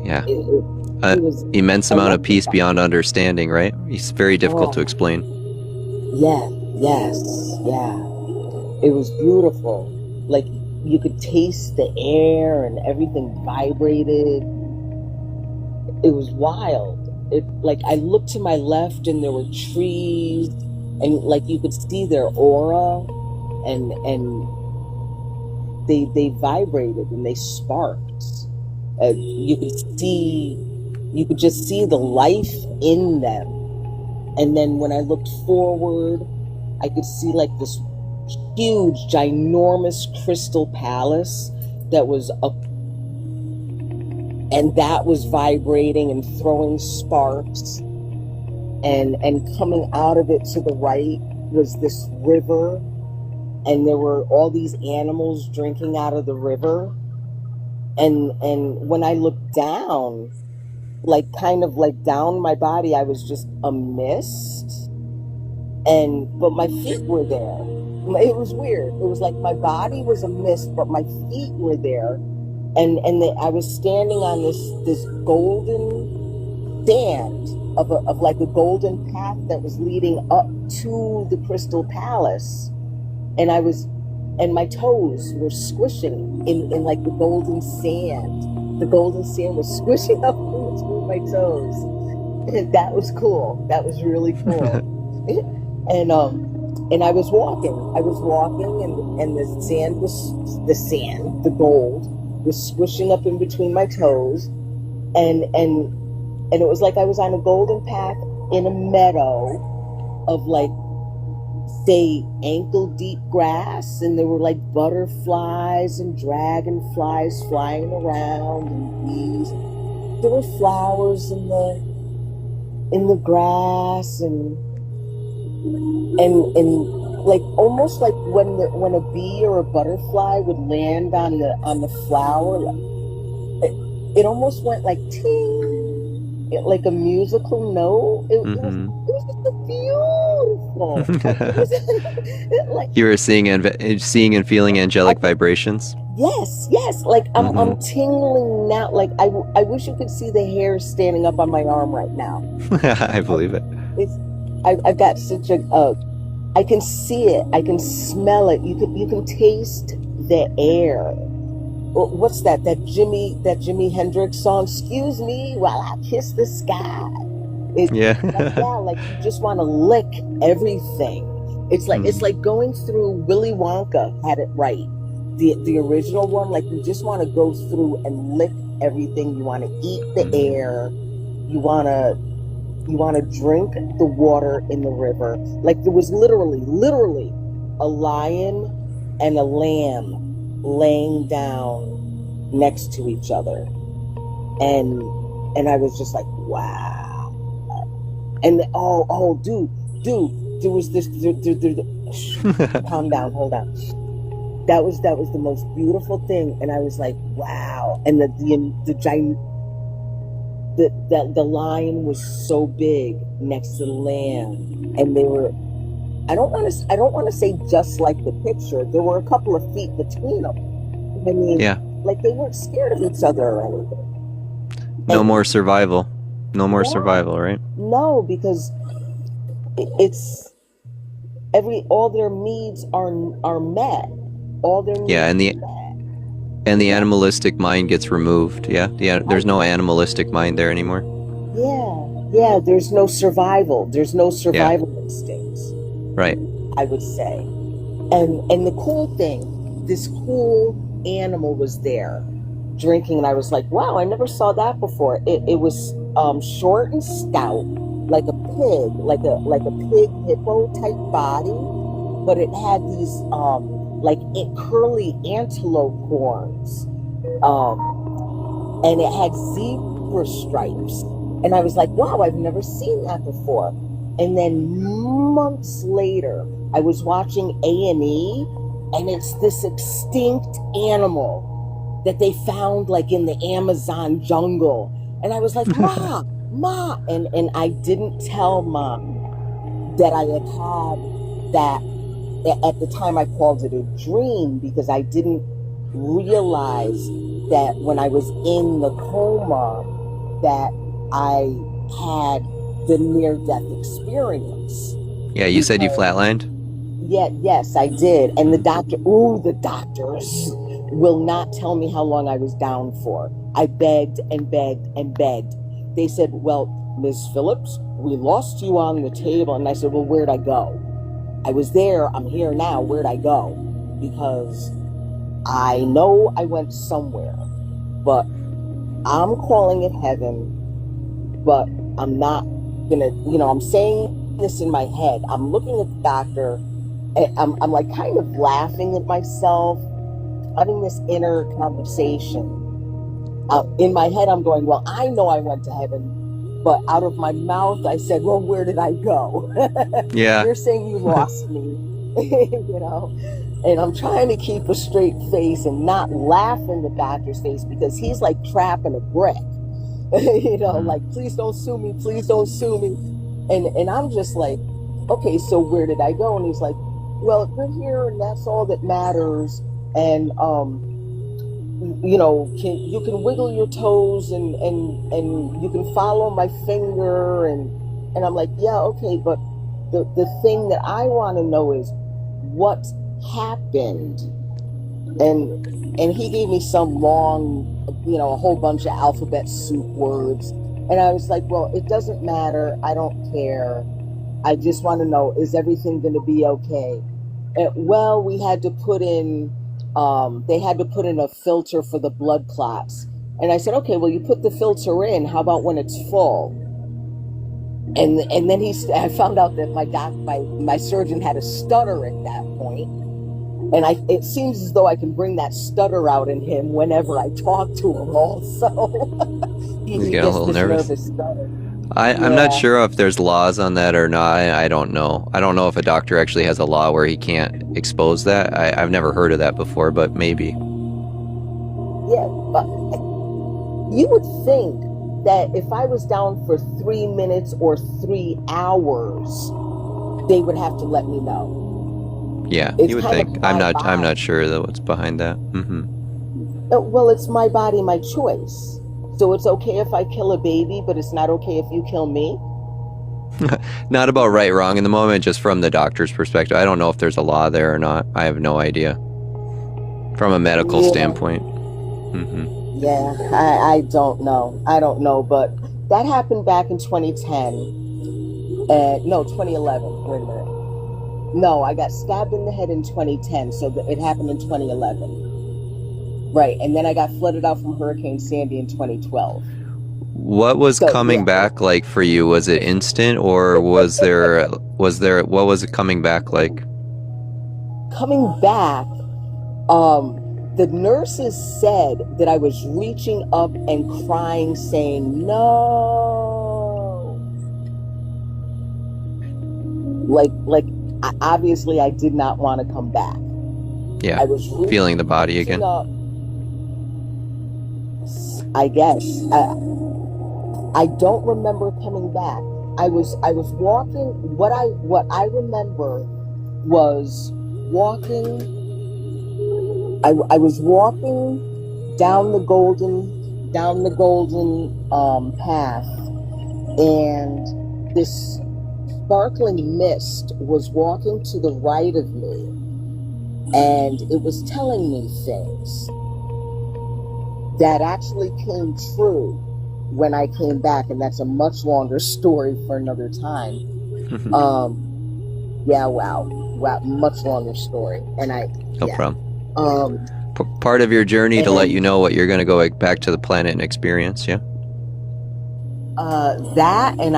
yeah, it was immense amount of peace beyond understanding, right? It's very difficult to explain. Yeah, yes, yeah. It was beautiful. Like, you could taste the air and everything vibrated. It was wild. Like, I looked to my left and there were trees, and like you could see their aura, and they vibrated and they sparked. You could just see the life in them. And then when I looked forward, I could see like this huge, ginormous crystal palace that was and that was vibrating and throwing sparks. And coming out of it to the right was this river, and there were all these animals drinking out of the river. And when I looked down, like kind of like down my body, I was just a mist, but my feet were there. It was weird. It was like my body was a mist, but my feet were there, and I was standing on this golden sand of like a golden path that was leading up to the crystal palace, and my toes were squishing in like the golden sand. The golden sand was squishing up between my toes. And that was cool. That was really cool. And I was walking, and the gold was squishing up in between my toes, and it was like I was on a golden path in a meadow of like, say, ankle deep grass, and there were like butterflies and dragonflies flying around, and bees. There were flowers in the grass, and like almost like when a bee or a butterfly would land on the flower, it almost went like ting, like a musical note. It was just beautiful. Like, you were seeing and feeling angelic vibrations. Yes. Like I'm tingling now. Like I wish you could see the hair standing up on my arm right now. I believe it. I've got such I can see it. I can smell it. You can taste the air. What's that Jimi Hendrix song? Excuse me while I kiss the sky. Like you just want to lick everything. It's like going through Willy Wonka had it right. The original one, like you just want to go through and lick everything. You want to eat the air. You want to drink the water in the river. Like there was literally a lion and a lamb laying down next to each other. And I was just like, wow. And dude, there was this, calm down, hold on. That was the most beautiful thing. And I was like, wow. And the lion was so big next to the lamb, and they were, I don't want to say just like the picture. There were a couple of feet between them. I mean, like they weren't scared of each other or anything. No more survival, right? No, because it's all their needs are met. All their needs are met. And the animalistic mind gets removed. There's no animalistic mind there anymore. Yeah, there's no survival. There's no survival instincts. Right. I would say. And the cool thing, this cool animal was there drinking, and I was like, wow, I never saw that before. It was short and stout, like a pig, like a pig hippo type body, but it had these like curly antelope horns, and it had zebra stripes. And I was like, wow, I've never seen that before. And then months later, I was watching A&E, and it's this extinct animal that they found like in the Amazon jungle. And I was like, Ma. And I didn't tell Mom that I had that. At the time, I called it a dream because I didn't realize that when I was in the coma that I had the near-death experience. Yeah, you said you flatlined? Yes, I did. And the doctors will not tell me how long I was down for. I begged and begged and begged. They said, well, Ms. Phillips, we lost you on the table. And I said, well, where'd I go? I was there. I'm here now. Where'd I go? Because I know I went somewhere, but I'm calling it heaven, but I'm not gonna, I'm saying this in my head. I'm looking at the doctor, and I'm like kind of laughing at myself, having this inner conversation. In my head, I'm going, well, I know I went to heaven, but out of my mouth, I said, well, where did I go? Yeah. You're saying you lost me, and I'm trying to keep a straight face and not laugh in the doctor's face because he's like trapping a brick, like, please don't sue me. Please don't sue me. And I'm just like, okay, so where did I go? And he's like, well, we're here and that's all that matters. And, you can wiggle your toes and you can follow my finger. And I'm like, yeah, okay. But the thing that I want to know is what happened. And he gave me some long, a whole bunch of alphabet soup words. And I was like, well, it doesn't matter. I don't care. I just want to know, is everything going to be okay? And, well, we had to put in, they had to put in a filter for the blood clots. And I said, okay, well, you put the filter in. How about when it's full? And then I found out that my surgeon had a stutter at that point. And it seems as though I can bring that stutter out in him whenever I talk to him also. He's getting a little nervous. I'm not sure if there's laws on that or not. I don't know. I don't know if a doctor actually has a law where he can't expose that. I've never heard of that before, but maybe. Yeah, but you would think that if I was down for 3 minutes or 3 hours, they would have to let me know. Yeah, you would think. I'm not sure though what's behind that. Mm-hmm. Well, it's my body, my choice. So it's okay if I kill a baby, but it's not okay if you kill me? Not about right, wrong in the moment, just from the doctor's perspective. I don't know if there's a law there or not. I have no idea. From a medical standpoint. Mm-hmm. Yeah, I don't know. I don't know, but that happened back in 2010. No, 2011. Wait a minute. No, I got stabbed in the head in 2010, so it happened in 2011. Right, and then I got flooded out from Hurricane Sandy in 2012. What was coming back like for you? Was it instant, or was there what was it coming back like? Coming back, the nurses said that I was reaching up and crying, saying no. Like obviously I did not want to come back. Yeah, I was feeling the body again. Up, I guess. I don't remember coming back. I was walking. What I remember was walking. I was walking down the golden path, and this sparkling mist was walking to the right of me, and it was telling me things that actually came true when I came back, and that's a much longer story for another time. Yeah, wow. Much longer story. And No problem. Um, Part of your journey to let you know what you're going to go back to the planet and experience, yeah? That, and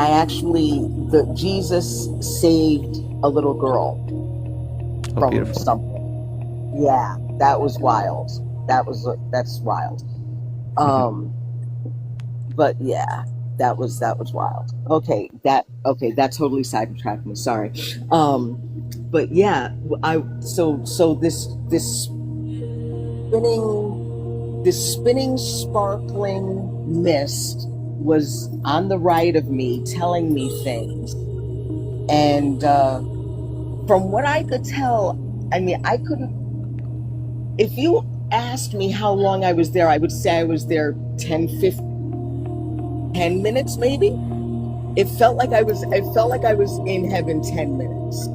Jesus saved a little girl from beautiful. something. Yeah, that was wild. That's wild. But yeah, that was wild. Okay, that totally sidetracked me. Sorry. But yeah, so this spinning sparkling mist was on the right of me, telling me things, and from what I could tell, I mean, I couldn't. If you asked me how long I was there, I would say I was there 10 minutes maybe. It felt like I was in heaven 10 minutes.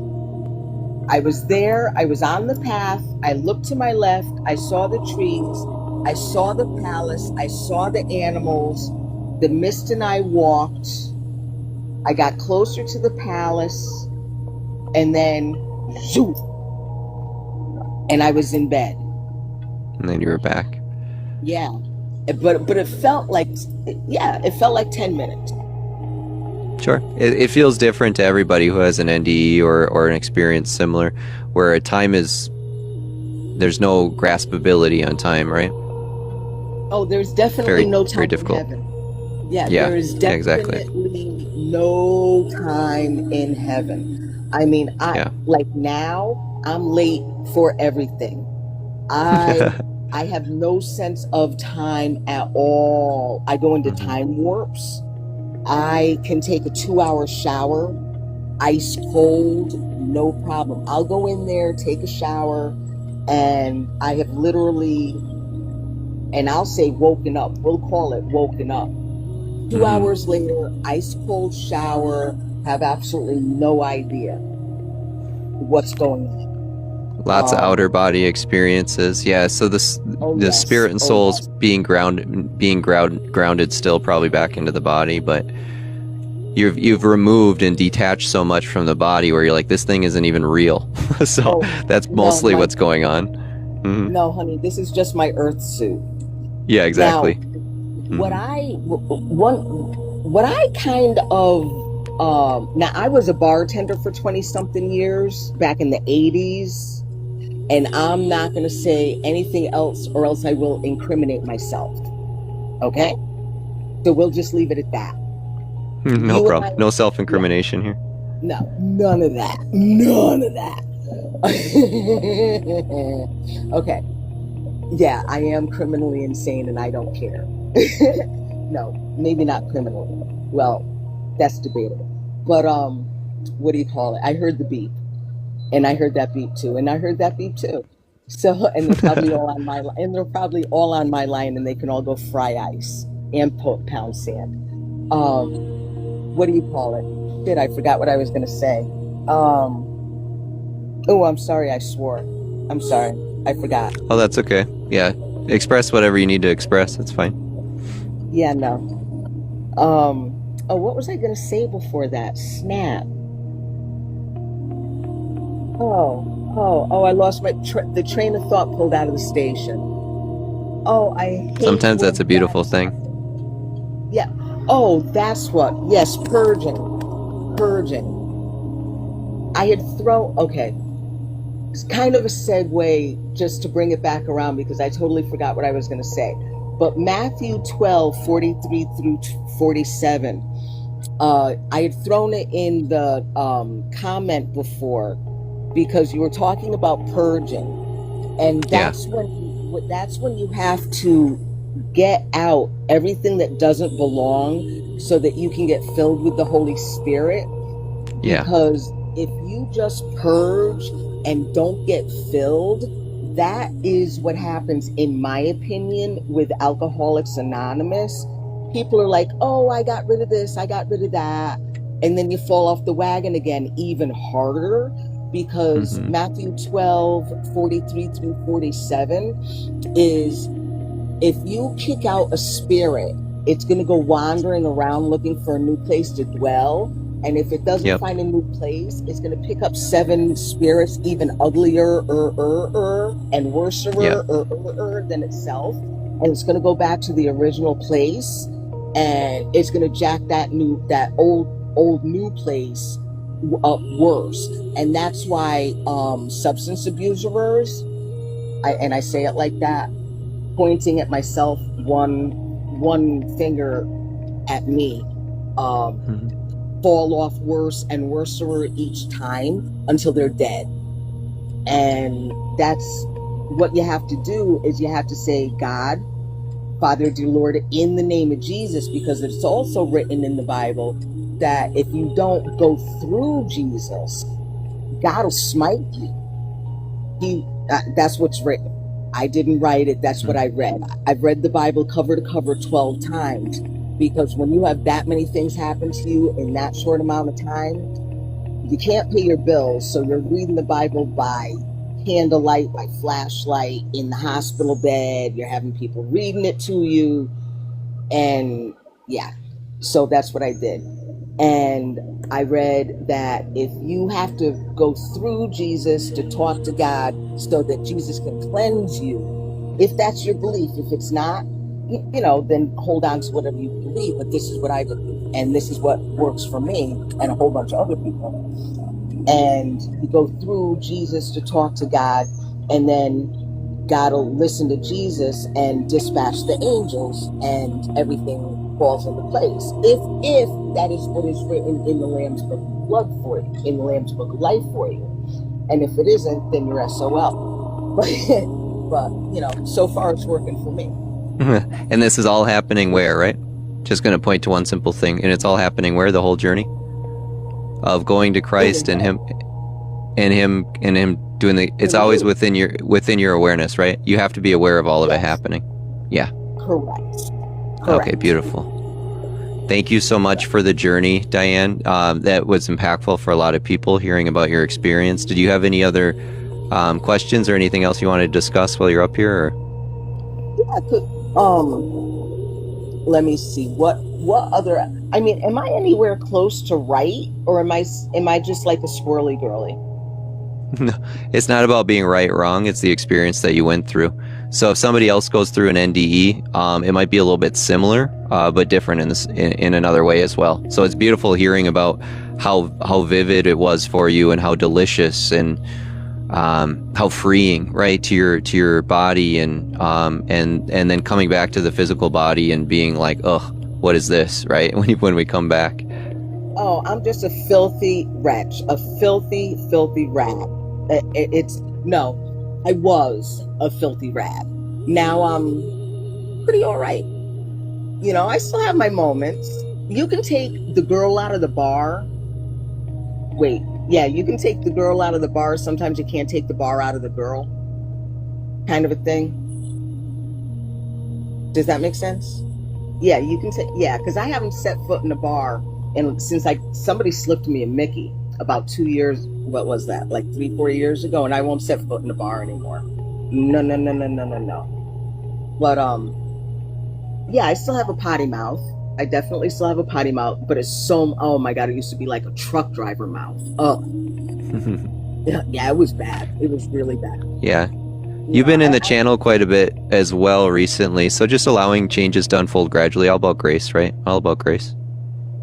I was there, I was on the path, I looked to my left, I saw the trees, I saw the palace, I saw the animals, the mist and I walked. I got closer to the palace, and then zoom, and I was in bed. And then you were back. Yeah. But it felt like 10 minutes. Sure. It feels different to everybody who has an NDE or an experience similar, where there's no graspability on time, right? Oh, there's definitely no time very difficult. in heaven. Yeah, there is definitely no time in heaven. I mean, like now, I'm late for everything. I have no sense of time at all. I go into time warps. I can take a 2-hour shower, ice cold, no problem. I'll go in there, take a shower, and I have literally, and I'll say woken up. We'll call it woken up. 2 hours later, ice cold shower, have absolutely no idea what's going on. Lots of outer body experiences. Yeah, so the spirit and soul's being grounded still probably back into the body, but you've removed and detached so much from the body where you're like, this thing isn't even real. So that's mostly what's going on. No, honey, this is just my earth suit. Yeah, exactly. Now, what I kind of now I was a bartender for 20 something years back in the 80s. And I'm not going to say anything else, or else I will incriminate myself. Okay? So we'll just leave it at that. No problem. No self-incrimination here. No, none of that. None of that. Okay. Yeah, I am criminally insane and I don't care. No, maybe not criminally. Well, that's debatable. But what do you call it? I heard the beep. And I heard that beep too. And I heard that beep too. So, and they're probably all on my line. And they're probably all on my line, and they can all go fry ice and pound sand. What do you call it? Shit, I forgot what I was going to say. Oh, I'm sorry, I swore. I'm sorry, I forgot. Oh, that's okay. Yeah, express whatever you need to express. It's fine. Yeah, no. Oh, what was I going to say before that? Snap. Oh! I lost my the train of thought pulled out of the station. Oh, I hate sometimes that's a beautiful thing. Yeah. Oh, that's what. Yes, purging. I had thrown. Okay, it's kind of a segue just to bring it back around because I totally forgot what I was going to say. But Matthew 12:43 through 47. I had thrown it in the comment before. Because you were talking about purging, and that's when you have to get out everything that doesn't belong so that you can get filled with the Holy Spirit. Yeah. Because if you just purge and don't get filled, that is what happens, in my opinion, with Alcoholics Anonymous. People are like, oh, I got rid of this, I got rid of that. And then you fall off the wagon again even harder. Because Matthew 12:43 through 47 is, if you kick out a spirit, it's going to go wandering around looking for a new place to dwell. And if it doesn't find a new place, it's going to pick up 7 spirits even uglier and worser than itself. And it's going to go back to the original place, and it's going to jack that old new place up worse. And that's why substance abusers, I say it like that, pointing at myself, one finger at me, fall off worse and worser each time until they're dead. And that's what you have to do, is you have to say, God, Father, dear Lord, in the name of Jesus, because it's also written in the Bible that if you don't go through Jesus, God will smite you. That's what's written. I didn't write it. That's what I read. I've read the Bible cover to cover 12 times, because when you have that many things happen to you in that short amount of time, you can't pay your bills. So you're reading the Bible by candlelight, by flashlight, in the hospital bed. You're having people reading it to you. And so that's what I did. And I read that if you have to go through Jesus to talk to God so that Jesus can cleanse you, if that's your belief, if it's not, then hold on to whatever you believe. But this is what I believe, and this is what works for me and a whole bunch of other people. And you go through Jesus to talk to God, and then God will listen to Jesus and dispatch the angels, and everything falls into place. If that is what is written in the Lamb's Book of Blood for you, in the Lamb's Book of Life for you. And if it isn't, then you're SOL. But so far it's working for me. And this is all happening where, right? Just going to point to one simple thing, and it's all happening where? The whole journey of going to Christ and him doing the. It's always within your awareness, right? You have to be aware of all of it happening. Yeah. Correct. Okay, beautiful. Thank you so much for the journey, Diane. That was impactful for a lot of people hearing about your experience. Did you have any other questions or anything else you want to discuss while you're up here? Or? Yeah, let me see. What other? I mean, am I anywhere close to right, or am I just like a squirrely girly? No, it's not about being right or wrong. It's the experience that you went through. So if somebody else goes through an NDE, it might be a little bit similar, but different in another way as well. So it's beautiful hearing about how vivid it was for you, and how delicious and how freeing, right, to your body, and then coming back to the physical body and being like, ugh, what is this, right? When we come back. Oh, I'm just a filthy wretch, a filthy rat. I was a filthy rat. Now I'm pretty all right. I still have my moments. You can take the girl out of the bar. Wait, yeah, you can take the girl out of the bar. Sometimes you can't take the bar out of the girl. Kind of a thing. Does that make sense? Yeah, you can take, because I haven't set foot in a bar since somebody slipped me a Mickey about 2 years, what was that, like 3-4 years ago, and I won't set foot in a bar anymore. No. But I still have a potty mouth. I definitely still have a potty mouth, but oh my God, it used to be like a truck driver mouth. Oh. Yeah, it was bad. It was really bad. Yeah. You've been in the channel quite a bit as well recently, so just allowing changes to unfold gradually. All about grace, right? All about grace.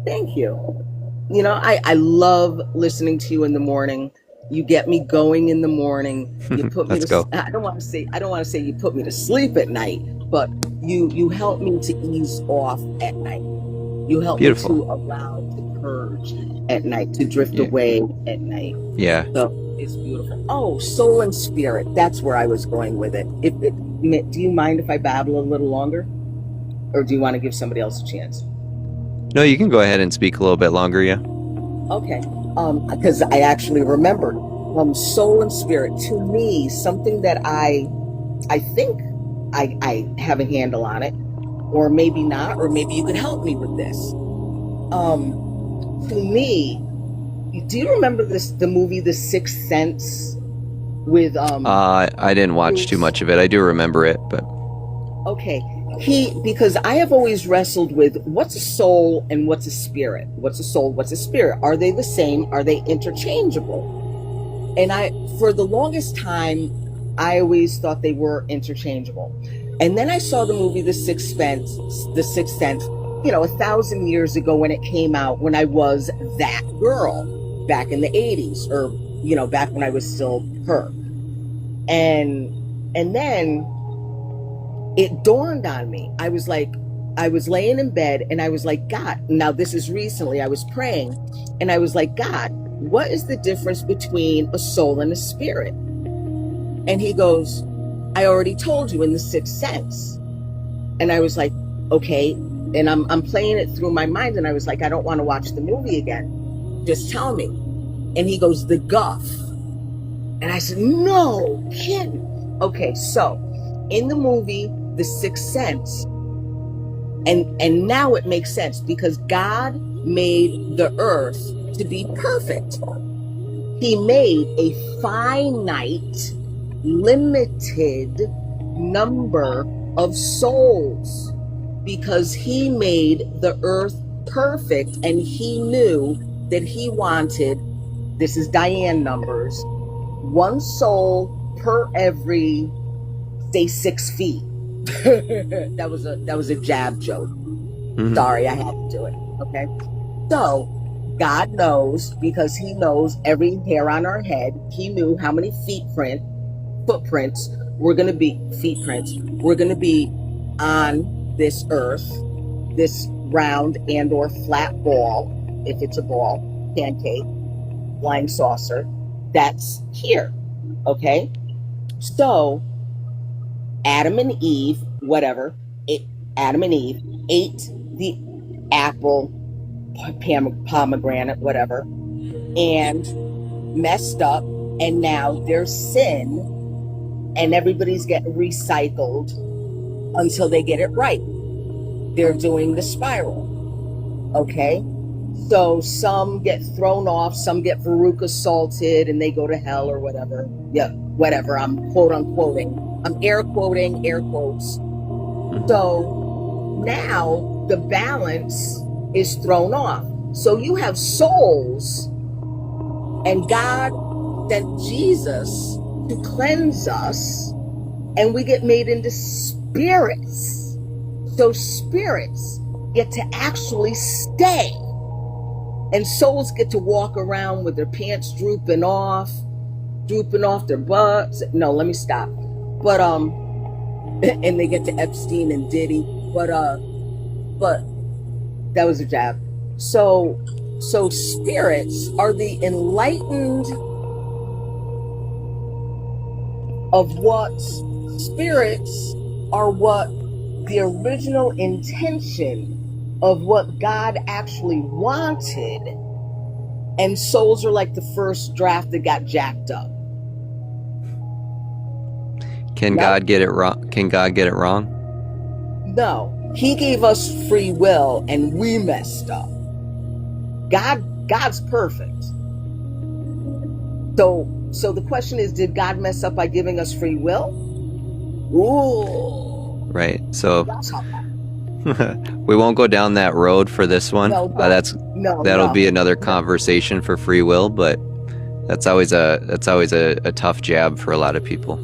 Thank you. I love listening to you in the morning. You get me going in the morning. You put me Let's go. I don't want to say you put me to sleep at night, but you help me to ease off at night. You help me to allow to purge at night, to drift away at night. Yeah. So it's beautiful. Oh, soul and spirit. That's where I was going with it. Do you mind if I babble a little longer? Or do you want to give somebody else a chance? No, you can go ahead and speak a little bit longer, yeah. Okay. Because I actually remembered. Soul and spirit, to me, something that I think I have a handle on it, or maybe not, or maybe you could help me with this. To me, do you remember the movie The Sixth Sense with I didn't watch too much of it. I do remember it, but okay. Because I have always wrestled with what's a soul and what's a spirit. What's a soul? What's a spirit? Are they the same? Are they interchangeable? And for the longest time, I always thought they were interchangeable. And then I saw the movie The Sixth Sense, 1,000 years ago when it came out, when I was that girl back in the 80s, or, back when I was still her. And then it dawned on me. I was laying in bed and I was like, God, now this is recently, I was praying and I was like, God, what is the difference between a soul and a spirit? And he goes, I already told you in The Sixth Sense. And I was like, okay. And I'm playing it through my mind and I was like, I don't want to watch the movie again. Just tell me. And he goes, the guff. And I said, no kidding. Okay, so in the movie The Sixth Sense, and now it makes sense because God made the earth to be perfect. He made a finite, limited number of souls because he made the earth perfect, and he knew that he wanted, this is Diane numbers, one soul per every, say, 6 feet. that was a jab joke. Mm-hmm. Sorry, I had to do it. Okay. So God knows, because he knows every hair on our head. He knew how many footprints were going to be on this earth, this round and or flat ball, if it's a ball, pancake, flying saucer, that's here. Okay. So Adam and Eve ate the apple, pomegranate, whatever, and messed up, and now there's sin, and everybody's getting recycled until they get it right. They're doing the spiral. Okay? So some get thrown off, some get Veruca salted, and they go to hell or whatever. Yeah, whatever. I'm air quoting, air quotes. So now the balance is thrown off. So you have souls, and God sent Jesus to cleanse us, and we get made into spirits. So spirits get to actually stay, and souls get to walk around with their pants drooping off their butts. No, let me stop. But and they get to Epstein and Diddy. But that was a jab. So spirits are the enlightened of what spirits are, what the original intention of what God actually wanted, and souls are like the first draft that got jacked up. Can God get it wrong? Can God get it wrong? No. He gave us free will and we messed up. God's perfect. So the question is, did God mess up by giving us free will? Ooh. Right. So we won't go down that road for this one. That'll be another conversation for free will, but that's always a tough jab for a lot of people.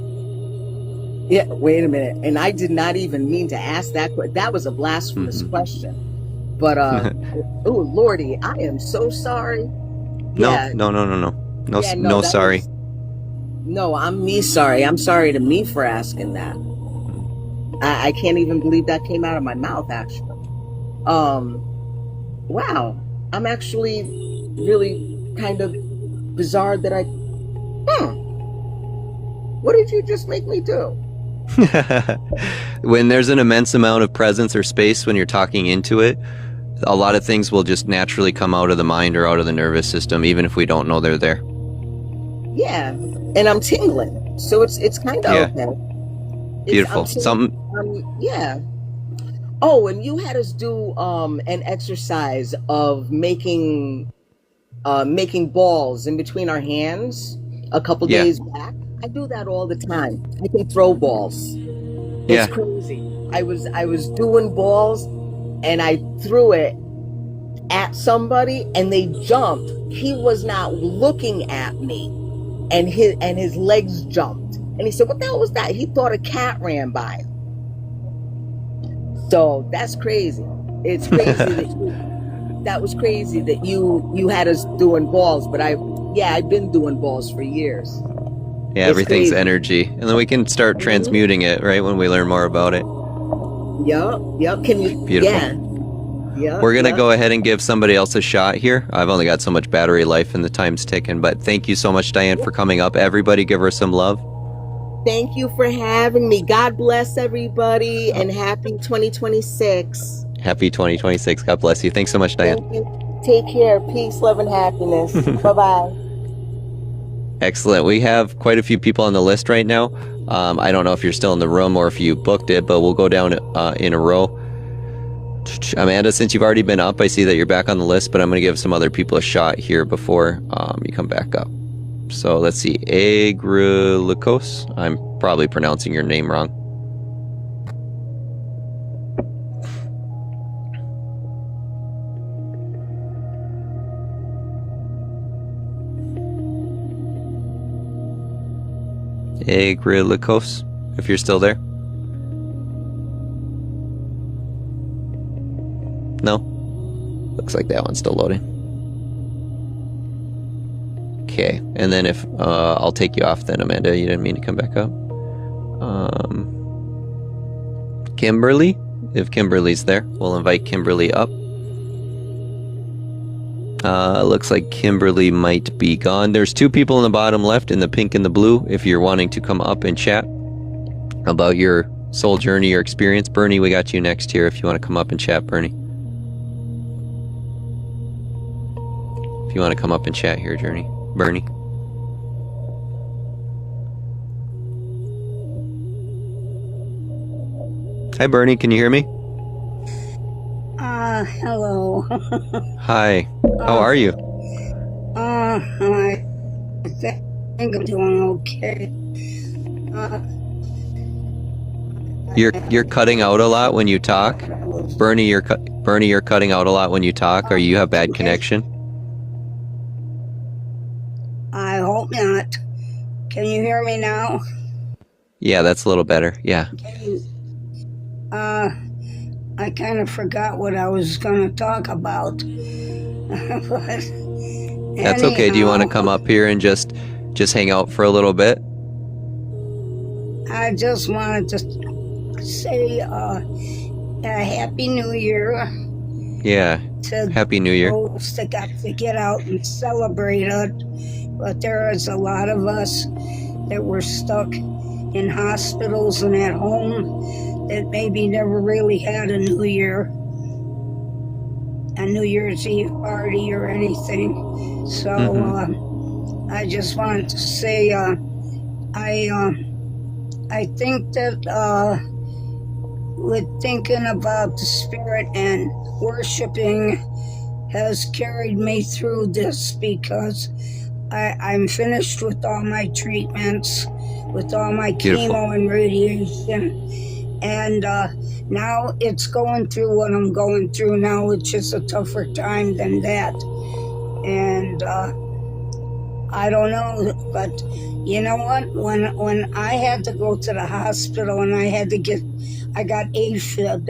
Yeah, wait a minute. And I did not even mean to ask that. That was a blasphemous question. But, oh, Lordy, I am so sorry. No, sorry. No, I'm me sorry. I'm sorry to me for asking that. I can't even believe that came out of my mouth, actually. Wow. I'm actually really kind of bizarre that what did you just make me do? When there's an immense amount of presence or space when you're talking into it, a lot of things will just naturally come out of the mind or out of the nervous system, even if we don't know they're there. Yeah, and I'm tingling, so it's kind of okay. Beautiful. Yeah. Oh, and you had us do an exercise of making balls in between our hands a couple days back. I do that all the time. I can throw balls. It's crazy. I was doing balls, and I threw it at somebody, and they jumped. He was not looking at me, and his legs jumped. And he said, "What the hell was that?" He thought a cat ran by him. So that's crazy. It's crazy that was crazy that you had us doing balls, but I've been doing balls for years. Yeah, everything's energy. And then we can start transmuting it, right, when we learn more about it. Yep. Can you? Beautiful. Yeah. We're going to go ahead and give somebody else a shot here. I've only got so much battery life and the time's ticking, but thank you so much, Diane, for coming up. Everybody give her some love. Thank you for having me. God bless everybody, and happy 2026. Happy 2026. God bless you. Thanks so much, Diane. Thank you. Take care. Peace, love, and happiness. Bye-bye. Excellent. We have quite a few people on the list right now. I don't know if you're still in the room or if you booked it, but we'll go down in a row. Amanda, since you've already been up, I see that you're back on the list, but I'm going to give some other people a shot here before you come back up. So let's see. Igher. I'm probably pronouncing your name wrong. Igher, if you're still there. No? Looks like that one's still loading. Okay, and then if I'll take you off then, Amanda. You didn't mean to come back up. Kimberly, if Kimberly's there, we'll invite Kimberly up. Looks like Kimberly might be gone. There's two people in the bottom left, in the pink and the blue, if you're wanting to come up and chat about your soul journey or experience. Bernie, we got you next here if you want to come up and chat, Bernie. If you want to come up and chat here, Bernie. Hi, Bernie, can you hear me? Hello. Hi. How are you? I think I'm doing okay. You're cutting out a lot when you talk. Bernie, you're cutting out a lot when you talk, or you have bad connection. I hope not. Can you hear me now? Yeah, that's a little better. Yeah. I kind of forgot what I was going to talk about. That's okay. Do you want to come up here and just hang out for a little bit? I just wanted to say a Happy New Year. Yeah. Happy New Year. Those that got to get out and celebrate it. But there is a lot of us that were stuck in hospitals and at home that maybe never really had a New Year's Eve party or anything. So I just wanted to say I think that with thinking about the Spirit and worshiping has carried me through this, because I'm finished with all my treatments, with all my chemo and radiation, and now it's going through what I'm going through now, which is a tougher time than that. And I don't know, but you know what? When I had to go to the hospital and I got AFib,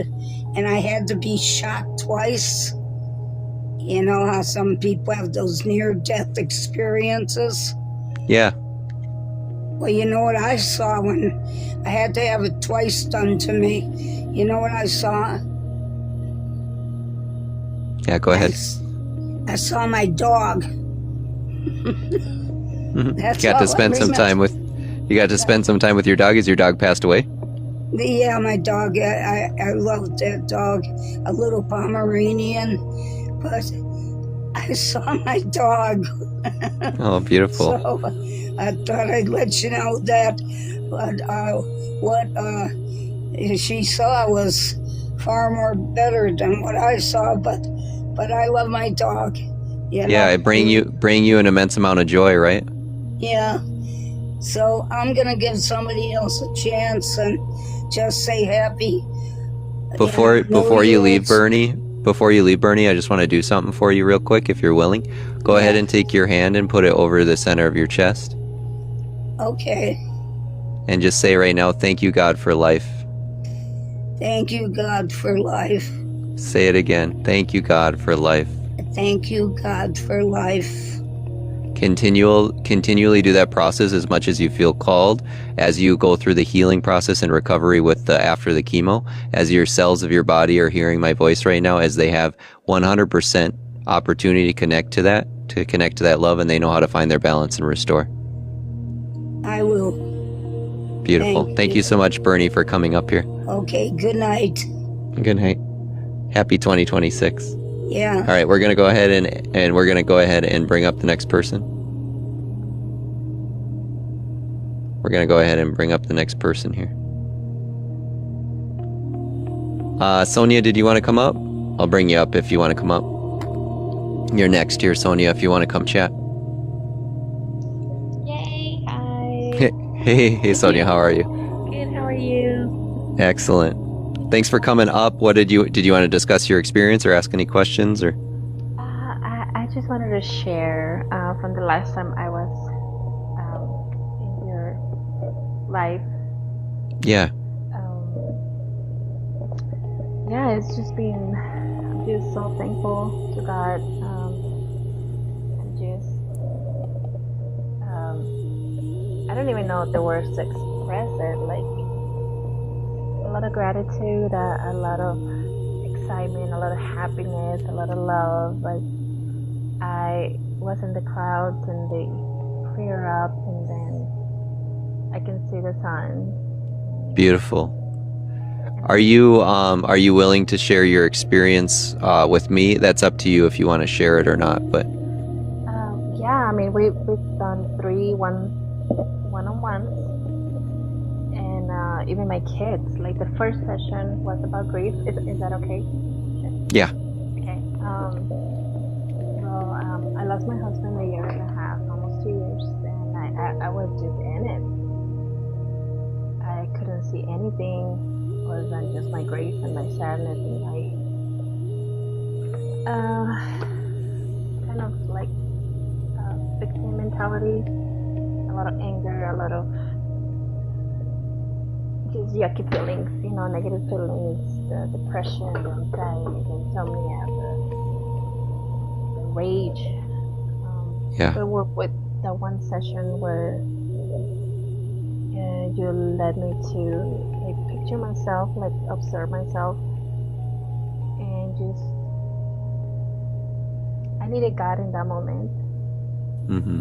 and I had to be shot twice. You know how some people have those near-death experiences? Yeah. Well, you know what I saw when I had to have it twice done to me? You know what I saw? Yeah, go ahead. I saw my dog. You got to spend some time with your dog. Has your dog passed away? Yeah, my dog. I loved that dog, a little Pomeranian. But I saw my dog. Oh, beautiful. So I thought I'd let you know that. But what she saw was far more better than what I saw. But I love my dog. You know? Yeah, it bring you an immense amount of joy, right? Yeah. So I'm gonna give somebody else a chance and just say happy Before you leave, Bernie, I just want to do something for you real quick, if you're willing. Go ahead and take your hand and put it over the center of your chest. Okay. And just say right now, thank you, God, for life. Thank you, God, for life. Say it again. Thank you, God, for life. Thank you, God, for life. Continually do that process as much as you feel called, as you go through the healing process and recovery with after the chemo, as your cells of your body are hearing my voice right now, as they have 100% opportunity to connect to that love, and they know how to find their balance and restore. I will. Beautiful. Thank you so much, Bernie, for coming up here. Okay, good night. Good night. Happy 2026. Yeah. All right, we're going to go ahead and bring up the next person. We're going to go ahead and bring up the next person here. Sonia, did you want to come up? I'll bring you up if you want to come up. You're next here, Sonia, if you want to come chat. Yay, hi. Hey, Sonia, how are you? Good, how are you? Excellent. Thanks for coming up. What did you want to discuss your experience or ask any questions or? I just wanted to share from the last time I was in your live. Yeah. Yeah, it's just been. I'm just so thankful to God. I don't even know the words to express it. Like a lot of gratitude, a lot of excitement, a lot of happiness, a lot of love. Like I was in the clouds and they clear up, and then I can see the sun. Beautiful. Are you willing to share your experience with me? That's up to you if you want to share it or not. But yeah, I mean we've done 3 one-on-ones, and even my kids. Like the first session was about grief. Is that okay? Yeah. Okay. I lost my husband 1.5 years, almost 2 years, and I was just in it. I couldn't see anything other than just my grief and my sadness and my kind of like victim mentality, a lot of anger, a lot of just yucky feelings, negative feelings, the depression, the anxiety, the insomnia, the rage. Yeah. We worked with the one session where you led me to like picture myself, like observe myself, and just I needed God in that moment. Mm-hmm.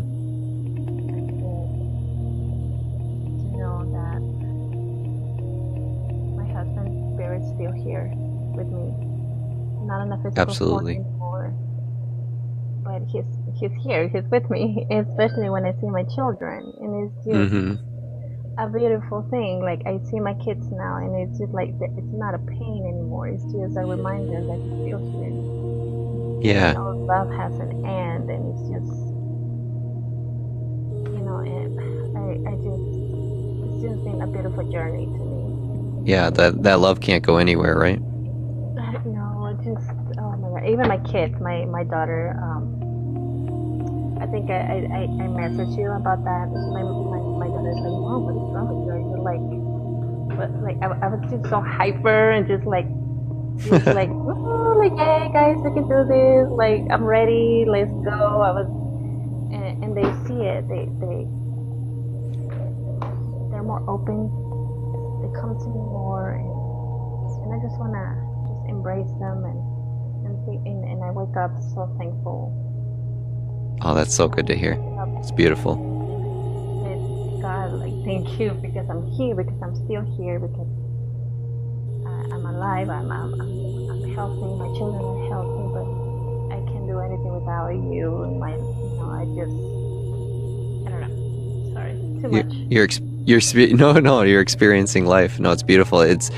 To know that my husband's spirit's still here with me, not in a physical Absolutely. form anymore, but he's here, he's with me, especially when I see my children, and it's just a beautiful thing. Like I see my kids now, and it's just like it's not a pain anymore. It's just a reminder that he's still here. Yeah. Love has an end, and it's just, it's just been a beautiful journey to me. Yeah, that love can't go anywhere, right? No, just oh my God. Even my kids, my daughter. I think I messaged you about that. My daughter's like, Mom, what is wrong with you? You're like, but like I was just so hyper and just like, oh, like, hey guys, we can do this. Like, I'm ready. Let's go. And they see it. They're more open. They come to me more, and I just wanna just embrace them and I wake up so thankful. Oh, that's so good to hear. It's beautiful. God, like, thank you because I'm here, because I'm still here, because I'm alive, I'm healthy, my children are healthy, but I can't do anything without you. And I don't know. Sorry, too much. You're experiencing life. No, it's beautiful. It's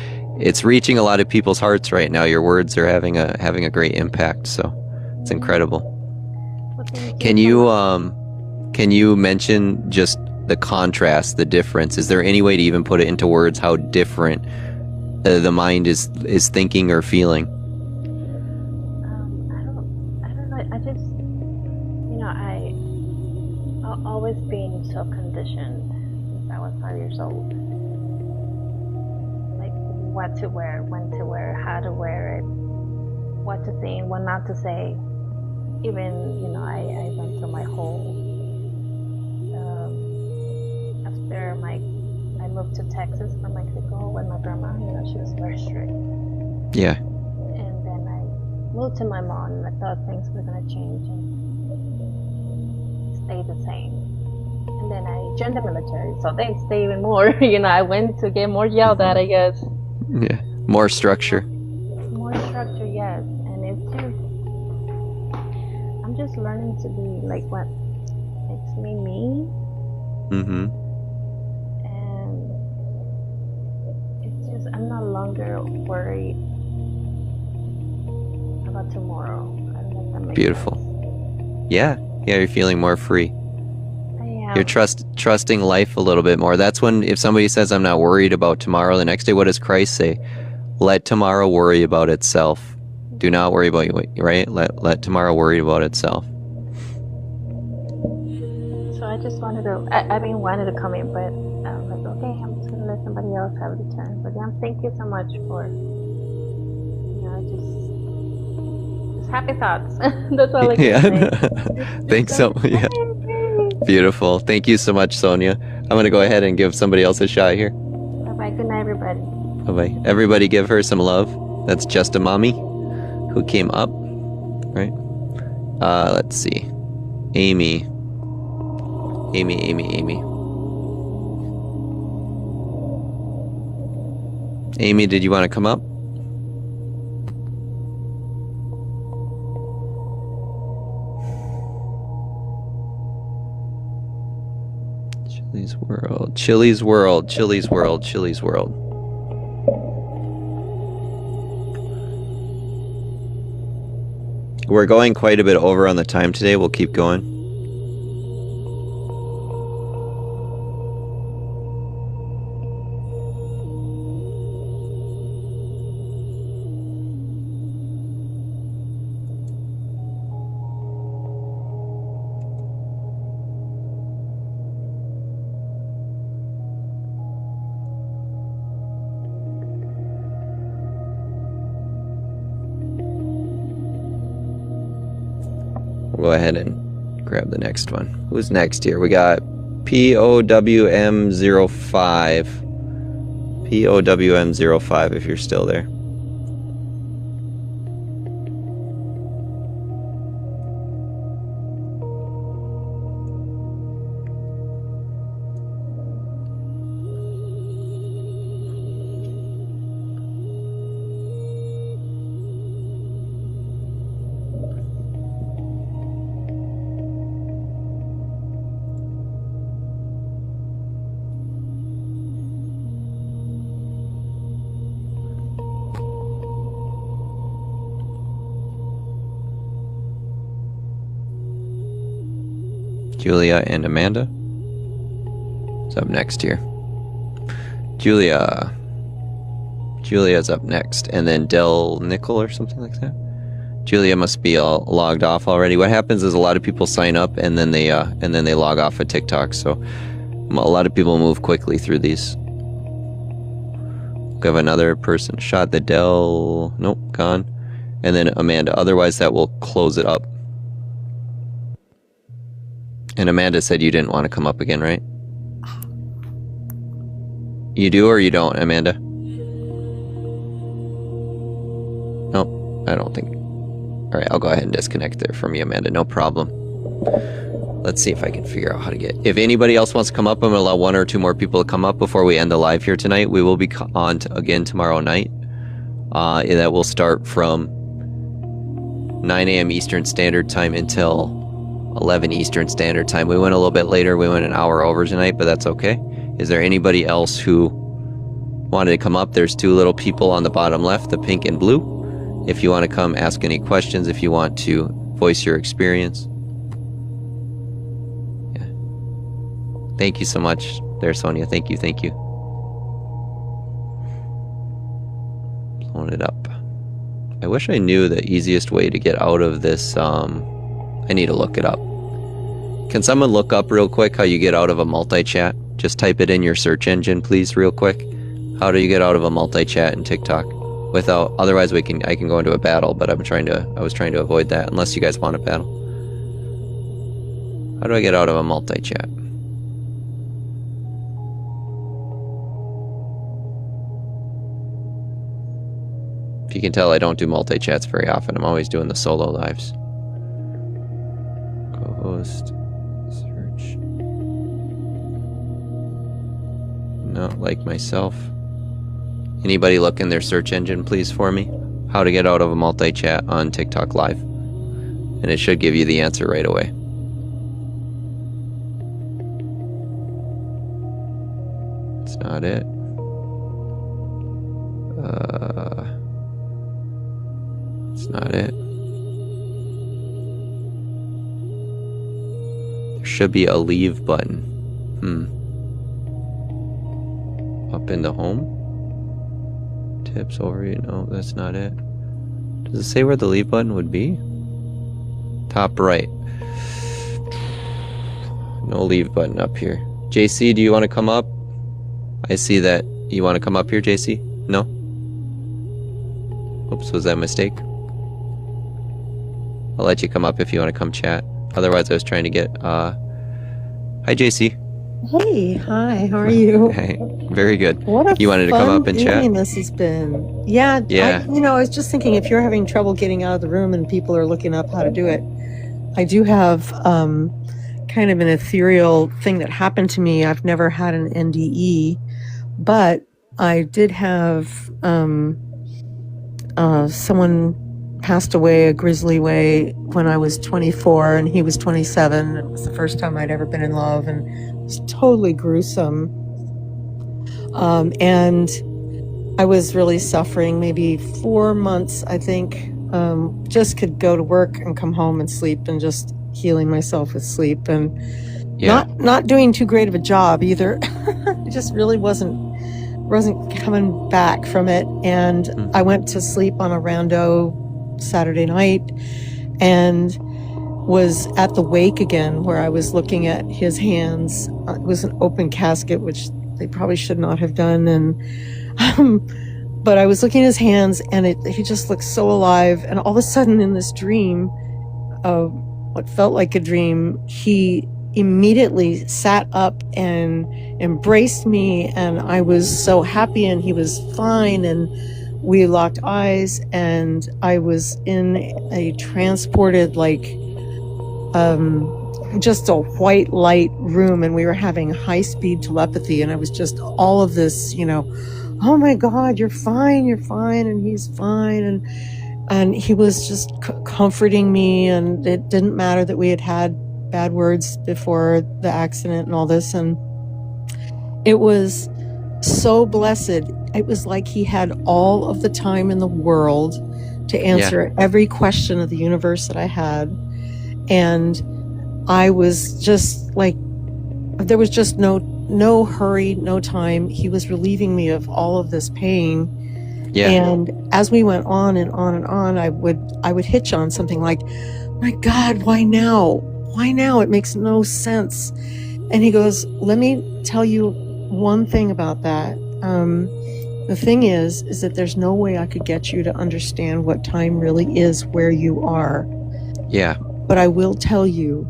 reaching a lot of people's hearts right now. Your words are having a great impact. So it's incredible. Can you mention just the contrast, the difference? Is there any way to even put it into words how different the mind is thinking or feeling? I don't know. I just, I've always been so conditioned since I was 5 years old. Like what to wear, when to wear, how to wear it, what to think, what not to say. Even, I went through my whole, after I moved to Texas from Mexico with my grandma, she was very strict. Yeah. And then I moved to my mom, and I thought things were going to change and stay the same. And then I joined the military, so they stay even more. I went to get more yelled at, I guess. Yeah. More structure. More structure, yes. And it's just, I'm just learning to be like what makes me. Mm-hmm. And it's just, I'm no longer worried about tomorrow. I don't know if that makes Beautiful. sense. Yeah, you're feeling more free. I am. You're trusting life a little bit more. That's when, if somebody says, I'm not worried about tomorrow, the next day, what does Christ say? Let tomorrow worry about itself. Do not worry about you, right? Let tomorrow worry about itself. So I just wanted to, I've been wanting to come in, but I'm like, okay, I'm just going to let somebody else have the turn. But yeah, thank you so much for, just happy thoughts. That's all I can say. Thanks so much. Yeah. Beautiful. Thank you so much, Sonia. I'm going to go ahead and give somebody else a shot here. Bye-bye. Good night, everybody. Bye-bye. Everybody give her some love. That's just a mommy who came up, right? Let's see. Amy. Amy, did you want to come up? Chili's World. We're going quite a bit over on the time today. We'll keep going. We'll go ahead and grab the next one. Who's next here? We got POWM05. POWM05 if you're still there. Julia and Amanda is up next here. Julia's up next, and then Del Nickel or something like that. Julia must be all logged off already. What happens is a lot of people sign up and then they log off of TikTok. So a lot of people move quickly through these. We have another person. Shot the Del. Nope, gone. And then Amanda. Otherwise, that will close it up. And Amanda said you didn't want to come up again, right? You do or you don't, Amanda? Nope, I don't think. Alright, I'll go ahead and disconnect there from you, Amanda. No problem. Let's see if I can figure out how to get... If anybody else wants to come up, I'm going to allow one or two more people to come up before we end the live here tonight. We will be on again tomorrow night. That will start from 9 a.m. Eastern Standard Time until 11 Eastern Standard Time. We went a little bit later. We went an hour over tonight, but that's okay. Is there anybody else who wanted to come up? There's two little people on the bottom left, the pink and blue. If you want to come ask any questions, if you want to voice your experience. Yeah. Thank you so much there, Sonia. Thank you. Load it up. I wish I knew the easiest way to get out of this. I need to look it up. Can someone look up real quick how you get out of a multi-chat? Just type it in your search engine, please, real quick. How do you get out of a multi-chat in TikTok? Without, otherwise I can go into a battle, but I was trying to avoid that, unless you guys want a battle. How do I get out of a multi-chat? If you can tell, I don't do multi-chats very often. I'm always doing the solo lives. Co-host. Search. Not like myself. Anybody look in their search engine, please, for me? How to get out of a multi-chat on TikTok Live. And it should give you the answer right away. It's not it. It's not it. There should be a leave button. Up into home? Tips overview. No, that's not it. Does it say where the leave button would be? Top right. No leave button up here. JC, do you want to come up? I see that you want to come up here, JC? No? Oops, was that a mistake? I'll let you come up if you want to come chat. Otherwise, I was trying to get, Hi, JC. Hey, hi, how are you? Hey, very good. What a You wanted to come up and chat? this has been. Yeah. I was just thinking, if you're having trouble getting out of the room and people are looking up how to do it, I do have kind of an ethereal thing that happened to me. I've never had an NDE, but I did have someone passed away a grisly way when I was 24 and he was 27. It was the first time I'd ever been in love, and it was totally gruesome. And I was really suffering, maybe 4 months, I think. Just could go to work and come home and sleep, and just healing myself with sleep, and not doing too great of a job either. I just really wasn't coming back from it. And I went to sleep on a rando Saturday night and was at the wake again, where I was looking at his hands. It was an open casket, which they probably should not have done. And but I was looking at his hands, and he just looked so alive. And all of a sudden, in this dream, what felt like a dream, he immediately sat up and embraced me, and I was so happy, and he was fine, and we locked eyes, and I was in a transported, just a white light room, and we were having high-speed telepathy, and I was just all of this, oh my God, you're fine, and he's fine, and he was just comforting me, and it didn't matter that we had bad words before the accident and all this, and it was so blessed. It was like he had all of the time in the world to answer every question of the universe that I had. And I was just like, there was just no hurry, no time. He was relieving me of all of this pain. Yeah. And as we went on and on and on, I would hitch on something like, my God, why now? Why now? It makes no sense. And he goes, let me tell you one thing about that. The thing is that there's no way I could get you to understand what time really is where you are. Yeah. But I will tell you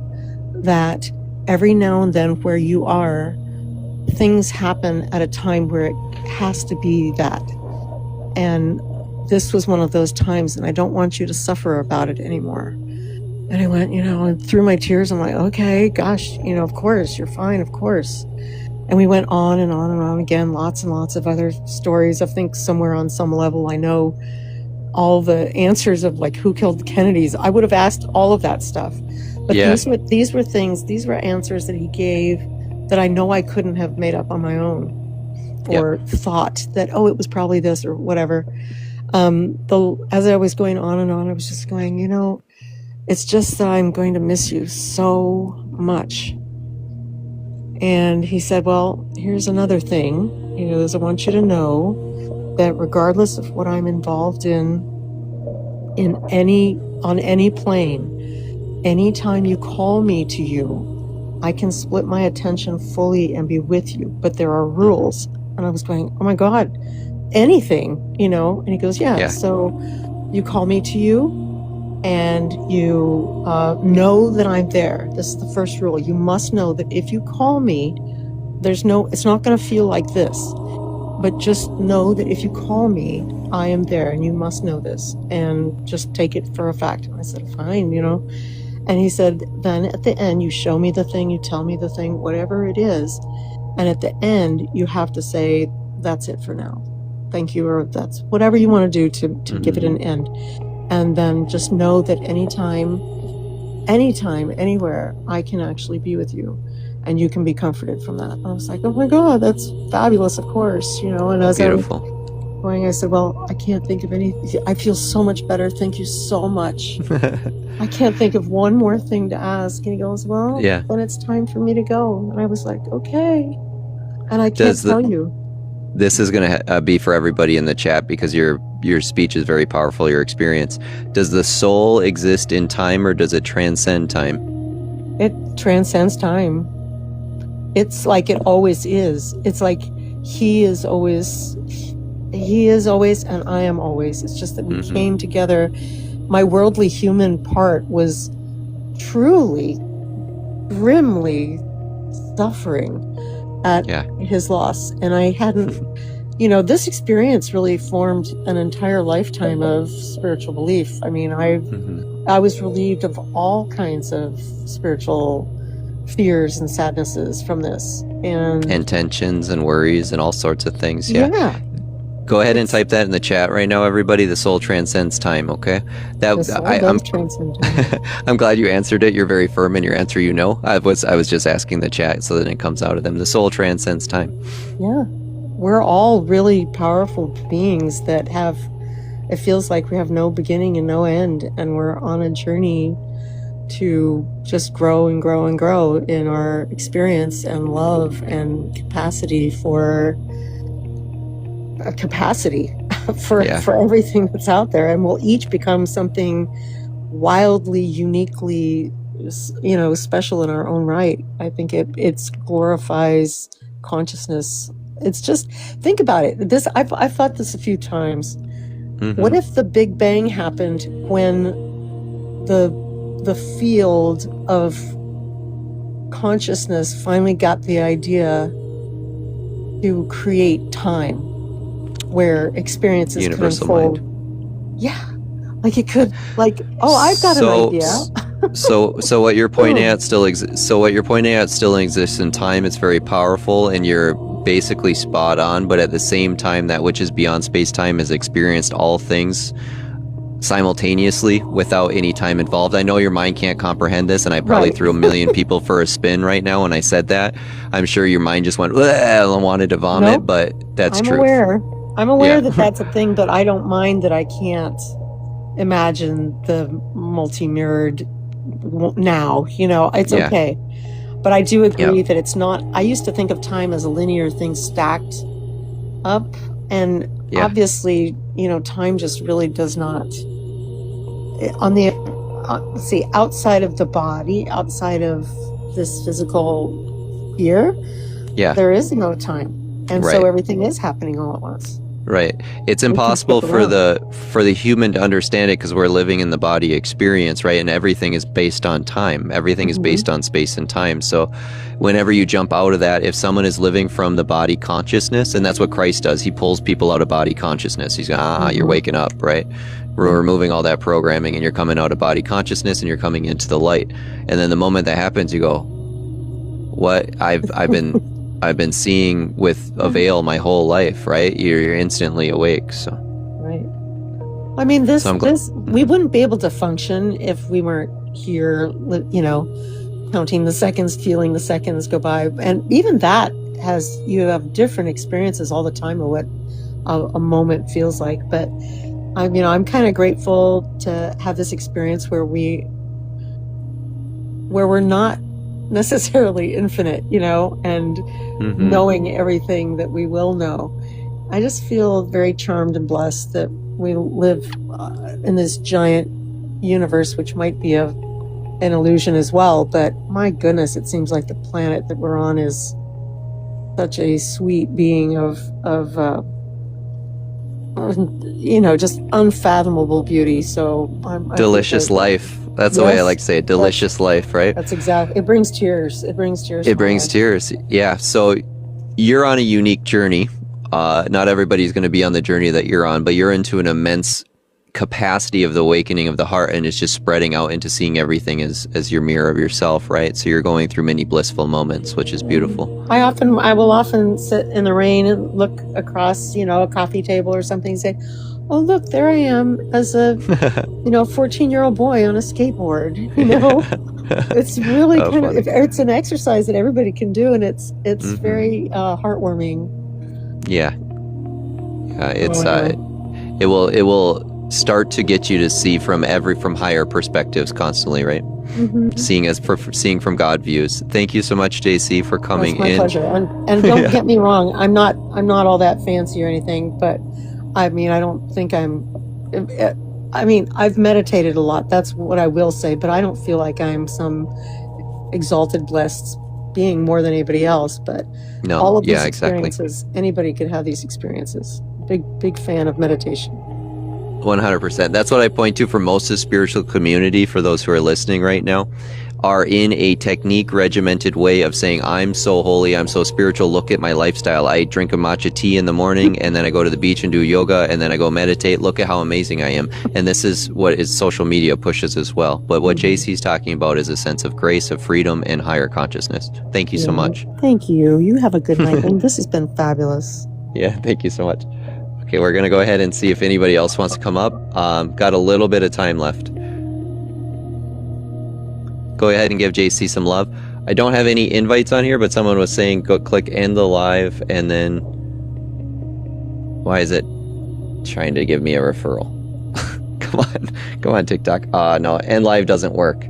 that every now and then where you are, things happen at a time where it has to be that. And this was one of those times, and I don't want you to suffer about it anymore. And I went, and through my tears, I'm like, okay, gosh, of course, you're fine, of course. And we went on and on and on again, lots and lots of other stories. I think somewhere on some level, I know all the answers of who killed the Kennedys. I would have asked all of that stuff. But these were answers that he gave that I know I couldn't have made up on my own, or thought that, it was probably this or whatever. As I was going on and on, I was just going, it's just that I'm going to miss you so much. And he said, well, here's another thing. I want you to know that regardless of what I'm involved in on any plane, anytime you call me to you, I can split my attention fully and be with you, but there are rules. And I was going, oh my God, anything, and he goes, yeah. So you call me to you and you know that I'm there. This is the first rule. You must know that if you call me, it's not going to feel like this, but just know that if you call me, I am there, and you must know this, and just take it for a fact. And I said, fine, and he said, then at the end, you show me the thing, you tell me the thing, whatever it is. And at the end, you have to say, that's it for now. Thank you. Or that's whatever you want to do to give it an end. And then just know that anytime, anywhere, I can actually be with you. And you can be comforted from that. I was like, oh my God, that's fabulous, of course, And as beautiful. I said, well, I can't think of anything. I feel so much better. Thank you so much. I can't think of one more thing to ask. And he goes, well, then it's time for me to go. And I was like, okay. And I can't tell you. This is going to be for everybody in the chat because your speech is very powerful, your experience. Does the soul exist in time or does it transcend time? It transcends time. It's like it always is. It's like he is always and I am always. It's just that we came together. My worldly human part was truly, grimly suffering at his loss. And I hadn't, this experience really formed an entire lifetime of spiritual belief. I mean, I was relieved of all kinds of spiritual fears and sadnesses from this, and tensions and worries and all sorts of things. Go ahead and type that in the chat right now, everybody. The soul transcends time. Okay, transcend time. I'm glad you answered it. You're very firm in your answer. I was just asking the chat so that it comes out of them. The soul transcends time. Yeah, we're all really powerful beings that have. It feels like we have no beginning and no end, and we're on a journey to just grow and grow and grow in our experience and love and capacity for everything that's out there. And we'll each become something wildly, uniquely, special in our own right. I think it glorifies consciousness. It's just, think about it. I've thought this a few times. What if the Big Bang happened when the field of consciousness finally got the idea to create time where experiences universal could unfold. Like it could, I've got an idea. so what you're pointing at still exists in time. It's very powerful and you're basically spot on, but at the same time, that which is beyond space-time has experienced all things simultaneously without any time involved. I know your mind can't comprehend this, and I probably threw a million people for a spin right now when I said that. I'm sure your mind just went and wanted to vomit, but that's true. I'm aware that that's a thing, but I don't mind that I can't imagine the multi-mirrored now. It's okay. But I do agree that it's not. I used to think of time as a linear thing stacked up, and obviously, time just really does not. Outside of the body, outside of this physical sphere, there is no time, and so everything is happening all at once. Right. It's impossible for the human to understand it because we're living in the body experience, right? And everything is based on time. Everything is based on space and time. So whenever you jump out of that, if someone is living from the body consciousness, and that's what Christ does, he pulls people out of body consciousness. He's going, you're waking up, right? We're removing all that programming and you're coming out of body consciousness and you're coming into the light. And then the moment that happens, you go, what? I've been seeing with a veil my whole life, right? You're instantly awake. So, right. I mean, we wouldn't be able to function if we weren't here, counting the seconds, feeling the seconds go by. And even that you have different experiences all the time of what a moment feels like. But I'm kind of grateful to have this experience where we're not necessarily infinite, and knowing everything that we will know. I just feel very charmed and blessed that we live in this giant universe, which might be an illusion as well. But my goodness, it seems like the planet that we're on is such a sweet being of just unfathomable beauty. So delicious life. That's the way I like to say it. Delicious life, right? That's exactly. It brings tears. It brings tears. It brings tears. Yeah. So you're on a unique journey. Not everybody's going to be on the journey that you're on, but you're into an immense capacity of the awakening of the heart, and it's just spreading out into seeing everything as your mirror of yourself, right? So you're going through many blissful moments, which is beautiful. I will often sit in the rain and look across, a coffee table or something and say, oh, look, there I am as a, 14-year-old boy on a skateboard, It's really it's an exercise that everybody can do, and it's very heartwarming. Yeah. It will start to get you to see from higher perspectives constantly, right? Mm-hmm. Seeing from God views. Thank you so much, JC, for coming in. It's my pleasure. And don't get me wrong, I'm not all that fancy or anything, but I don't think I've meditated a lot. That's what I will say, but I don't feel like I'm some exalted, blessed being more than anybody else. But all of these experiences, anybody could have these experiences. Big fan of meditation. 100%. That's what I point to for most of the spiritual community, for those who are listening right now, are in a technique regimented way of saying, I'm so holy, I'm so spiritual, look at my lifestyle. I drink a matcha tea in the morning, and then I go to the beach and do yoga, and then I go meditate. Look at how amazing I am. And this is what social media pushes as well. But what JC's talking about is a sense of grace, of freedom, and higher consciousness. Thank you so much. Thank you. You have a good night. And this has been fabulous. Yeah, thank you so much. Okay, we're going to go ahead and see if anybody else wants to come up. Got a little bit of time left. Go ahead and give JC some love. I don't have any invites on here, but someone was saying go click end the live, and then why is it trying to give me a referral? Come on TikTok. No, end live doesn't work.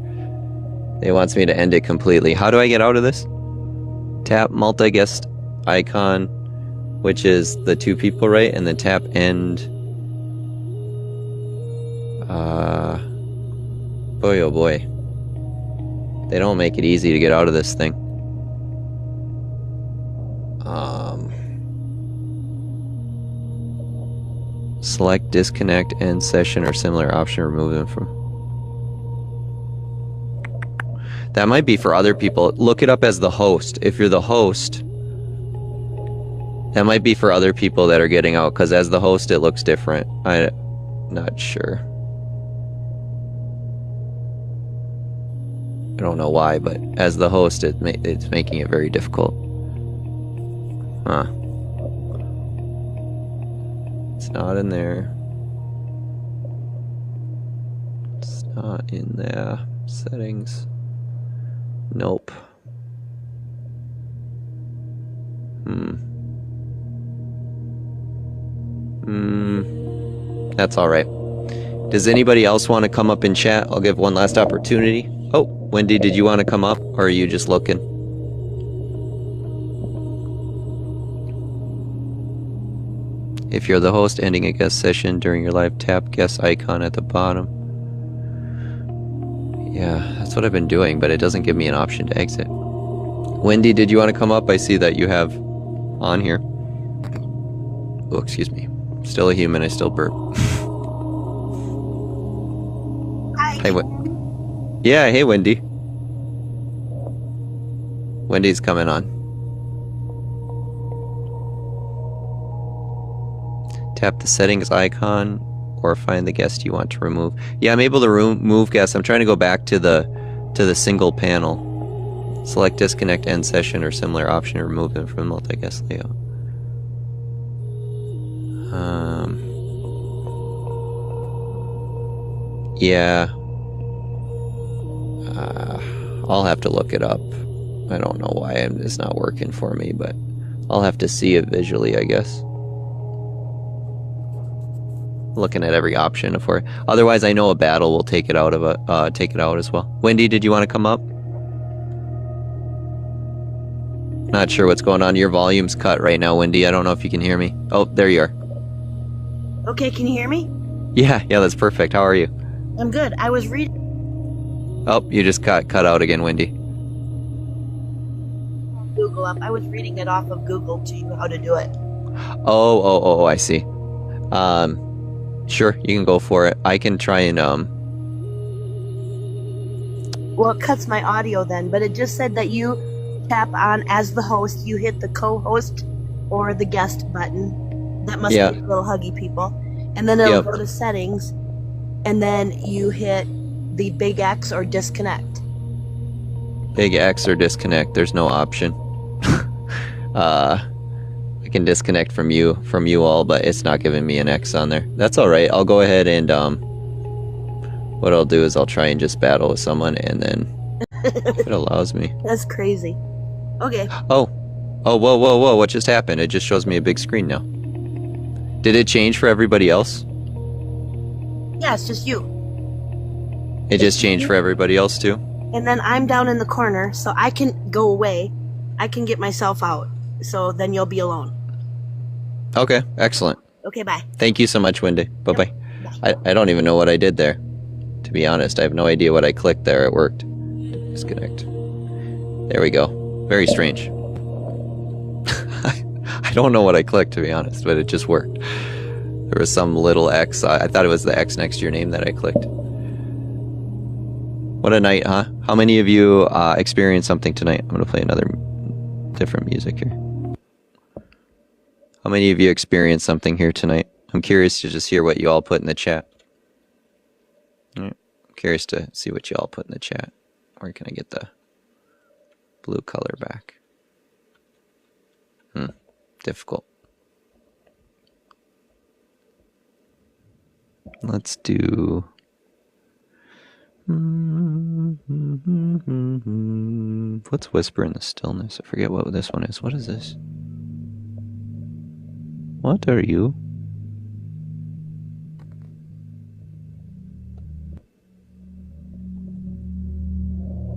It wants me to end it completely. How do I get out of this? Tap multi-guest icon, which is the two people, right? And then tap end. Boy, oh boy. They don't make it easy to get out of this thing. Select disconnect, end session, or similar option, remove them from. That might be for other people. Look it up as the host. If you're the host, that might be for other people that are getting out, because as the host it looks different. I'm not sure. I don't know why, but as the host it's making it very difficult. It's not in there. It's not in there. Settings. Nope. That's all right. Does anybody else want to come up and chat? I'll give one last opportunity. Oh, Wendy, did you want to come up, or are you just looking? If you're the host ending a guest session during your live, tap guest icon at the bottom. Yeah, that's what I've been doing, but it doesn't give me an option to exit. Wendy, did you want to come up? I see that you have on here. Oh, excuse me. Still a human, I still burp. Hey, yeah, hey, Wendy. Wendy's coming on. Tap the settings icon or find the guest you want to remove. Yeah, I'm able to remove guests. I'm trying to go back to the single panel. Select disconnect, end session, or similar option to remove them from multi-guest layout. Yeah. I'll have to look it up. I don't know why it's not working for me, but I'll have to see it visually, I guess. Looking at every option for it. Otherwise, I know a battle will take it out as well. Wendy, did you want to come up? Not sure what's going on. Your volume's cut right now, Wendy. I don't know if you can hear me. Oh, there you are. Okay, can you hear me? Yeah, that's perfect. How are you? I'm good. I was reading. Oh, you just got cut out again, Wendy. Google up. I was reading it off of Google to you how to do it. Oh, I see. Sure, you can go for it. I can try and Well, it cuts my audio then, but it just said that you tap on as the host, you hit the co-host or the guest button. That must be little huggy people. And then it'll go to settings, and then you hit the big X or disconnect. Big X or disconnect. There's no option. I can disconnect from you all, but it's not giving me an X on there. That's all right. I'll go ahead and what I'll do is I'll try and just battle with someone, and then if it allows me. That's crazy. Okay. Oh, whoa! What just happened? It just shows me a big screen now. Did it change for everybody else? Yeah, it's just you. It just changed for everybody else too? And then I'm down in the corner, so I can go away. I can get myself out. So then you'll be alone. Okay, excellent. Okay, bye. Thank you so much, Wendy. Bye-bye. Yep. I don't even know what I did there. To be honest, I have no idea what I clicked there. It worked. Disconnect. There we go. Very strange. I don't know what I clicked, to be honest, but it just worked. There was some little X. I thought it was the X next to your name that I clicked. What a night, huh? How many of you experienced something tonight? I'm going to play another different music here. How many of you experienced something here tonight? I'm curious to just hear what you all put in the chat. I'm curious to see what you all put in the chat. Where can I get the blue color back? Difficult. Let's do... What's Whisper in the Stillness? I forget what this one is. What is this? What are you?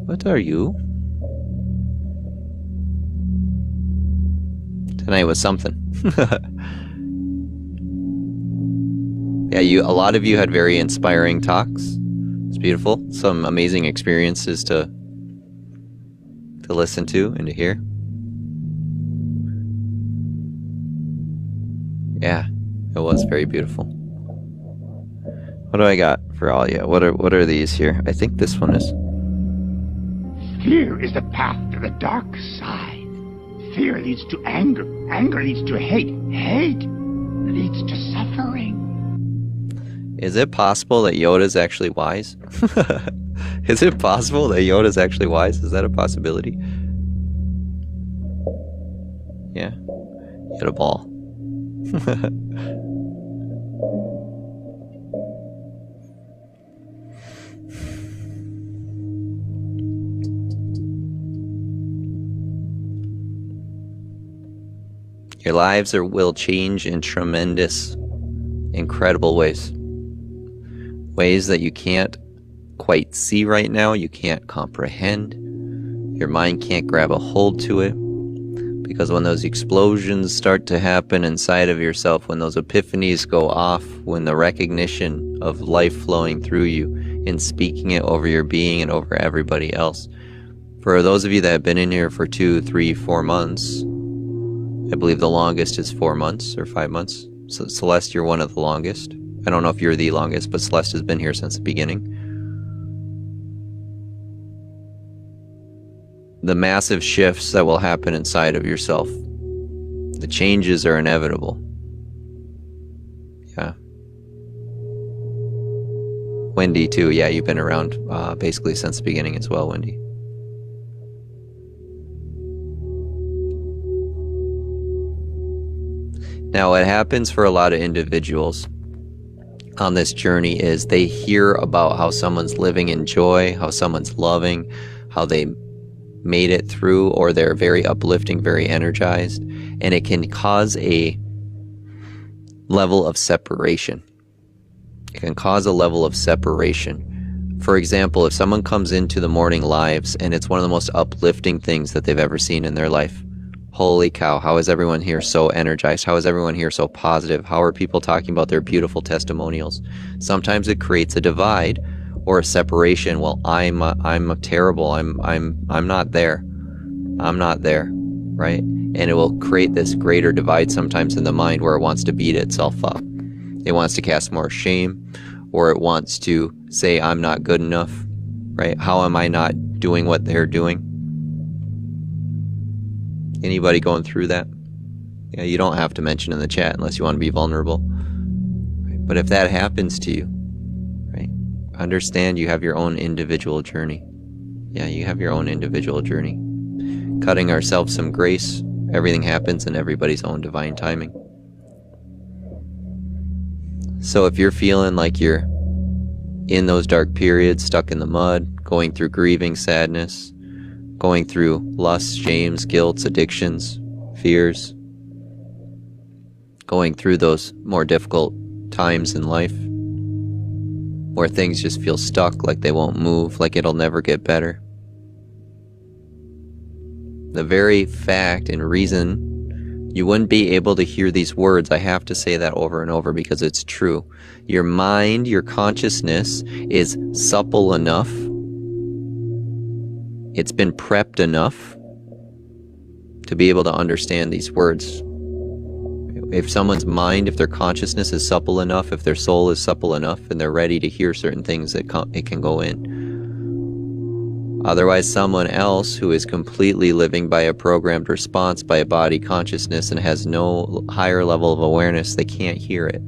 What are you? Tonight was something. Yeah, a lot of you had very inspiring talks. It's beautiful. Some amazing experiences to listen to and to hear. Yeah, it was very beautiful. What do I got for all you? What are these here? I think this one is. Fear is the path to the dark side. Fear leads to anger. Anger leads to hate. Hate leads to suffering. Is it possible that Yoda's actually wise? Is it possible that Yoda's actually wise? Is that a possibility? Yeah. You had a ball. Your lives will change in tremendous, incredible ways. Ways that you can't quite see right now, you can't comprehend. Your mind can't grab a hold to it. Because when those explosions start to happen inside of yourself, when those epiphanies go off, when the recognition of life flowing through you and speaking it over your being and over everybody else. For those of you that have been in here for 2, 3, 4 months, I believe the longest is 4 months or 5 months. So Celeste, you're one of the longest. I don't know if you're the longest, but Celeste has been here since the beginning. The massive shifts that will happen inside of yourself. The changes are inevitable. Yeah. Wendy, too. Yeah, you've been around basically since the beginning as well, Wendy. Now, what happens for a lot of individuals on this journey is they hear about how someone's living in joy, how someone's loving, how they made it through, or they're very uplifting, very energized, and it can cause a level of separation. It can cause a level of separation. For example, if someone comes into the morning lives and it's one of the most uplifting things that they've ever seen in their life, Holy cow, how is everyone here so energized? How is everyone here so positive? How are people talking about their beautiful testimonials? Sometimes it creates a divide or a separation. Well, I'm terrible. I'm not there. I'm not there, right? And it will create this greater divide sometimes in the mind where it wants to beat itself up. It wants to cast more shame, or it wants to say, I'm not good enough, right? How am I not doing what they're doing? Anybody going through that? Yeah, you don't have to mention in the chat unless you want to be vulnerable. Right? But if that happens to you, right, understand you have your own individual journey. Yeah, you have your own individual journey. Cutting ourselves some grace. Everything happens in everybody's own divine timing. So if you're feeling like you're in those dark periods, stuck in the mud, going through grieving, sadness, going through lusts, shames, guilts, addictions, fears, going through those more difficult times in life where things just feel stuck, like they won't move, like it'll never get better. The very fact and reason you wouldn't be able to hear these words, I have to say that over and over because it's true. Your mind, your consciousness is supple enough. It's been prepped enough to be able to understand these words. If someone's mind, if their consciousness is supple enough, if their soul is supple enough, and they're ready to hear certain things, it can go in. Otherwise, someone else who is completely living by a programmed response, by a body consciousness, and has no higher level of awareness, they can't hear it.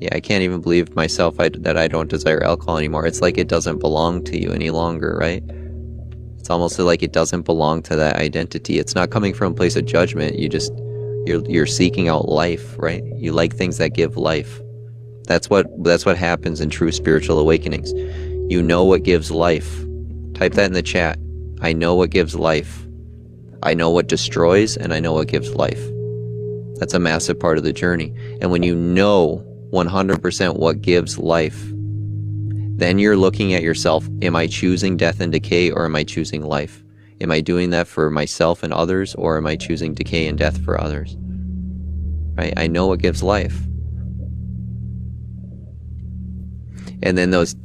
Yeah, I can't even believe myself that I don't desire alcohol anymore. It's like it doesn't belong to you any longer, right? It's almost like it doesn't belong to that identity. It's not coming from a place of judgment. You're seeking out life, right? You like things that give life. That's what happens in true spiritual awakenings. You know what gives life. Type that in the chat. I know what gives life. I know what destroys, and I know what gives life. That's a massive part of the journey. And when you know 100% what gives life, then you're looking at yourself. Am I choosing death and decay, or am I choosing life? Am I doing that for myself and others, or am I choosing decay and death for others? Right? I know what gives life. And then those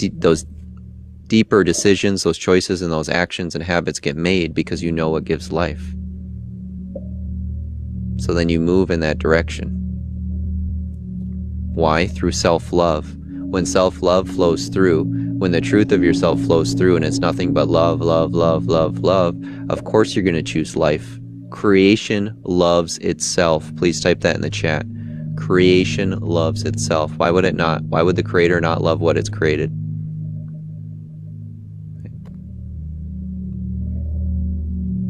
deeper decisions, those choices and those actions and habits get made because you know what gives life. So then you move in that direction. Why? Through self-love. When self-love flows through, when the truth of yourself flows through and it's nothing but love, love, love, love, love, of course you're going to choose life. Creation loves itself. Please type that in the chat. Creation loves itself. Why would it not? Why would the Creator not love what it's created?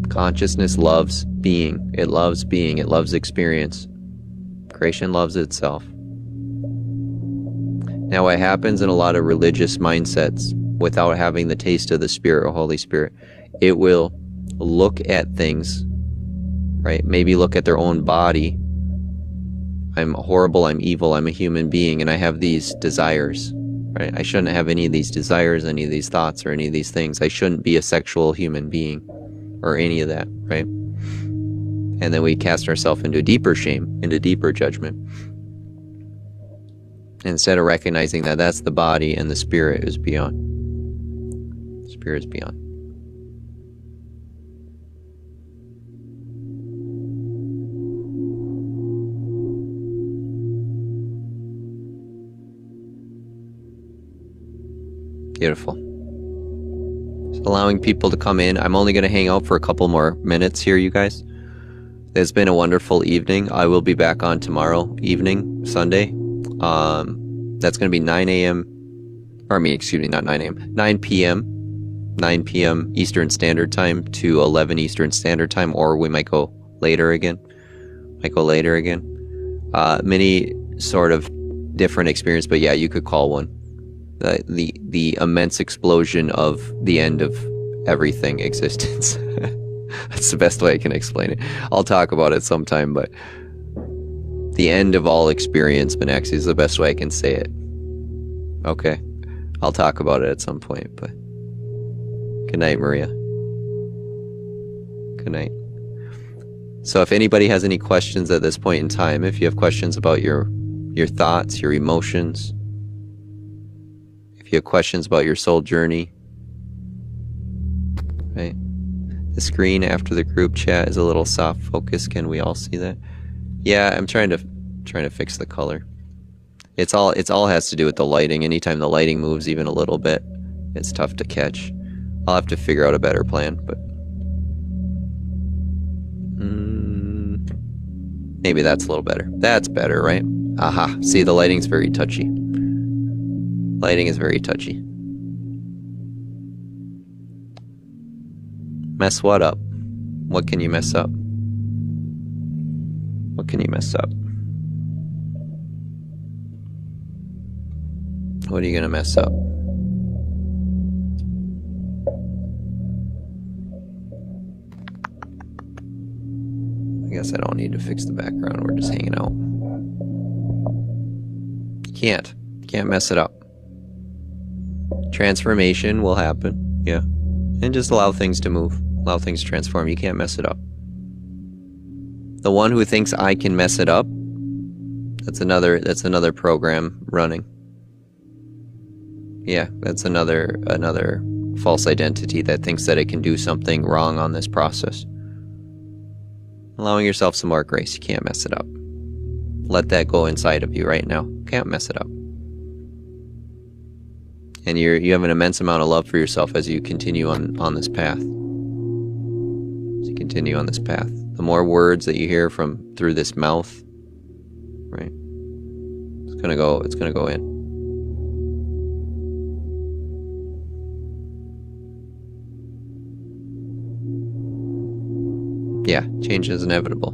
Consciousness loves being. It loves being. It loves experience. Creation loves itself. Now, what happens in a lot of religious mindsets, without having the taste of the Spirit or Holy Spirit, it will look at things, right? Maybe look at their own body. I'm horrible, I'm evil, I'm a human being, and I have these desires, right? I shouldn't have any of these desires, any of these thoughts, or any of these things. I shouldn't be a sexual human being, or any of that, right? And then we cast ourselves into deeper shame, into deeper judgment. Instead of recognizing that that's the body and the spirit is beyond. Spirit is beyond. Beautiful. Just allowing people to come in. I'm only going to hang out for a couple more minutes here, you guys. It's been a wonderful evening. I will be back on tomorrow evening, Sunday. That's going to be 9 a.m. Or not 9 a.m. 9 p.m. 9 p.m. Eastern Standard Time to 11 Eastern Standard Time, or we might go later again. Many sort of different experience, but yeah, you could call one. The immense explosion of the end of everything existence. That's the best way I can explain it. I'll talk about it sometime, but the end of all experience, Minaxi, is the best way I can say it. Okay. I'll talk about it at some point, but good night, Maria. Good night. So if anybody has any questions at this point in time, if you have questions about your thoughts, your emotions, if you have questions about your soul journey, right? The screen after the group chat is a little soft focus. Can we all see that? Yeah, I'm trying to fix the color. It's all has to do with the lighting. Anytime the lighting moves even a little bit, it's tough to catch. I'll have to figure out a better plan, but maybe that's a little better. That's better, right? Aha. See, the lighting's very touchy. Lighting is very touchy. Mess what up? What can you mess up? What can you mess up? What are you gonna mess up? I guess I don't need to fix the background. We're just hanging out. You can't mess it up. Transformation will happen. Yeah. And just allow things to move. Allow things to transform. You can't mess it up. The one who thinks I can mess it up, that's another program running. Yeah, that's another false identity that thinks that it can do something wrong on this process. Allowing yourself some more grace. You can't mess it up. Let that go inside of you right now. Can't mess it up. And you have an immense amount of love for yourself as you continue on this path. As you continue on this path. The more words that you hear through this mouth, right? It's gonna go in. Yeah, change is inevitable.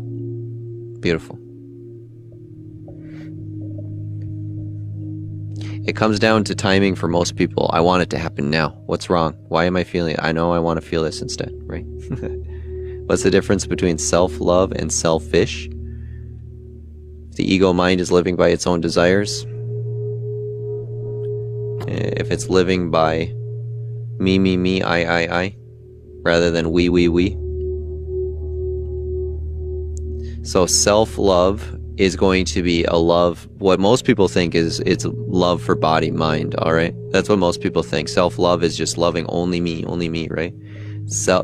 Beautiful. It comes down to timing for most people. I want it to happen now. What's wrong? Why am I feeling it? I know I want to feel this instead, right? What's the difference between self-love and selfish? If the ego mind is living by its own desires, if it's living by me, I, rather than we. So self-love is going to be a love, what most people think is it's love for body, mind, all right? That's what most people think. Self-love is just loving only me, right?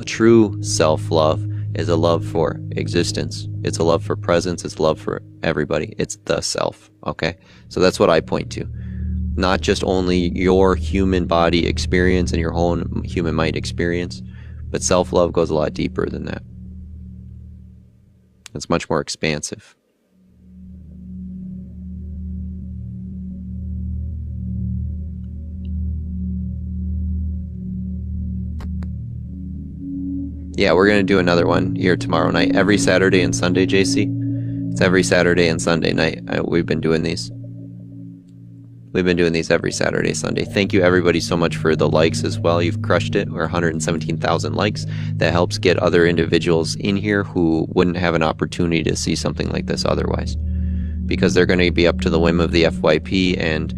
True self-love is a love for existence. It's a love for presence. It's love for everybody. It's the self, okay? So that's what I point to. Not just only your human body experience and your own human mind experience, but self-love goes a lot deeper than that. It's much more expansive. Yeah, we're going to do another one here tomorrow night. Every Saturday and Sunday, JC. It's every Saturday and Sunday night. We've been doing these. We've been doing these every Saturday, Sunday. Thank you, everybody, so much for the likes as well. You've crushed it. We're 117,000 likes. That helps get other individuals in here who wouldn't have an opportunity to see something like this otherwise. Because they're going to be up to the whim of the FYP, and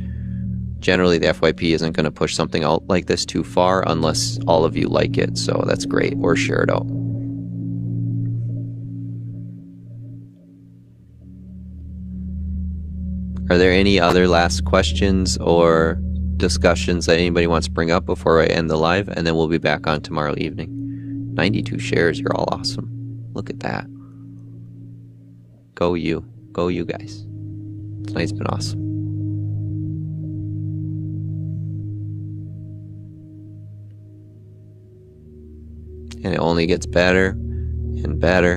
generally the FYP isn't going to push something out like this too far unless all of you like it. So that's great. Or share it out. Are there any other last questions or discussions that anybody wants to bring up before I end the live? And then we'll be back on tomorrow evening. 92 shares. You're all awesome. Look at that. Go you. Go you guys. Tonight's been awesome. And it only gets better and better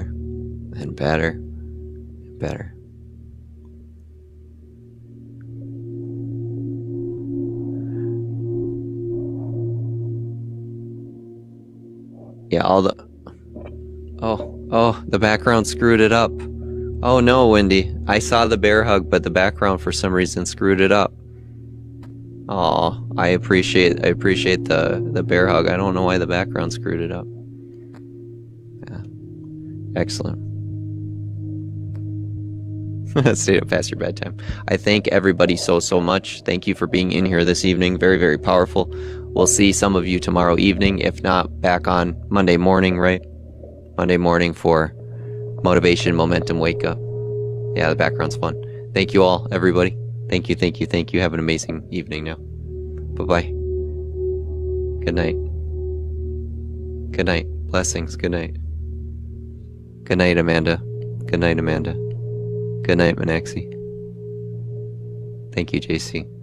and better and better. Yeah, all the... Oh, the background screwed it up. Oh no, Wendy. I saw the bear hug, but the background for some reason screwed it up. Oh, I appreciate the bear hug. I don't know why the background screwed it up. Yeah. Excellent. Stay up past your bedtime. I thank everybody so much. Thank you for being in here this evening. Very, very powerful. We'll see some of you tomorrow evening, if not back on Monday morning, right? Monday morning for Motivation Momentum Wake Up. Yeah, the background's fun. Thank you all, everybody. Thank you, thank you, thank you. Have an amazing evening now. Bye-bye. Good night. Good night. Blessings. Good night. Good night, Amanda. Good night, Amanda. Good night, Manaxi. Thank you, JC.